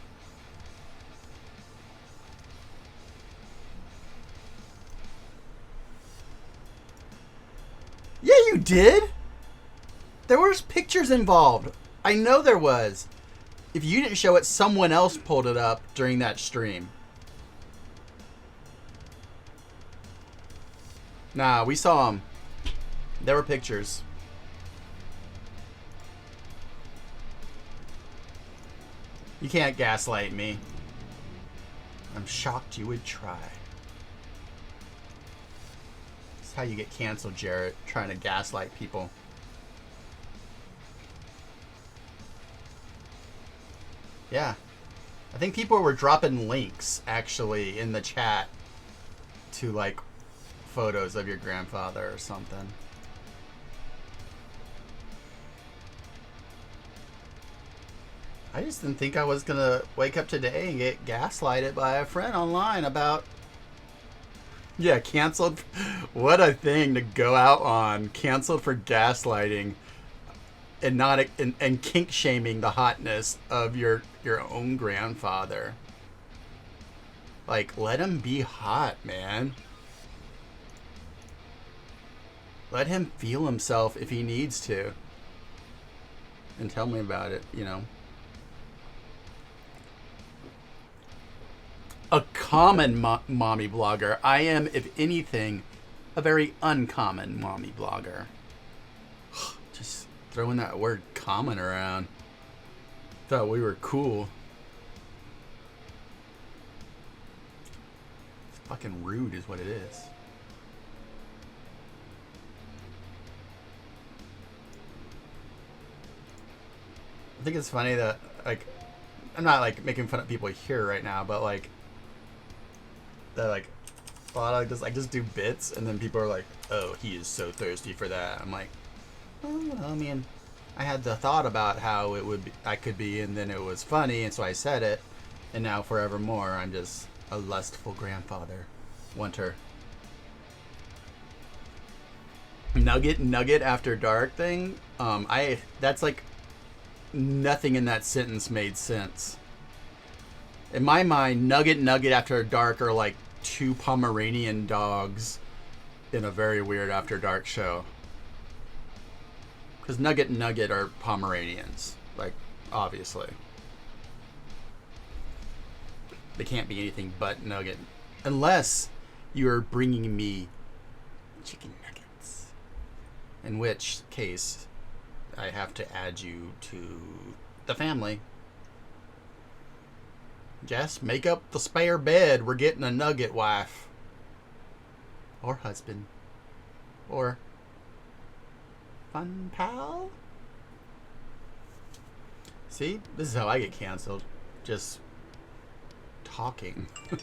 Yeah, you did. There was pictures involved. I know there was. If you didn't show it, someone else pulled it up during that stream. Nah, we saw them. There were pictures. You can't gaslight me. I'm shocked you would try. That's how you get canceled, Jarrett. Trying to gaslight people. Yeah. I think people were dropping links, actually, in the chat to, like, photos of your grandfather or something. I just didn't think I was gonna wake up today and get gaslighted by a friend online about... Yeah, canceled. What a thing to go out on. Canceled for gaslighting and not and kink shaming the hotness of your own grandfather. Like, let him be hot, man. Let him feel himself if he needs to. And tell me about it, you know. A common mommy blogger. I am, if anything, a very uncommon mommy blogger. Just throwing that word common around. Thought we were cool. It's fucking rude is what it is. I think it's funny that, like, I'm not, like, making fun of people here right now, but, like, that, like, a lot of just, like, just do bits, and then people are like, oh, he is so thirsty for that. I'm like, well, I mean, I had the thought about how it would be, I could be, and then it was funny, and so I said it, and now forevermore, I'm just a lustful grandfather. Wanter. Nugget after dark thing, that's, like, nothing in that sentence made sense. In my mind, Nugget After Dark are like two Pomeranian dogs in a very weird After Dark show. Because Nugget are Pomeranians, like, obviously. They can't be anything but nugget. Unless you're bringing me chicken nuggets. In which case, I have to add you to the family. Jess, make up the spare bed. We're getting a nugget wife. Or husband. Or fun pal. See? This is how I get canceled. Just talking. Why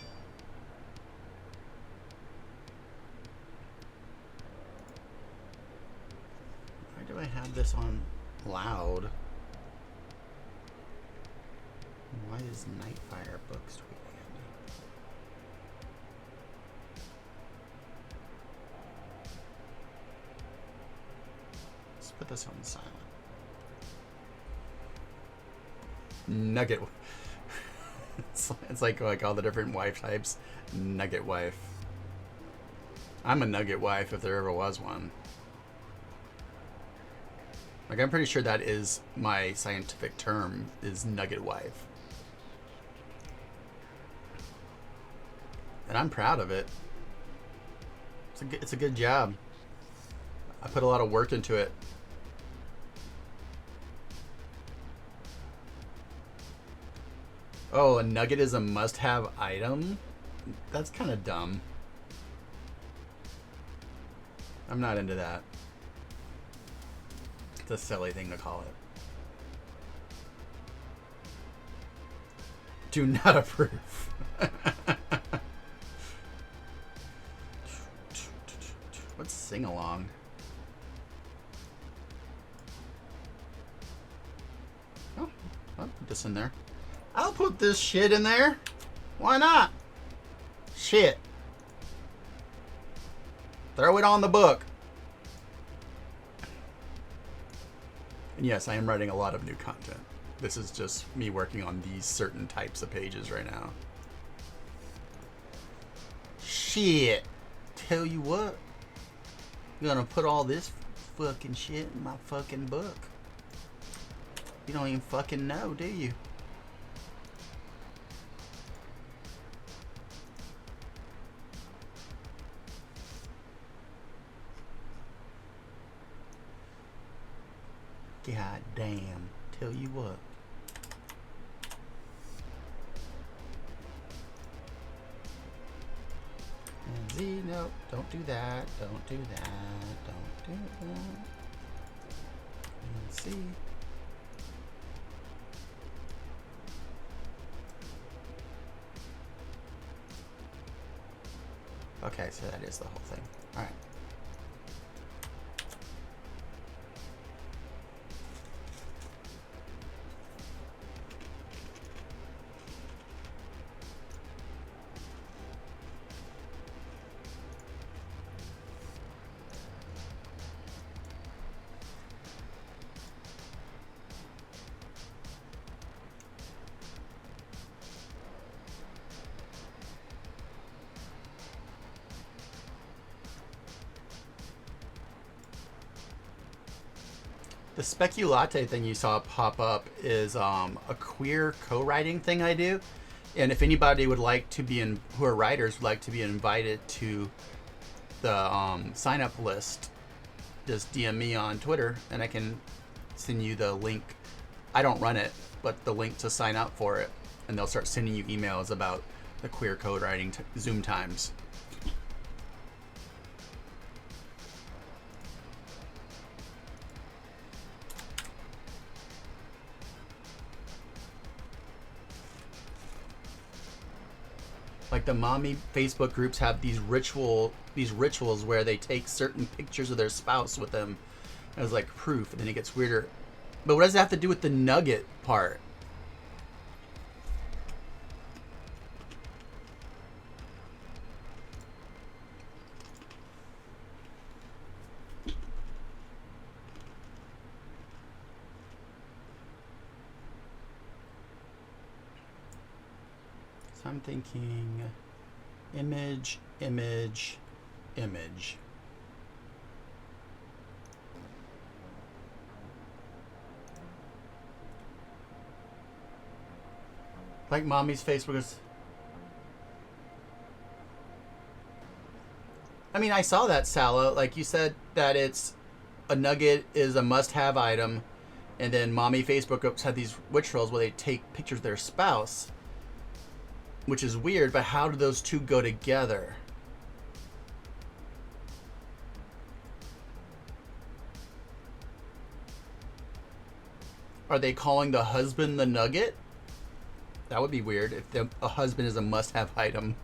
do I have this on loud? Why is Nightfire Books tweeting at me? Let's put this on silent. Nugget. It's like all the different wife types. Nugget wife. I'm a nugget wife if there ever was one. Like, I'm pretty sure that is my scientific term, is nugget wife. And I'm proud of it. It's a good job. I put a lot of work into it. Oh, a nugget is a must-have item? That's kind of dumb. I'm not into that. It's a silly thing to call it. Do not approve. Let's sing along. Oh, I'll put this in there. I'll put this shit in there. Why not? Shit. Throw it on the book. And yes, I am writing a lot of new content. This is just me working on these certain types of pages right now. Shit. Tell you what. I'm gonna put all this fucking shit in my fucking book. You don't even fucking know, do you? God damn. Tell you what. And Z, no, don't do that. Don't do that. Don't do that. And C. Okay, so that is the whole thing. Alright. The Speculate thing you saw pop up is a queer co-writing thing I do. And if anybody would like to be in, who are writers, would like to be invited to the sign up list, just DM me on Twitter and I can send you the link. I don't run it, but the link to sign up for it. And they'll start sending you emails about the queer code writing Zoom times. Like the mommy Facebook groups have these rituals where they take certain pictures of their spouse with them as like proof, and then it gets weirder. But what does that have to do with the nugget part? So I'm thinking image, image, image. Like mommy's Facebook is... I mean, I saw that, Sala. Like you said that it's a nugget is a must-have item, and then mommy Facebook groups had these witch trolls where they take pictures of their spouse, which is weird. But how do those two go together? Are they calling the husband the nugget? That would be weird if a husband is a must-have item.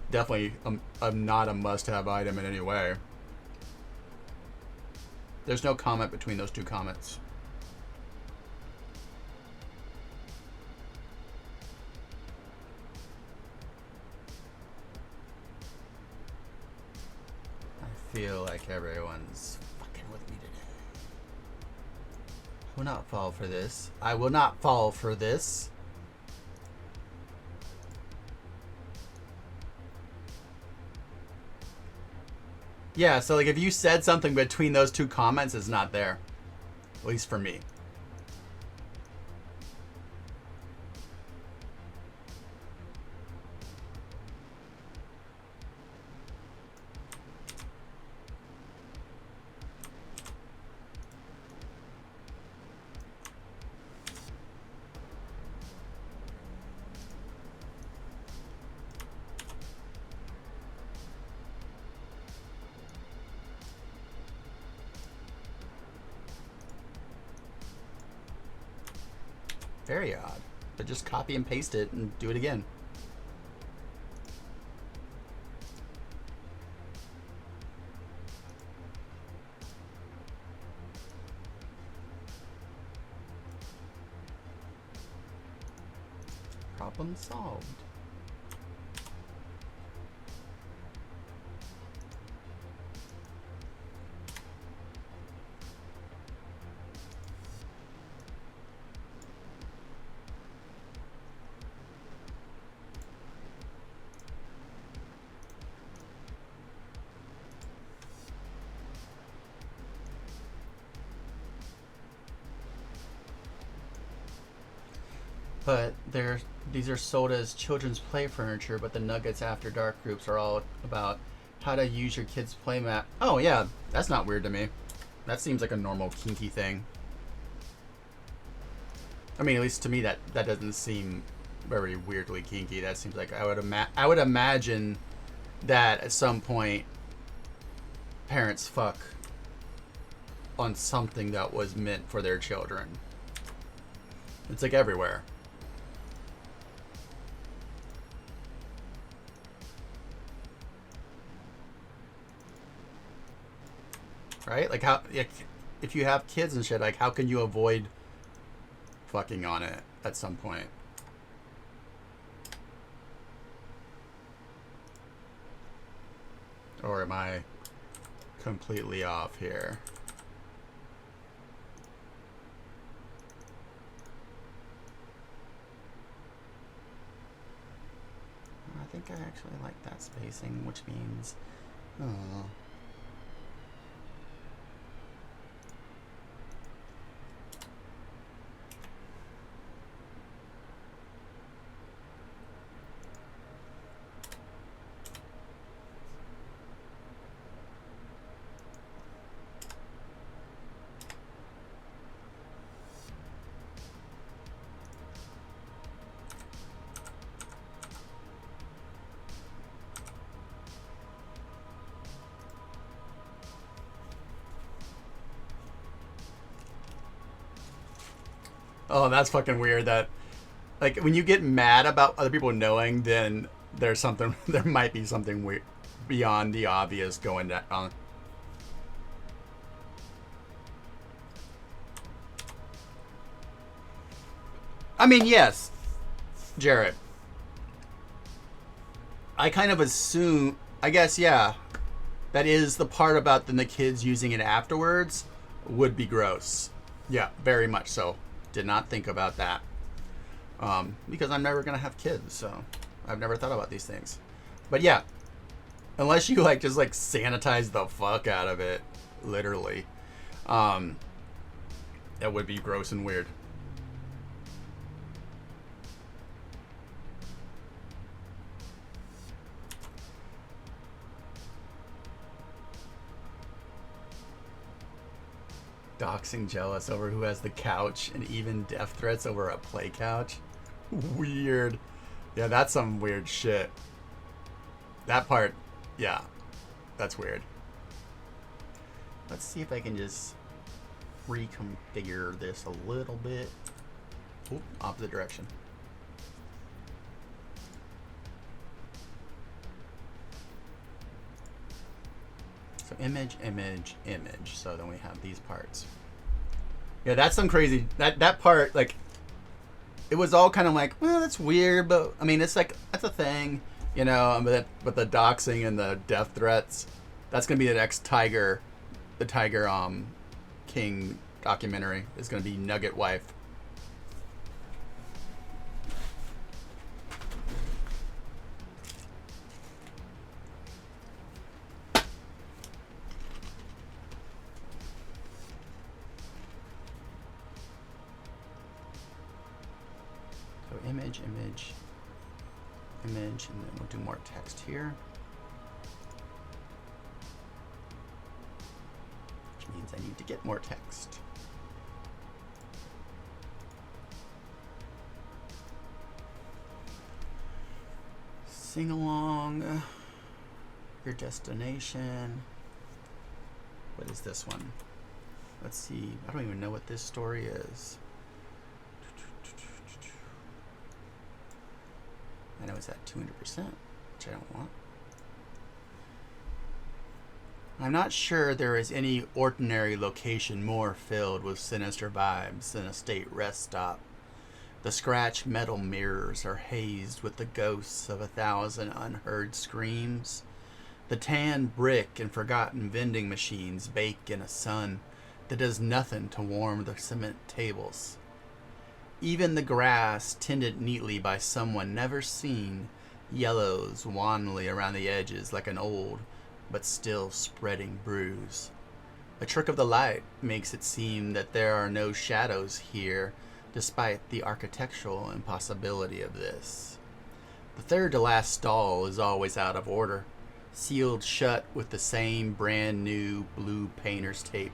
Definitely not a must-have item in any way. There's no comment between those two comments. I feel like everyone's fucking with me today. I will not fall for this. I will not fall for this. Yeah, so like if you said something between those two comments, it's not there. At least for me. Very odd. But just copy and paste it and do it again. Problem solved. But these are sold as children's play furniture, but the Nuggets After Dark groups are all about how to use your kid's play mat. Oh yeah, that's not weird to me. That seems like a normal kinky thing. I mean, at least to me that doesn't seem very weirdly kinky. That seems like I would imagine that at some point parents fuck on something that was meant for their children. It's like everywhere. Right? Like how if you have kids and shit, like how can you avoid fucking on it at some point? Or am I completely off here? I think I actually like that spacing, which means oh, that's fucking weird. That, like, when you get mad about other people knowing, then there's something. There might be something weird beyond the obvious going on. I mean, yes, Jared. I kind of assume. I guess, yeah. That is the part about then the kids using it afterwards would be gross. Yeah, very much so. Did not think about that because I'm never gonna have kids, so I've never thought about these things. But yeah, unless you like just like sanitize the fuck out of it, literally, that would be gross and weird. doxing jealous over who has the couch, and even death threats over a play couch. Weird. Yeah, that's some weird shit. That part, yeah, that's weird. Let's see if I can just reconfigure this a little bit. Oop, opposite direction. So image, image, image. So then we have these parts. Yeah, that's some crazy. That part, like, it was all kind of like, well, that's weird, but I mean, it's like that's a thing, you know. But the doxing and the death threats, that's gonna be the next Tiger King documentary. Is gonna be Nugget Wife. Image, image, image, and then we'll do more text here. Which means I need to get more text. Sing along. Your destination. What is this one? Let's see. I don't even know what this story is. I know it's at 200%, which I don't want. I'm not sure there is any ordinary location more filled with sinister vibes than a state rest stop. The scratched metal mirrors are hazed with the ghosts of 1,000 unheard screams. The tan brick and forgotten vending machines bake in a sun that does nothing to warm the cement tables. Even the grass, tended neatly by someone never seen, yellows wanly around the edges like an old but still spreading bruise. A trick of the light makes it seem that there are no shadows here, despite the architectural impossibility of this. The third to last stall is always out of order, sealed shut with the same brand new blue painter's tape.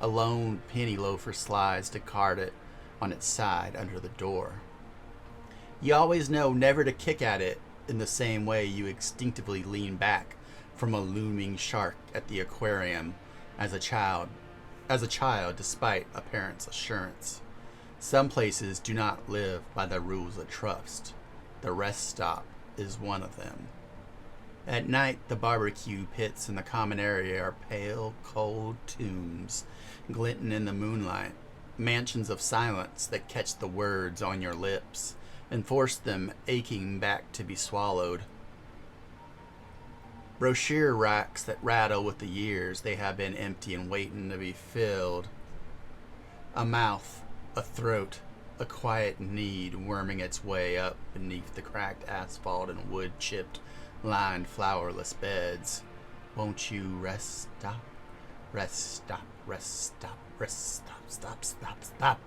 A lone penny loafer slides to cart it on its side under the door. You always know never to kick at it in the same way you instinctively lean back from a looming shark at the aquarium as a child despite a parent's assurance. Some places do not live by the rules of trust. The rest stop is one of them. At night, the barbecue pits in the common area are pale, cold tombs, glinting in the moonlight. Mansions of silence that catch the words on your lips and force them aching back to be swallowed. Brochure racks that rattle with the years they have been empty and waiting to be filled. A mouth, a throat, a quiet need worming its way up beneath the cracked asphalt and wood-chipped, lined flowerless beds. Won't you rest, stop, rest, stop, rest, stop, rest, stop. Stop, stop, stop.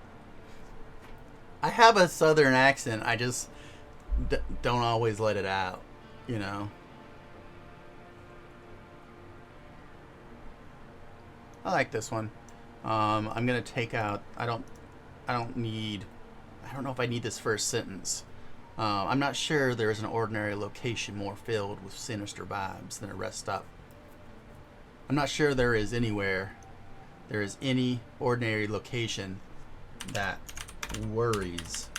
I have a southern accent. I just don't always let it out, you know. I like this one. I'm gonna take out. I don't know if I need this first sentence. I'm not sure there is an ordinary location more filled with sinister vibes than a rest stop. I'm not sure there is any ordinary location that worries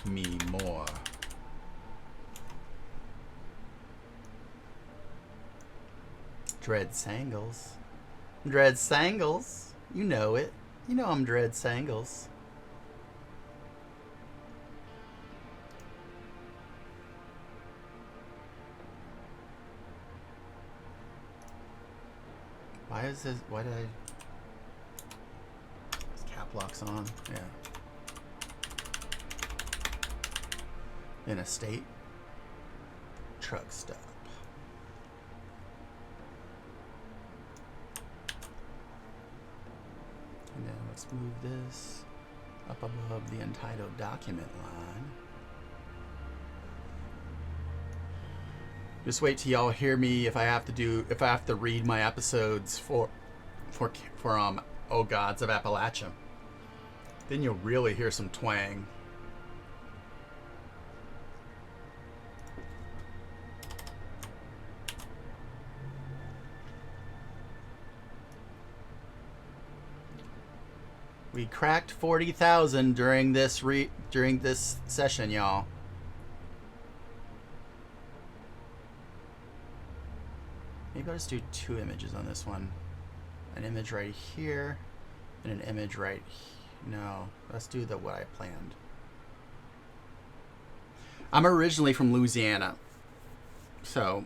me more. Dread Sangles. Dread Sangles. You know it. You know I'm Dread Sangles. Why did I... Cap locks on, yeah. In a state truck stop. And then let's move this up above the entitled document line. Just wait till y'all hear me if I have to read my episodes for O Gods of Appalachia. Then you'll really hear some twang. We cracked 40,000 during this session, y'all. Maybe I'll just do 2 images on this one. An image right here and an image right here. No, let's do what I planned. I'm originally from Louisiana, so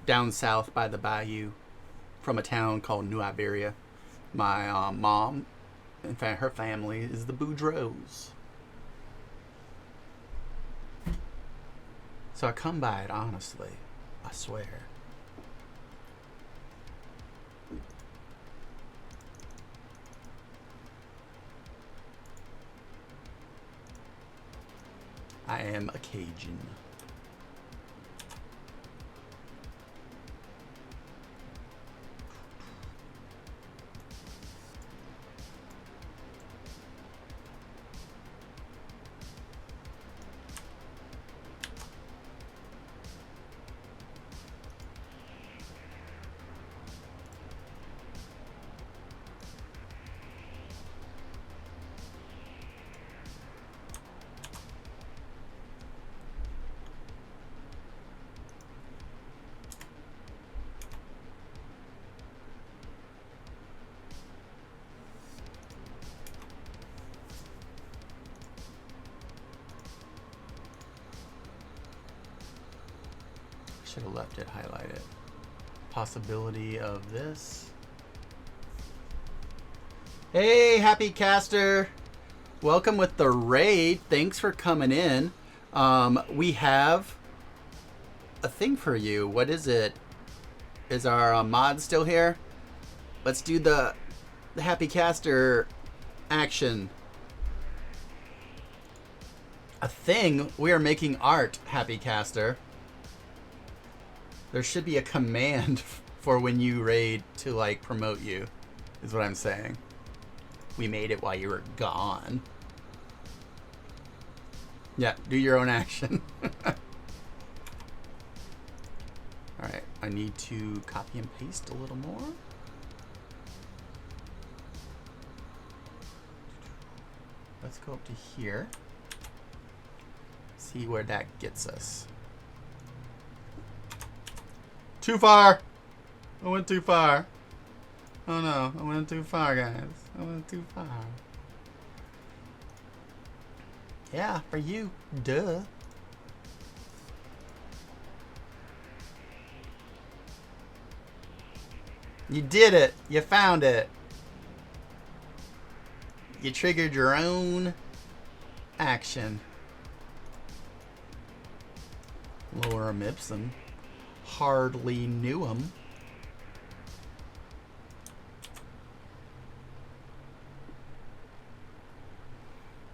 down south by the bayou, from a town called New Iberia. My mom, in fact, her family is the Boudreaux. So I come by it honestly, I swear. I am a Cajun. Should have left it highlighted. Possibility of this. Hey, Happy Caster. Welcome with the raid. Thanks for coming in. We have a thing for you. What is it? Is our mod still here? Let's do the Happy Caster action. A thing? We are making art, Happy Caster. There should be a command for when you raid to like promote you, is what I'm saying. We made it while you were gone. Yeah, do your own action. Alright, I need to copy and paste a little more. Let's go up to here. See where that gets us. Too far! I went too far. Oh no, I went too far, guys. I went too far. Yeah, for you. Duh. You did it. You found it. You triggered your own action. Lorem ipsum. Hardly knew him.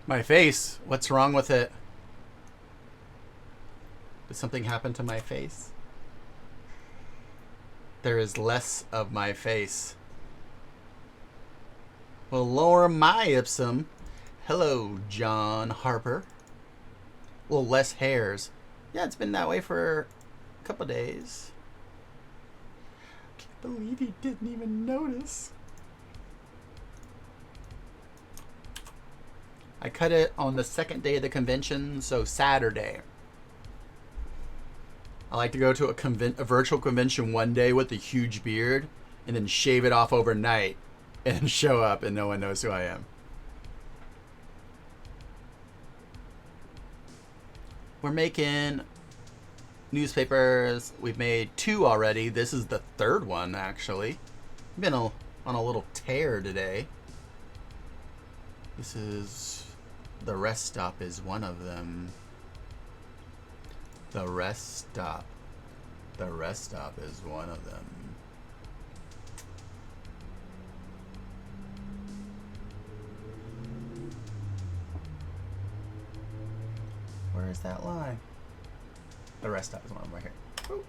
My face. What's wrong with it? Did something happen to my face? There is less of my face. Well, lorem ipsum. Hello, John Harper. Well, less hairs. Yeah, it's been that way for a couple days. Can't believe he didn't even notice. I cut it on the second day of the convention, so Saturday. I like to go to a virtual convention one day with a huge beard and then shave it off overnight and show up and no one knows who I am. We're making newspapers. We've made 2 already. This is the 3rd one, actually. Been on a little tear today. This is... The Rest Stop is one of them. The Rest Stop. The Rest Stop is one of them. Where is that line? The Rest Stop is one of them right here. Ooh.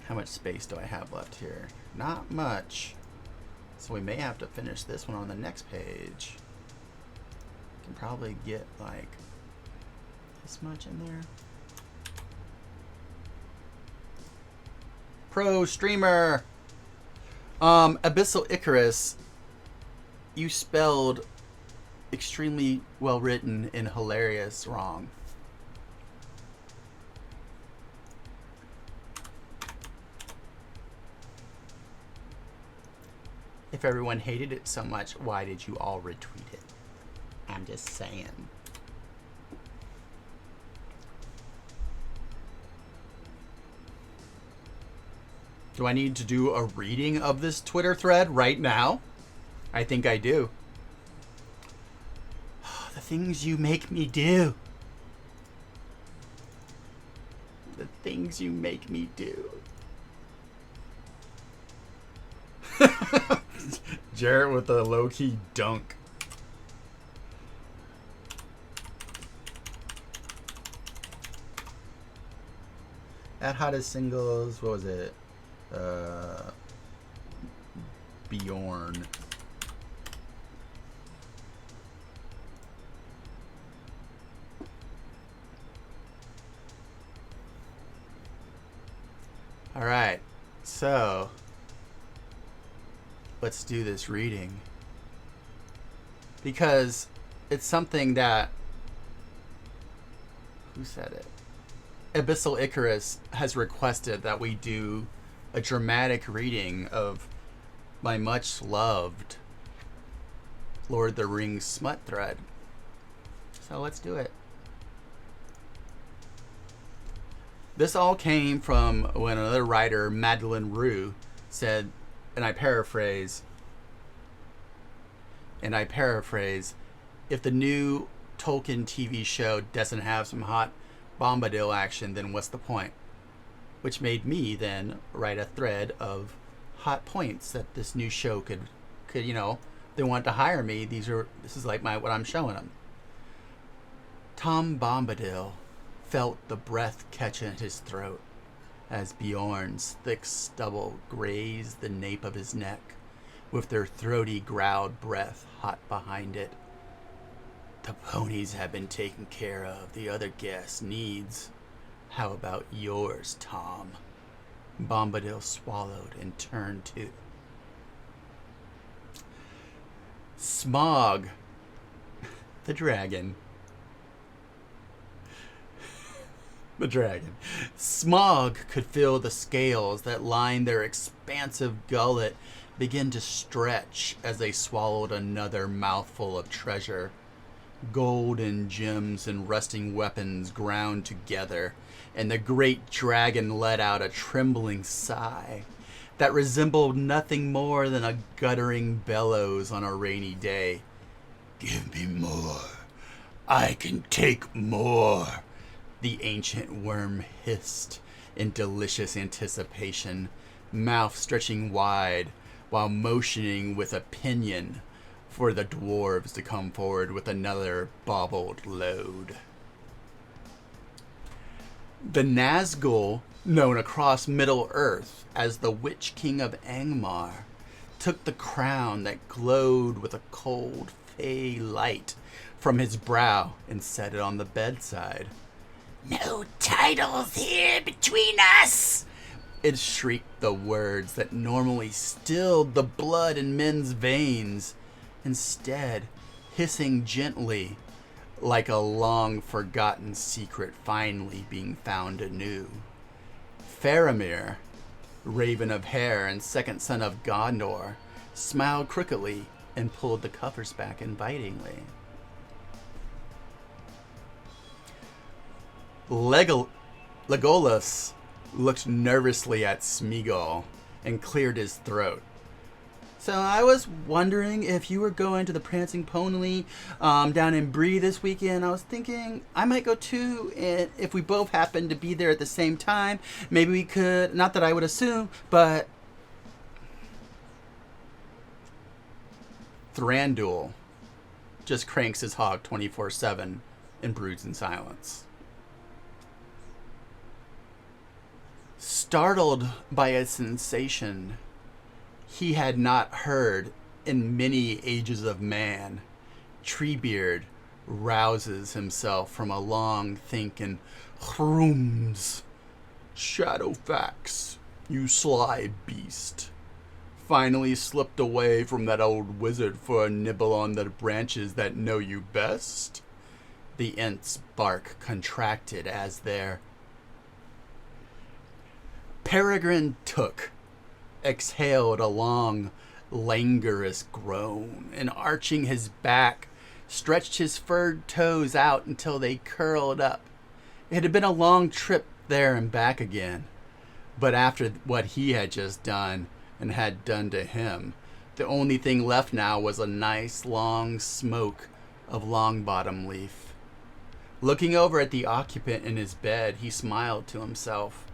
How much space do I have left here? Not much. So we may have to finish this one on the next page. Can probably get like this much in there. Pro streamer. Abyssal Icarus, you spelled extremely well written and hilarious wrong. If everyone hated it so much, why did you all retweet it? I'm just saying. Do I need to do a reading of this Twitter thread right now? I think I do. The things you make me do. The things you make me do. Jarrett with a low-key dunk. At hottest singles, what was it? Bjorn. All right, so let's do this reading because it's something that, who said it? Abyssal Icarus has requested that we do a dramatic reading of my much loved Lord of the Rings smut thread. So let's do it. This all came from when another writer, Madeline Rue, said, and I paraphrase, if the new Tolkien TV show doesn't have some hot Bombadil action, then what's the point? Which made me then write a thread of hot points that this new show could you know, they want to hire me. This is like what I'm showing them. Tom Bombadil felt the breath catch in his throat as Bjorn's thick stubble grazed the nape of his neck, with their throaty growled breath hot behind it. The ponies have been taken care of. The other guests' needs. How about yours, Tom? Bombadil swallowed and turned to Smog, the dragon. The dragon. Smog could feel the scales that lined their expansive gullet begin to stretch as they swallowed another mouthful of treasure. Gold and gems and rusting weapons ground together, and the great dragon let out a trembling sigh that resembled nothing more than a guttering bellows on a rainy day. Give me more. I can take more. The ancient worm hissed in delicious anticipation, mouth stretching wide while motioning with a pinion for the dwarves to come forward with another baubled load. The Nazgul, known across Middle-earth as the Witch King of Angmar, took the crown that glowed with a cold, fey light from his brow and set it on the bedside. No titles here between us! It shrieked the words that normally stilled the blood in men's veins, instead hissing gently like a long-forgotten secret finally being found anew. Faramir, Raven of Hair and second son of Gondor, smiled crookedly and pulled the covers back invitingly. Legolas looked nervously at Smeagol and cleared his throat. So I was wondering if you were going to the Prancing Pony down in Bree this weekend. I was thinking I might go too, and if we both happen to be there at the same time, maybe we could, not that I would assume, but Thranduil just cranks his hog 24/7 and broods in silence. Startled by a sensation, he had not heard in many ages of man. Treebeard rouses himself from a long think and hrooms. Shadowfax, you sly beast. Finally slipped away from that old wizard for a nibble on the branches that know you best? The Ent's bark contracted as their Peregrine took, exhaled a long, languorous groan, and arching his back, stretched his furred toes out until they curled up. It had been a long trip there and back again, but after what he had just done and had done to him, the only thing left now was a nice long smoke of Longbottom Leaf. Looking over at the occupant in his bed, he smiled to himself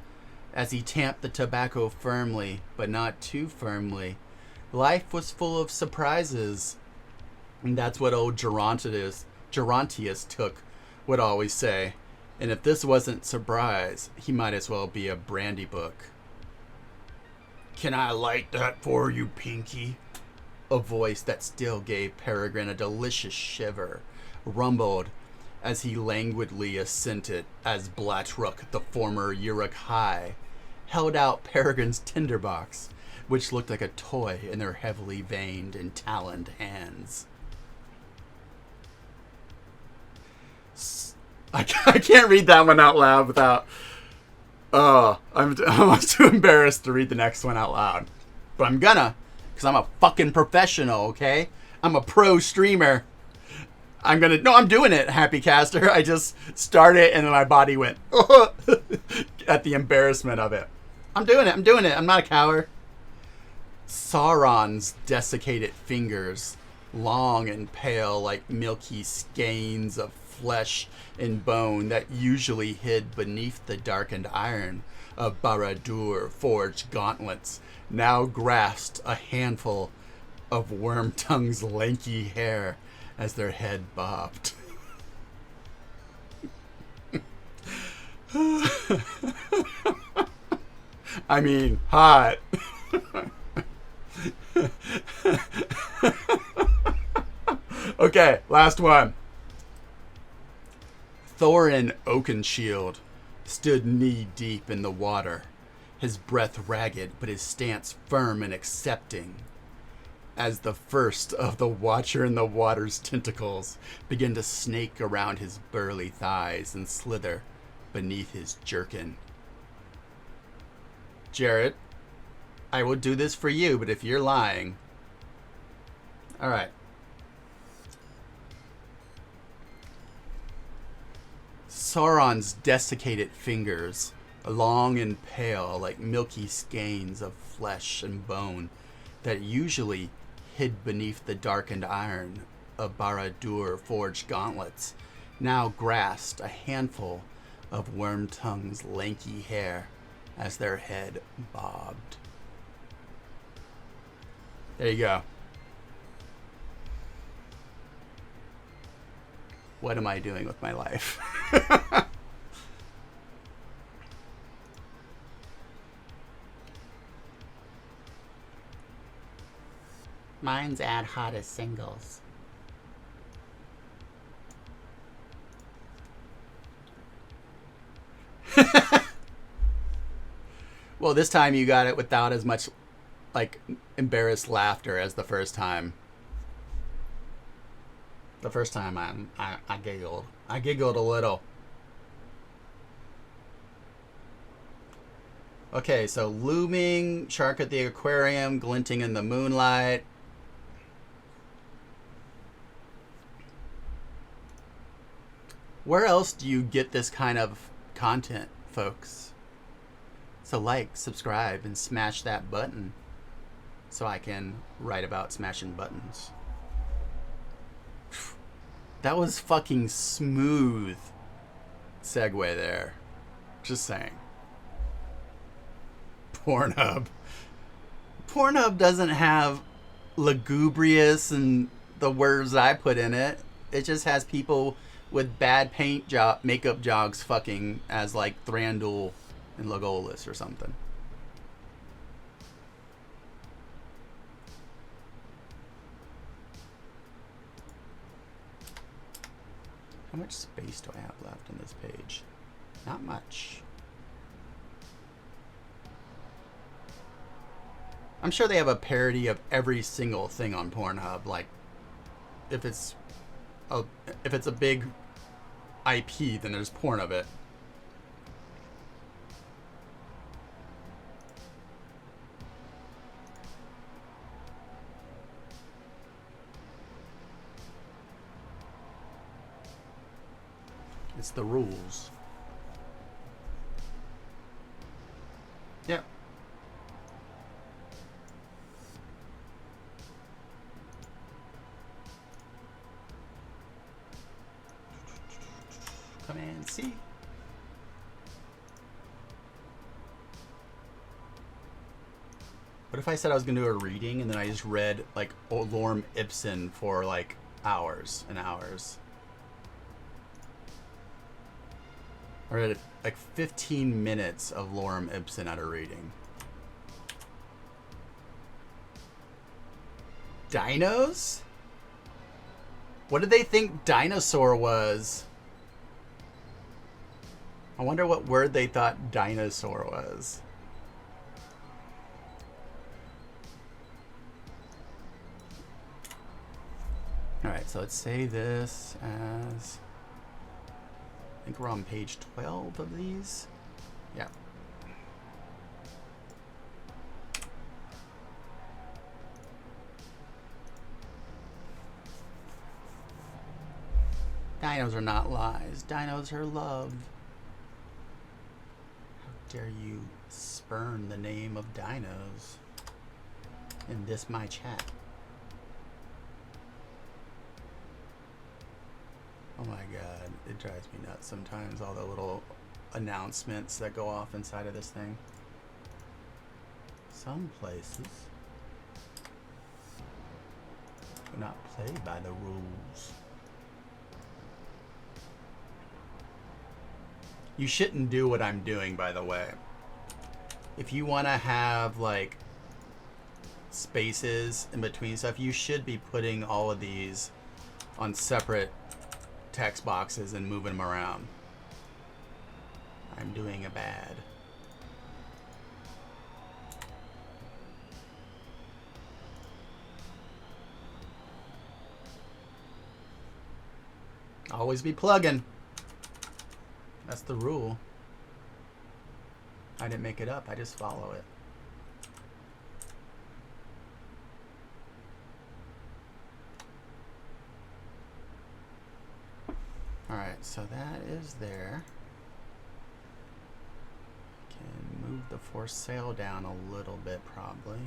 as he tamped the tobacco firmly, but not too firmly. Life was full of surprises, and that's what old Gerontius Took would always say. And if this wasn't surprise, he might as well be a brandy book. Can I light that for you, Pinky? A voice that still gave Peregrine a delicious shiver rumbled as he languidly assented as Blatrook, the former Uruk-hai, held out Peregrine's tinderbox, which looked like a toy in their heavily veined and taloned hands. I can't read that one out loud without... I'm almost too embarrassed to read the next one out loud. But I'm gonna, because I'm a fucking professional, okay? I'm a pro streamer. I'm doing it, Happy Caster. I just started and then my body went at the embarrassment of it. I'm doing it. I'm not a coward. Sauron's desiccated fingers, long and pale like milky skeins of flesh and bone that usually hid beneath the darkened iron of Barad-dûr forged gauntlets, now grasped a handful of Wormtongue's lanky hair as their head bobbed. I mean, hot. Okay, last one. Thorin Oakenshield stood knee-deep in the water, his breath ragged but his stance firm and accepting, as the first of the Watcher in the Water's tentacles began to snake around his burly thighs and slither beneath his jerkin. Jared, I will do this for you, but if you're lying... Alright. Sauron's desiccated fingers, long and pale like milky skeins of flesh and bone that usually hid beneath the darkened iron of Barad-dûr forged gauntlets, now grasped a handful of Wormtongue's lanky hair as their head bobbed. There you go. What am I doing with my life? Mine's ad hot as singles. Well, this time you got it without as much, like, embarrassed laughter as the first time. The first time I giggled. I giggled a little. Okay, so looming, shark at the aquarium, glinting in the moonlight. Where else do you get this kind of content, folks? So like, subscribe, and smash that button so I can write about smashing buttons. That was fucking smooth segue there. Just saying. Pornhub. Pornhub doesn't have lugubrious and the words I put in it. It just has people with bad makeup jogs fucking as like Thranduil and Legolas or something. How much space do I have left on this page? Not much. I'm sure they have a parody of every single thing on Pornhub. Like, if it's a big IP, then there's porn of it. It's the rules. Yep. Command C. What if I said I was going to do a reading and then I just read like Lorem Ipsum for like hours and hours? I read like 15 minutes of Lorem Ipsum at a reading. Dinos? What did they think dinosaur was? I wonder what word they thought dinosaur was. Alright, so let's say this as... I think we're on page 12 of these. Yeah. Dinos are not lies. Dinos are love. How dare you spurn the name of dinos in this my chat? Oh my god, it drives me nuts sometimes, all the little announcements that go off inside of this thing. Some places do not play by the rules. You shouldn't do what I'm doing, by the way. If you want to have, like, spaces in between stuff, you should be putting all of these on separate text boxes and moving them around. I'm doing a bad. Always be plugging. That's the rule. I didn't make it up, I just follow it. Alright, so that is there. Can move the for sale down a little bit probably.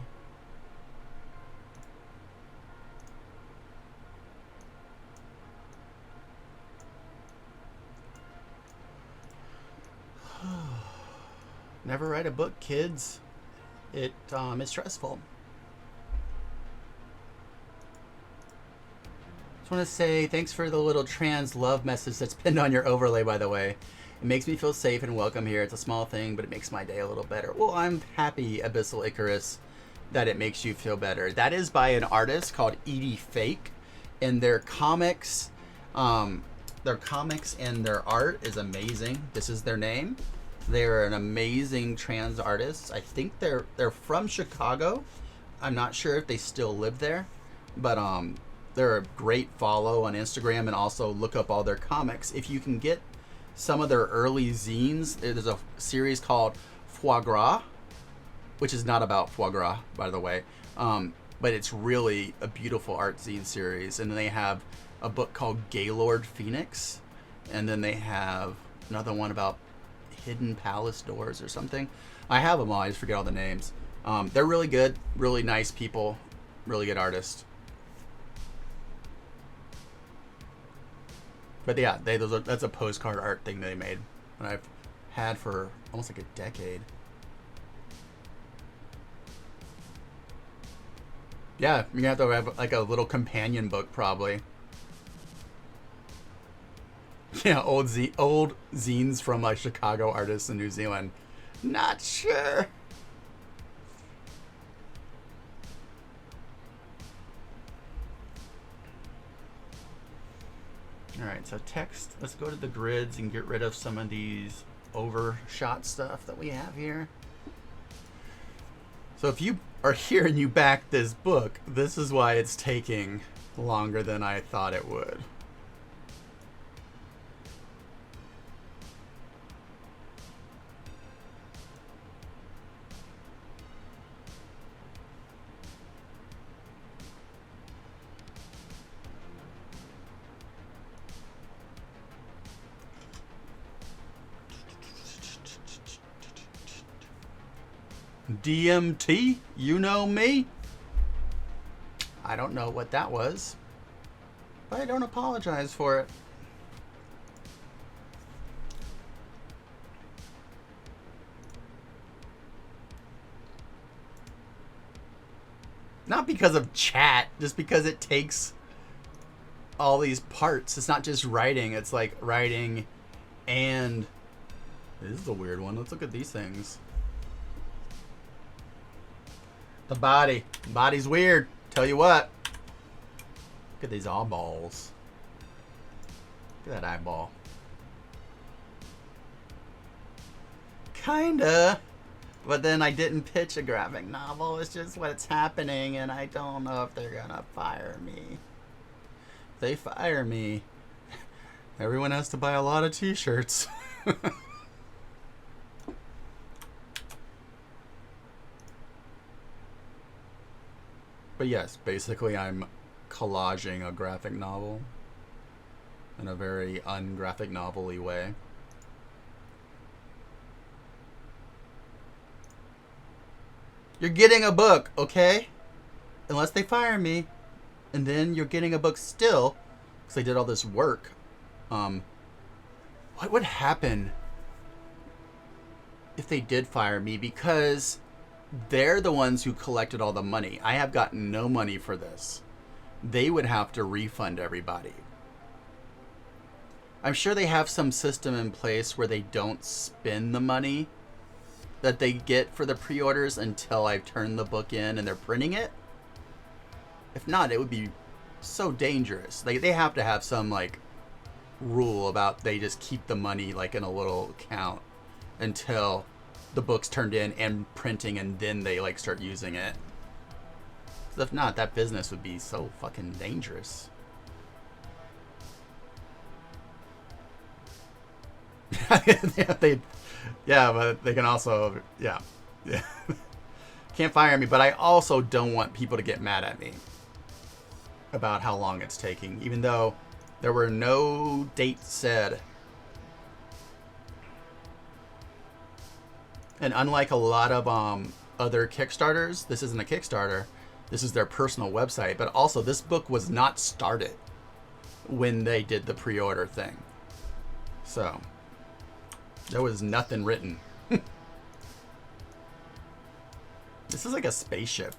Never write a book, kids. It is stressful. Just want to say thanks for the little trans love message that's pinned on your overlay, by the way. It makes me feel safe and welcome here. It's a small thing, but it makes my day a little better. Well, I'm happy, Abyssal Icarus, that it makes you feel better. That is by an artist called Edie Fake, and their comics and their art is amazing. This is their name. They're an amazing trans artist. I think they're from Chicago. I'm not sure if they still live there, but they're a great follow on Instagram, and also look up all their comics. If you can get some of their early zines, there's a series called Foie Gras, which is not about foie gras, by the way, but it's really a beautiful art zine series. And then they have a book called Gaylord Phoenix, and then they have another one about Hidden Palace Doors or something. I have them all, I just forget all the names. They're really good, really nice people, really good artists. But yeah, that's a postcard art thing they made, and I've had for almost like a decade. Yeah, you're gonna have to have like a little companion book probably. Yeah, old zines from like Chicago artists in New Zealand. Not sure. All right, so text. Let's go to the grids and get rid of some of these overshot stuff that we have here. So if you are here and you back this book, this is why it's taking longer than I thought it would. DMT, you know me. I don't know what that was, but I don't apologize for it. Not because of chat, just because it takes all these parts. It's not just writing, it's like writing and... This is a weird one. Let's look at these things. The body. Body's weird. Tell you what. Look at these eyeballs. Look at that eyeball. Kinda. But then I didn't pitch a graphic novel. It's just what's happening, and I don't know if they're gonna fire me. If they fire me, everyone has to buy a lot of t-shirts. But yes, basically I'm collaging a graphic novel in a very ungraphic novel-y way. You're getting a book, okay? Unless they fire me. And then you're getting a book still, because they did all this work. What would happen if they did fire me? Because they're the ones who collected all the money. I have gotten no money for this. They would have to refund everybody. I'm sure they have some system in place where they don't spend the money that they get for the pre-orders until I've turned the book in and they're printing it. If not, it would be so dangerous. They have to have some like rule about they just keep the money like in a little account until the book's turned in and printing, and then they like start using it. 'Cause if not, that business would be so fucking dangerous. Yeah, but they can also, yeah. Can't fire me, but I also don't want people to get mad at me about how long it's taking, even though there were no dates said. And unlike a lot of other Kickstarters, this isn't a Kickstarter. This is their personal website. But also, this book was not started when they did the pre-order thing. So, there was nothing written. This is like a spaceship.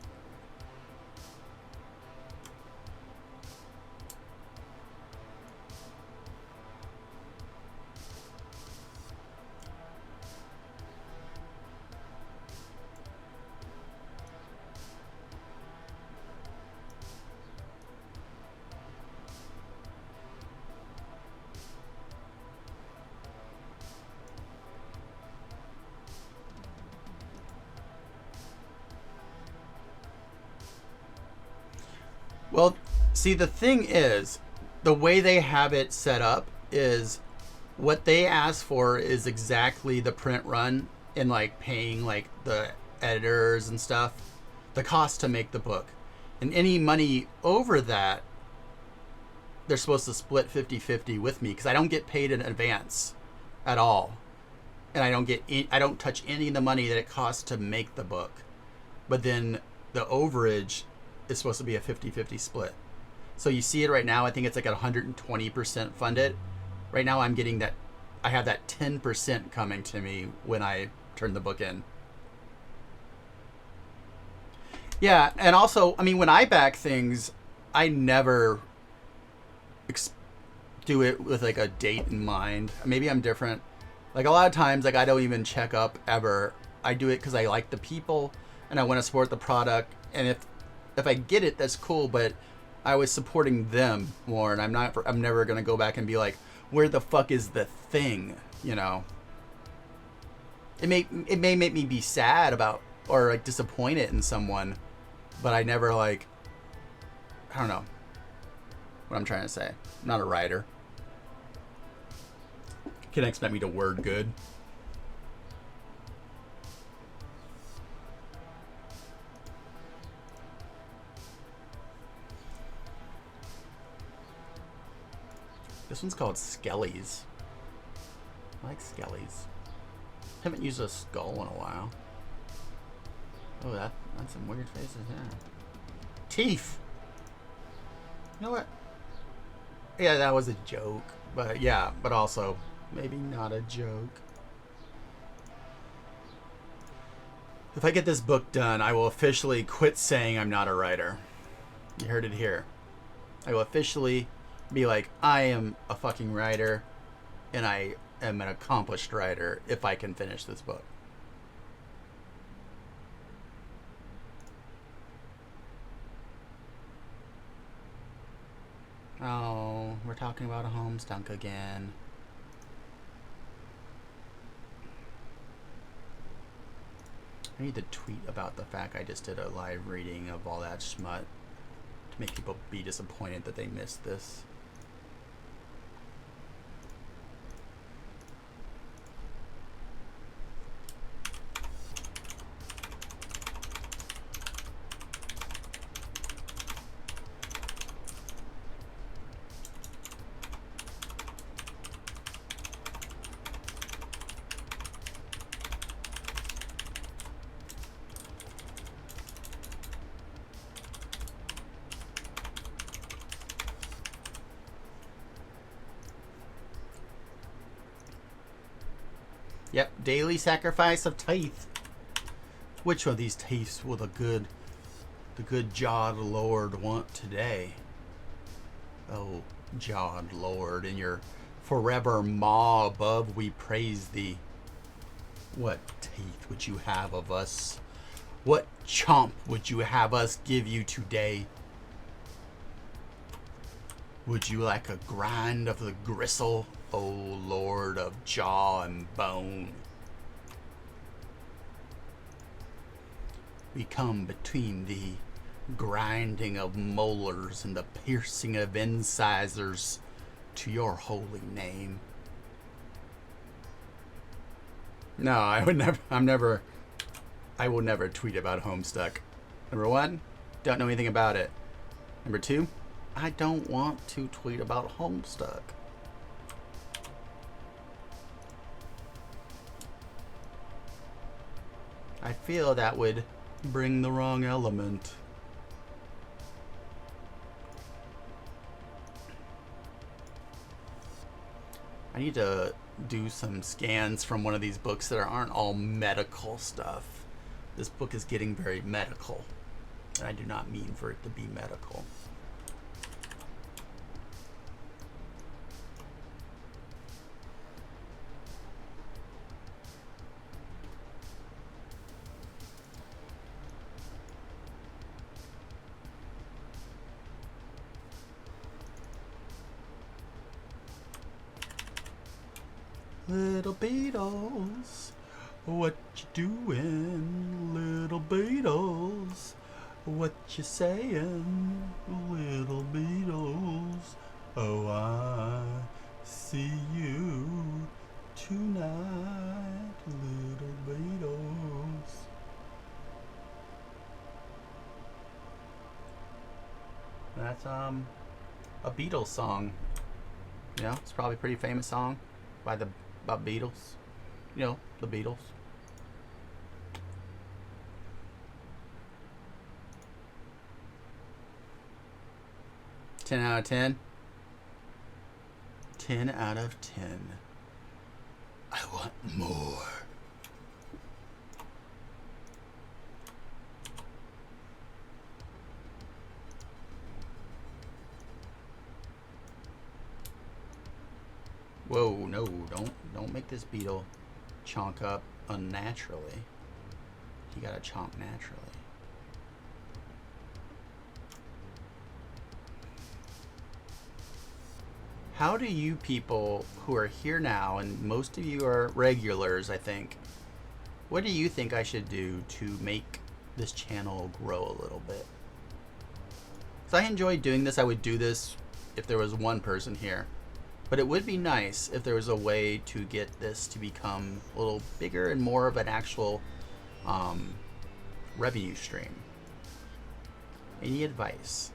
Well, see, the thing is, the way they have it set up is what they ask for is exactly the print run and like paying like the editors and stuff, the cost to make the book. And any money over that, they're supposed to split 50-50 with me because I don't get paid in advance at all. And I don't touch any of the money that it costs to make the book. But then the overage is supposed to be a 50-50 split. So you see it right now, I think it's like at 120% funded. Right now I'm getting that, I have that 10% coming to me when I turn the book in. Yeah, and also, I mean, when I back things, I never do it with like a date in mind. Maybe I'm different. Like a lot of times, like I don't even check up ever. I do it because I like the people and I want to support the product. And if I get it, that's cool. But I was supporting them more, and I'm never gonna go back and be like, where the fuck is the thing? You know. It may make me be sad about or like disappointed in someone, but I never like. I don't know what I'm trying to say. I'm not a writer. Can't expect me to word good. This one's called Skellies. I like Skellies. Haven't used a skull in a while. Oh, that's some weird faces, yeah. Teeth! You know what? Yeah, that was a joke. But yeah, but also, maybe not a joke. If I get this book done, I will officially quit saying I'm not a writer. You heard it here. I will officially be like, I am a fucking writer, and I am an accomplished writer if I can finish this book. Oh, we're talking about a Homestuck again. I need to tweet about the fact I just did a live reading of all that smut to make people be disappointed that they missed this. Yep, daily sacrifice of teeth. Which of these teeths will the good Jod Lord want today? Oh, Jod Lord, in your forever maw above we praise thee. What teeth would you have of us? What chomp would you have us give you today? Would you like a grind of the gristle, O Lord of jaw and bone? We come between the grinding of molars and the piercing of incisors to your holy name. No, I will never tweet about Homestuck. Number one, don't know anything about it. Number two, I don't want to tweet about Homestuck. I feel that would bring the wrong element. I need to do some scans from one of these books that aren't all medical stuff. This book is getting very medical, and I do not mean for it to be medical. Little Beatles, what you doing? Little Beatles, what you saying? Little Beatles, oh I see you tonight. Little Beatles. That's a Beatles song. You know, it's probably a pretty famous song about Beatles. You know, the Beatles. Ten out of 10. 10 out of 10. I want more. Whoa, no, don't make this beetle chonk up unnaturally. You gotta chonk naturally. how do you people who are here now, and most of you are regulars, I think, what do you think I should do to make this channel grow a little bit? Because I enjoy doing this. I would do this if there was one person here. But it would be nice if there was a way to get this to become a little bigger and more of an actual revenue stream. Any advice?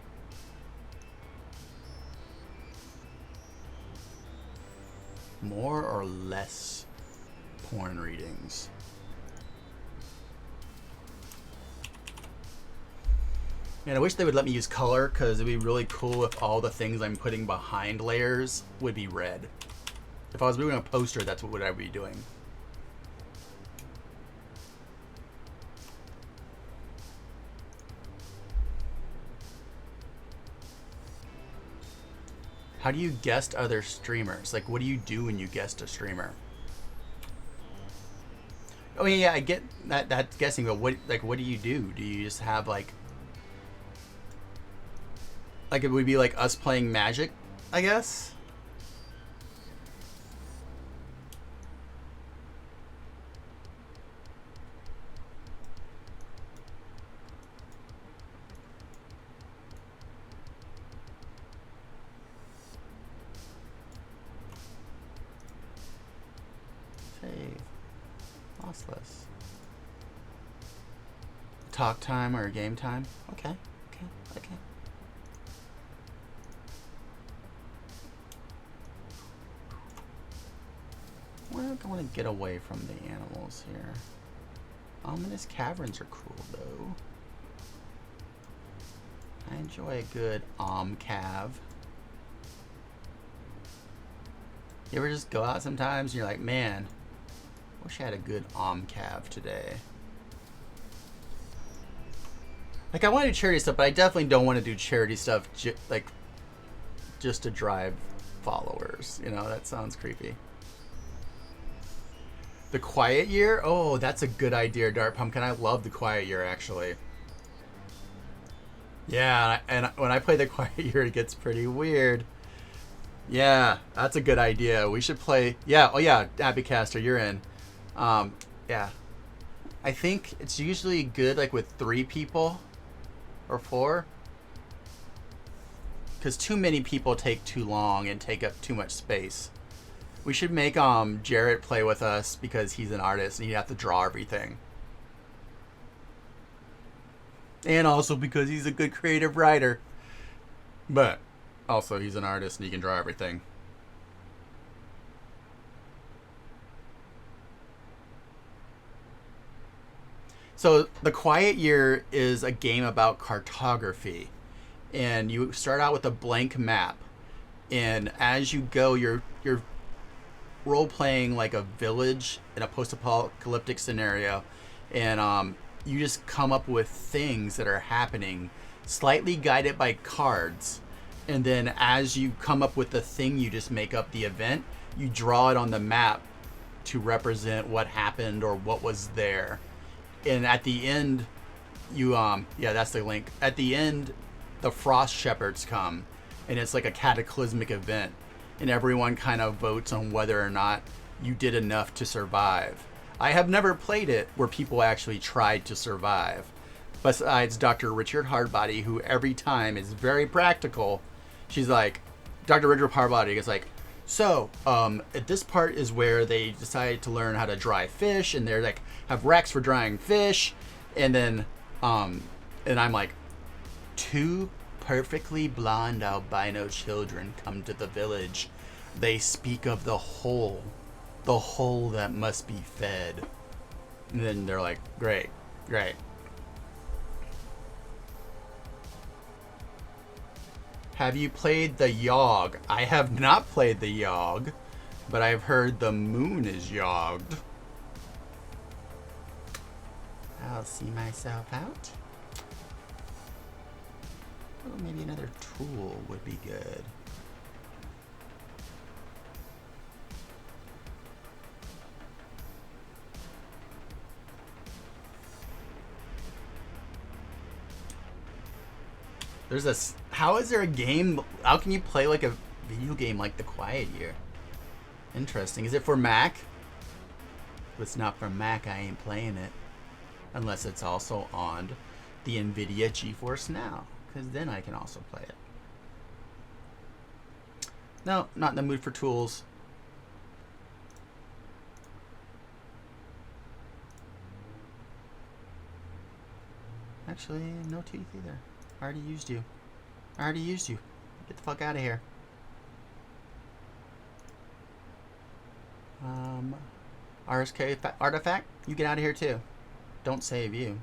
More or less porn readings? Man, I wish they would let me use color, because it'd be really cool if all the things I'm putting behind layers would be red. If I was doing a poster, that's what I would be doing. How do you guest other streamers? Like, what do you do when you guest a streamer? Oh yeah, I get that. That's guessing, but what do you do? Do you just have like it would be like us playing Magic, I guess? Save. Lossless. Talk time or game time? Okay. Well, I want to get away from the animals here. Ominous caverns are cool, though. I enjoy a good cav. You ever just go out sometimes and you're like, man, wish I had a good cav today. Like, I want to do charity stuff, but I definitely don't want to do charity stuff just to drive followers. You know, that sounds creepy. The Quiet Year? Oh, that's a good idea, Dart Pumpkin. I love the Quiet Year, actually. Yeah, and when I play the Quiet Year, it gets pretty weird. Yeah, that's a good idea. We should play... Yeah, oh yeah, Abbycaster, you're in. Yeah. I think it's usually good, like, with 3 people. Or 4. Because too many people take too long and take up too much space. We should make Jarrett play with us because he's an artist and he'd have to draw everything. And also because he's a good creative writer. But also he's an artist and he can draw everything. So The Quiet Year is a game about cartography. And you start out with a blank map. And as you go, you're role-playing like a village in a post-apocalyptic scenario, and you just come up with things that are happening, slightly guided by cards, and then as you come up with the thing, you just make up the event. You draw it on the map to represent what happened or what was there, and at the end, you yeah, that's the link. At the end, the Frost Shepherds come, and it's like a cataclysmic event. And everyone kind of votes on whether or not you did enough to survive. I have never played it where people actually tried to survive. Besides Dr. Richard Hardbody, who every time is very practical. She's like, Dr. Richard Hardbody is like, so, at this part is where they decided to learn how to dry fish, and they're like, have racks for drying fish. And then, and I'm like, 2 perfectly blonde albino children come to the village. They speak of the hole that must be fed. And then they're like, great. Have you played the Yogg? I have not played the Yogg, but I've heard the moon is yogged. I'll see myself out. Oh, maybe another tool would be good. How is there a game? How can you play like a Video game like The Quiet Year. Interesting. Is it for Mac? If it's not for Mac, I ain't playing it. Unless it's also on the NVIDIA GeForce Now. Because then I can also play it. No, not in the mood for tools. Actually, no teeth either. I already used you. I already used you. Get the fuck out of here. RSK artifact, you get out of here too. Don't save you.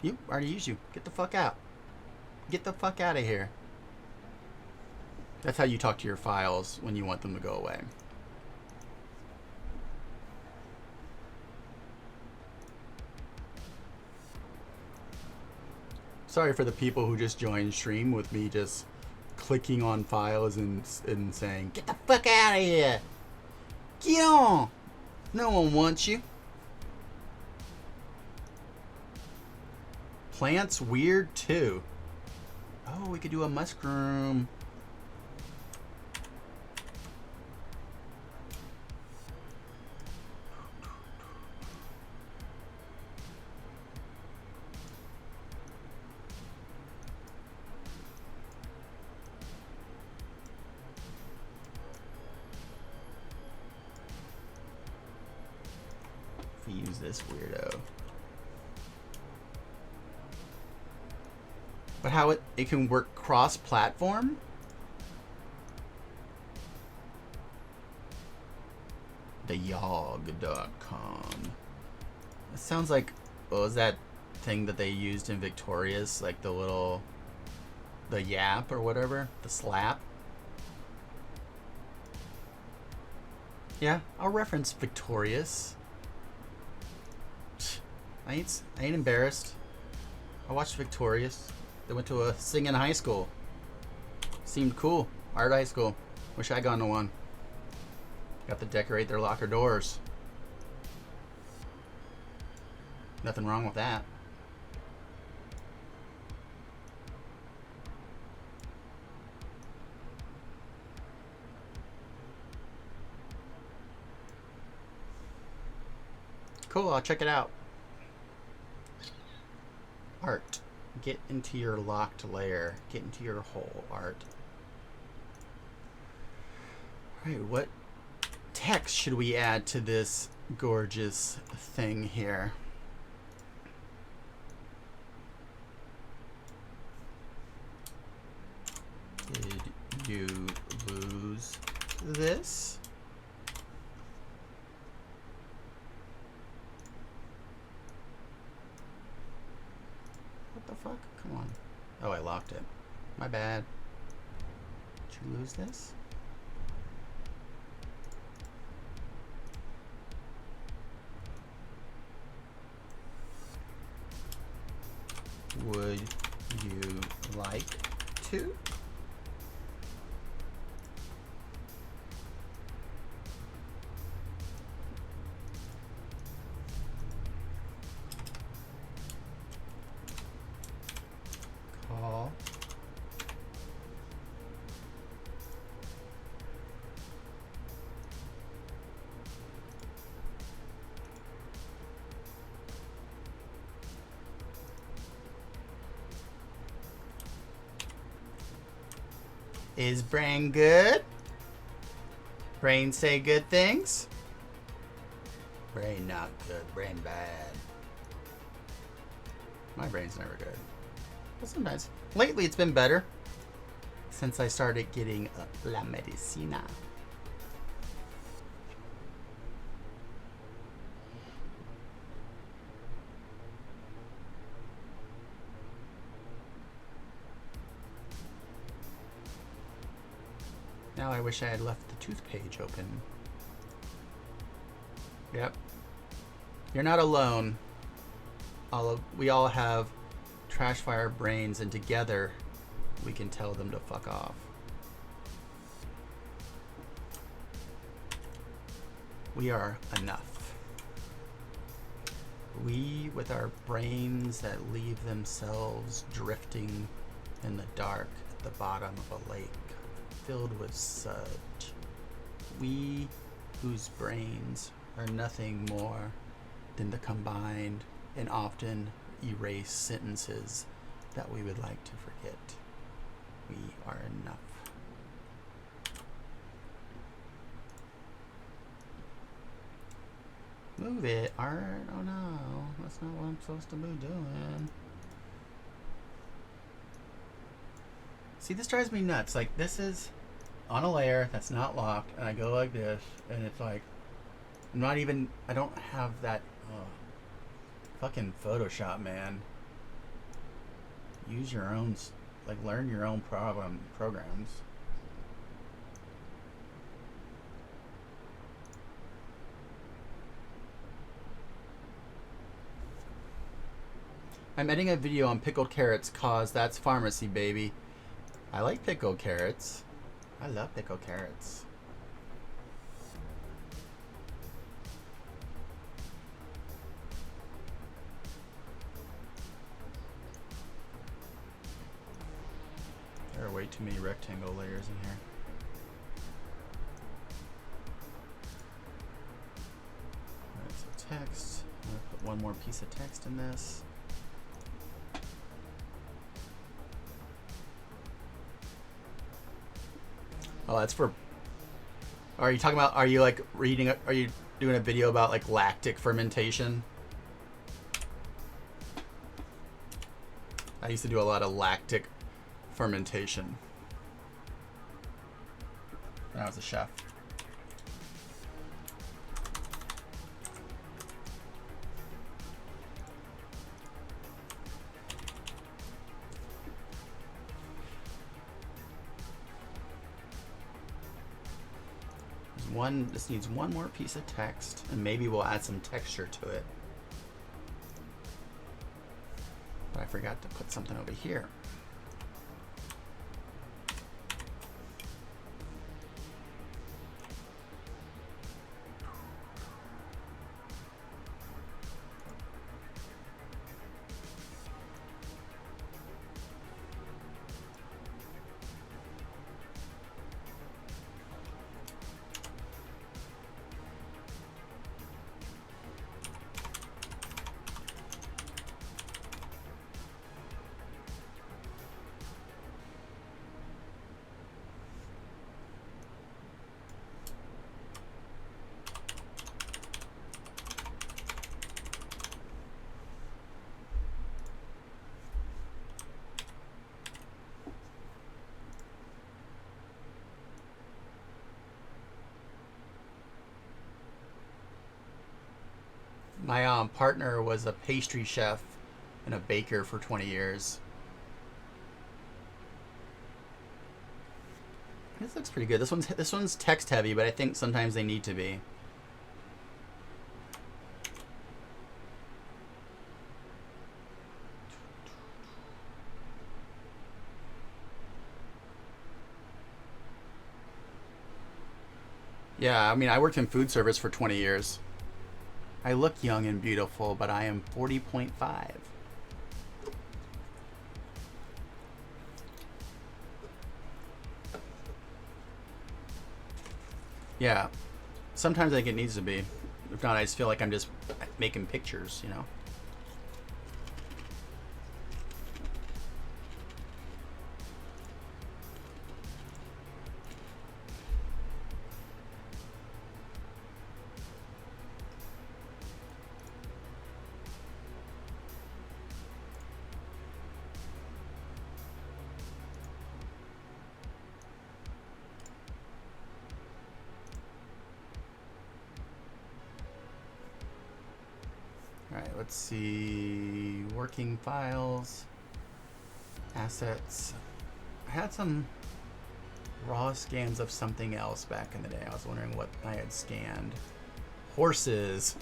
You already used you. Get the fuck out. Get the fuck out of here. That's how you talk to your files when you want them to go away. Sorry for the people who just joined stream with me just clicking on files and saying, get the fuck out of here. Get on. No one wants you. Plants weird too. Oh, we could do a mushroom. If we use this weirdo. But how it can work cross-platform? Theyog.com. It sounds like, what was that thing that they used in Victorious? Like the yap or whatever? The slap? Yeah, I'll reference Victorious. I ain't embarrassed. I watched Victorious. They went to a singing high school. Seemed cool. Art high school. Wish I'd gone to one. Got to decorate their locker doors. Nothing wrong with that. Cool, I'll check it out. Art. Get into your locked layer. Get into your hole, Art. Alright, what text should we add to this gorgeous thing here? Did you lose this? What the fuck? Come on. Oh, I locked it. My bad. Did you lose this? Would you like to? Call. Is brain good? Brain say good things? Brain not good, brain bad. My brain's never good. But sometimes. Lately it's been better. Since I started getting La Medicina. Now I wish I had left the tooth page open. Yep. You're not alone. We all have trash fire brains, and together we can tell them to fuck off. We are enough. We, with our brains that leave themselves drifting in the dark, the bottom of a lake filled with sludge. We, whose brains are nothing more than the combined and often erased sentences that we would like to forget. We are enough. Move it, Art. Oh no, that's not what I'm supposed to be doing. See, this drives me nuts. Like, this is on a layer that's not locked, and I go like this, and it's like, I'm not even, I don't have that, fucking Photoshop, man. Use your own, like, learn your own programs. I'm editing a video on pickled carrots cause that's pharmacy, baby. I like pickled carrots. I love pickled carrots. There are way too many rectangle layers in here. Alright, so text. I'm gonna put one more piece of text in this. Oh, that's for. Are you talking about? Are you like reading? Are you doing a video about like lactic fermentation? I used to do a lot of lactic fermentation when I was a chef. This needs one more piece of text, and maybe we'll add some texture to it. But I forgot to put something over here. My partner was a pastry chef and a baker for 20 years. This looks pretty good. This one's text heavy, but I think sometimes they need to be. Yeah, I mean, I worked in food service for 20 years. I look young and beautiful, but I am 40.5. Yeah, sometimes I think it needs to be. If not, I just feel like I'm just making pictures, you know? Alright, let's see. Working files. Assets. I had some raw scans of something else back in the day. I was wondering what I had scanned. Horses.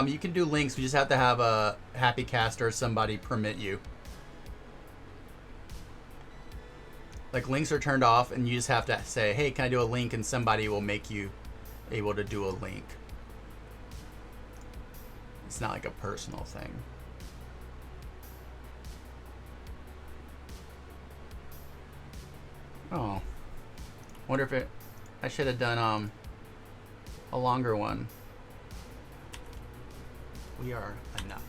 You can do links. We just have to have a HappyCast or somebody permit you. Like, links are turned off, and you just have to say, hey, can I do a link? And somebody will make you able to do a link. It's not like a personal thing. Oh. Wonder if it... I should have done, a longer one. We are enough.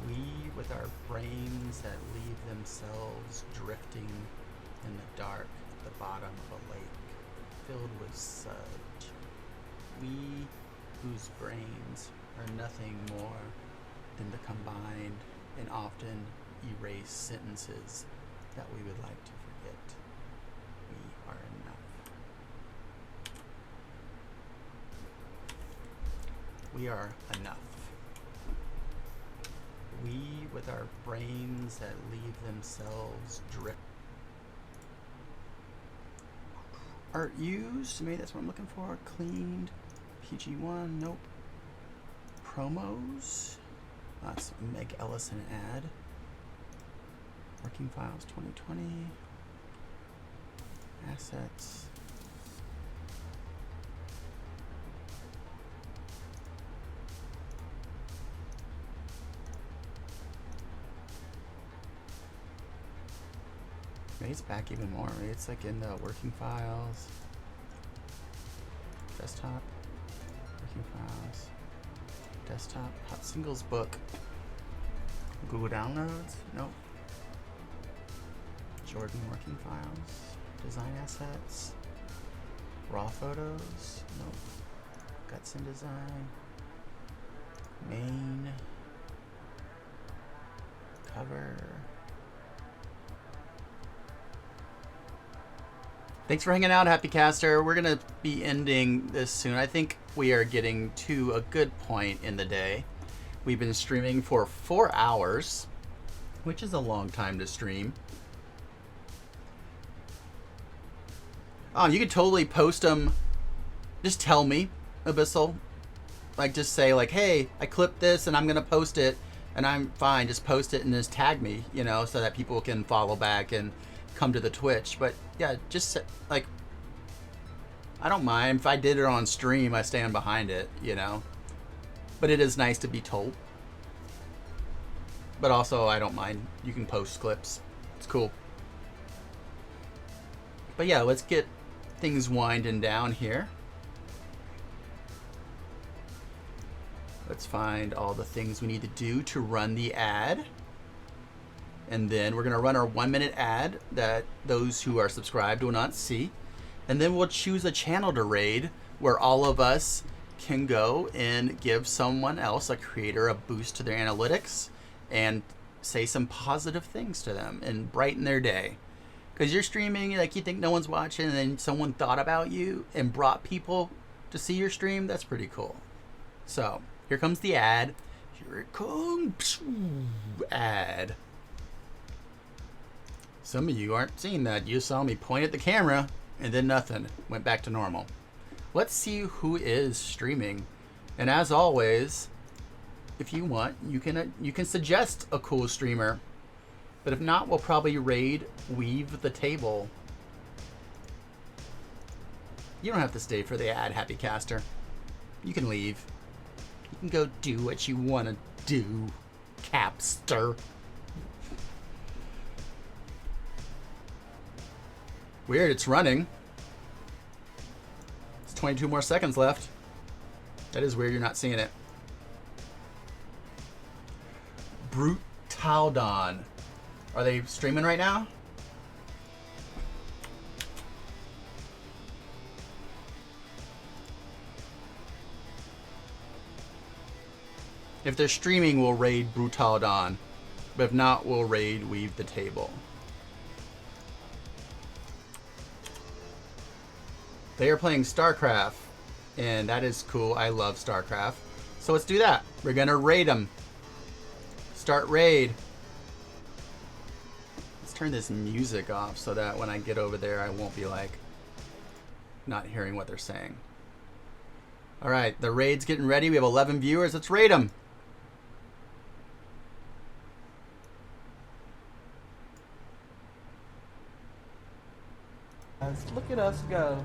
We, with our brains that leave themselves drifting in the dark at the bottom of a lake filled with sludge. We, whose brains are nothing more than the combined and often erased sentences that we would like to forget. We are enough. We are enough. We, with our brains that leave themselves drift. Art used, maybe that's what I'm looking for. Cleaned. PG1, nope. Promos. That's Meg Ellison ad. Working files 2020. Assets. Maybe it's back even more. Maybe it's like in the working files. Desktop. Working files. Desktop. Hot singles book. Google Downloads? Nope. Jordan working files. Design assets. Raw photos? Nope. Guts in design. Main. Cover. Thanks for hanging out, Happy Caster. We're going to be ending this soon. I think we are getting to a good point in the day. We've been streaming for 4 hours, which is a long time to stream. You could totally post them. Just tell me, Abyssal. Like, just say, like, hey, I clipped this and I'm going to post it. And I'm fine. Just post it and just tag me, you know, so that people can follow back and come to the Twitch. But yeah, just like, I don't mind if I did it on stream. I stand behind it, you know, but it is nice to be told. But also, I don't mind. You can post clips. It's cool. But yeah, let's get things winding down here. Let's find all the things we need to do to run the ad. And then we're going to run our 1-minute ad that those who are subscribed will not see. And then we'll choose a channel to raid where all of us can go and give someone else, a creator, a boost to their analytics and say some positive things to them and brighten their day. Because you're streaming, like, you think no one's watching, and then someone thought about you and brought people to see your stream. That's pretty cool. So here comes the ad. Here it comes. Ad. Some of you aren't seeing that. You saw me point at the camera and then nothing. Went back to normal. Let's see who is streaming. And as always, if you want, you can suggest a cool streamer. But if not, we'll probably raid Weave the Table. You don't have to stay for the ad, Happy Caster. You can leave. You can go do what you want to do, Capster. Weird, it's running. It's 22 more seconds left. That is weird, you're not seeing it. Brutaldon. Are they streaming right now? If they're streaming, we'll raid Brutaldon. But if not, we'll raid Weave the Table. They are playing StarCraft, and that is cool. I love StarCraft. So let's do that. We're going to raid them. Start raid. Let's turn this music off so that when I get over there, I won't be like not hearing what they're saying. All right, the raid's getting ready. We have 11 viewers. Let's raid them. Look at us go.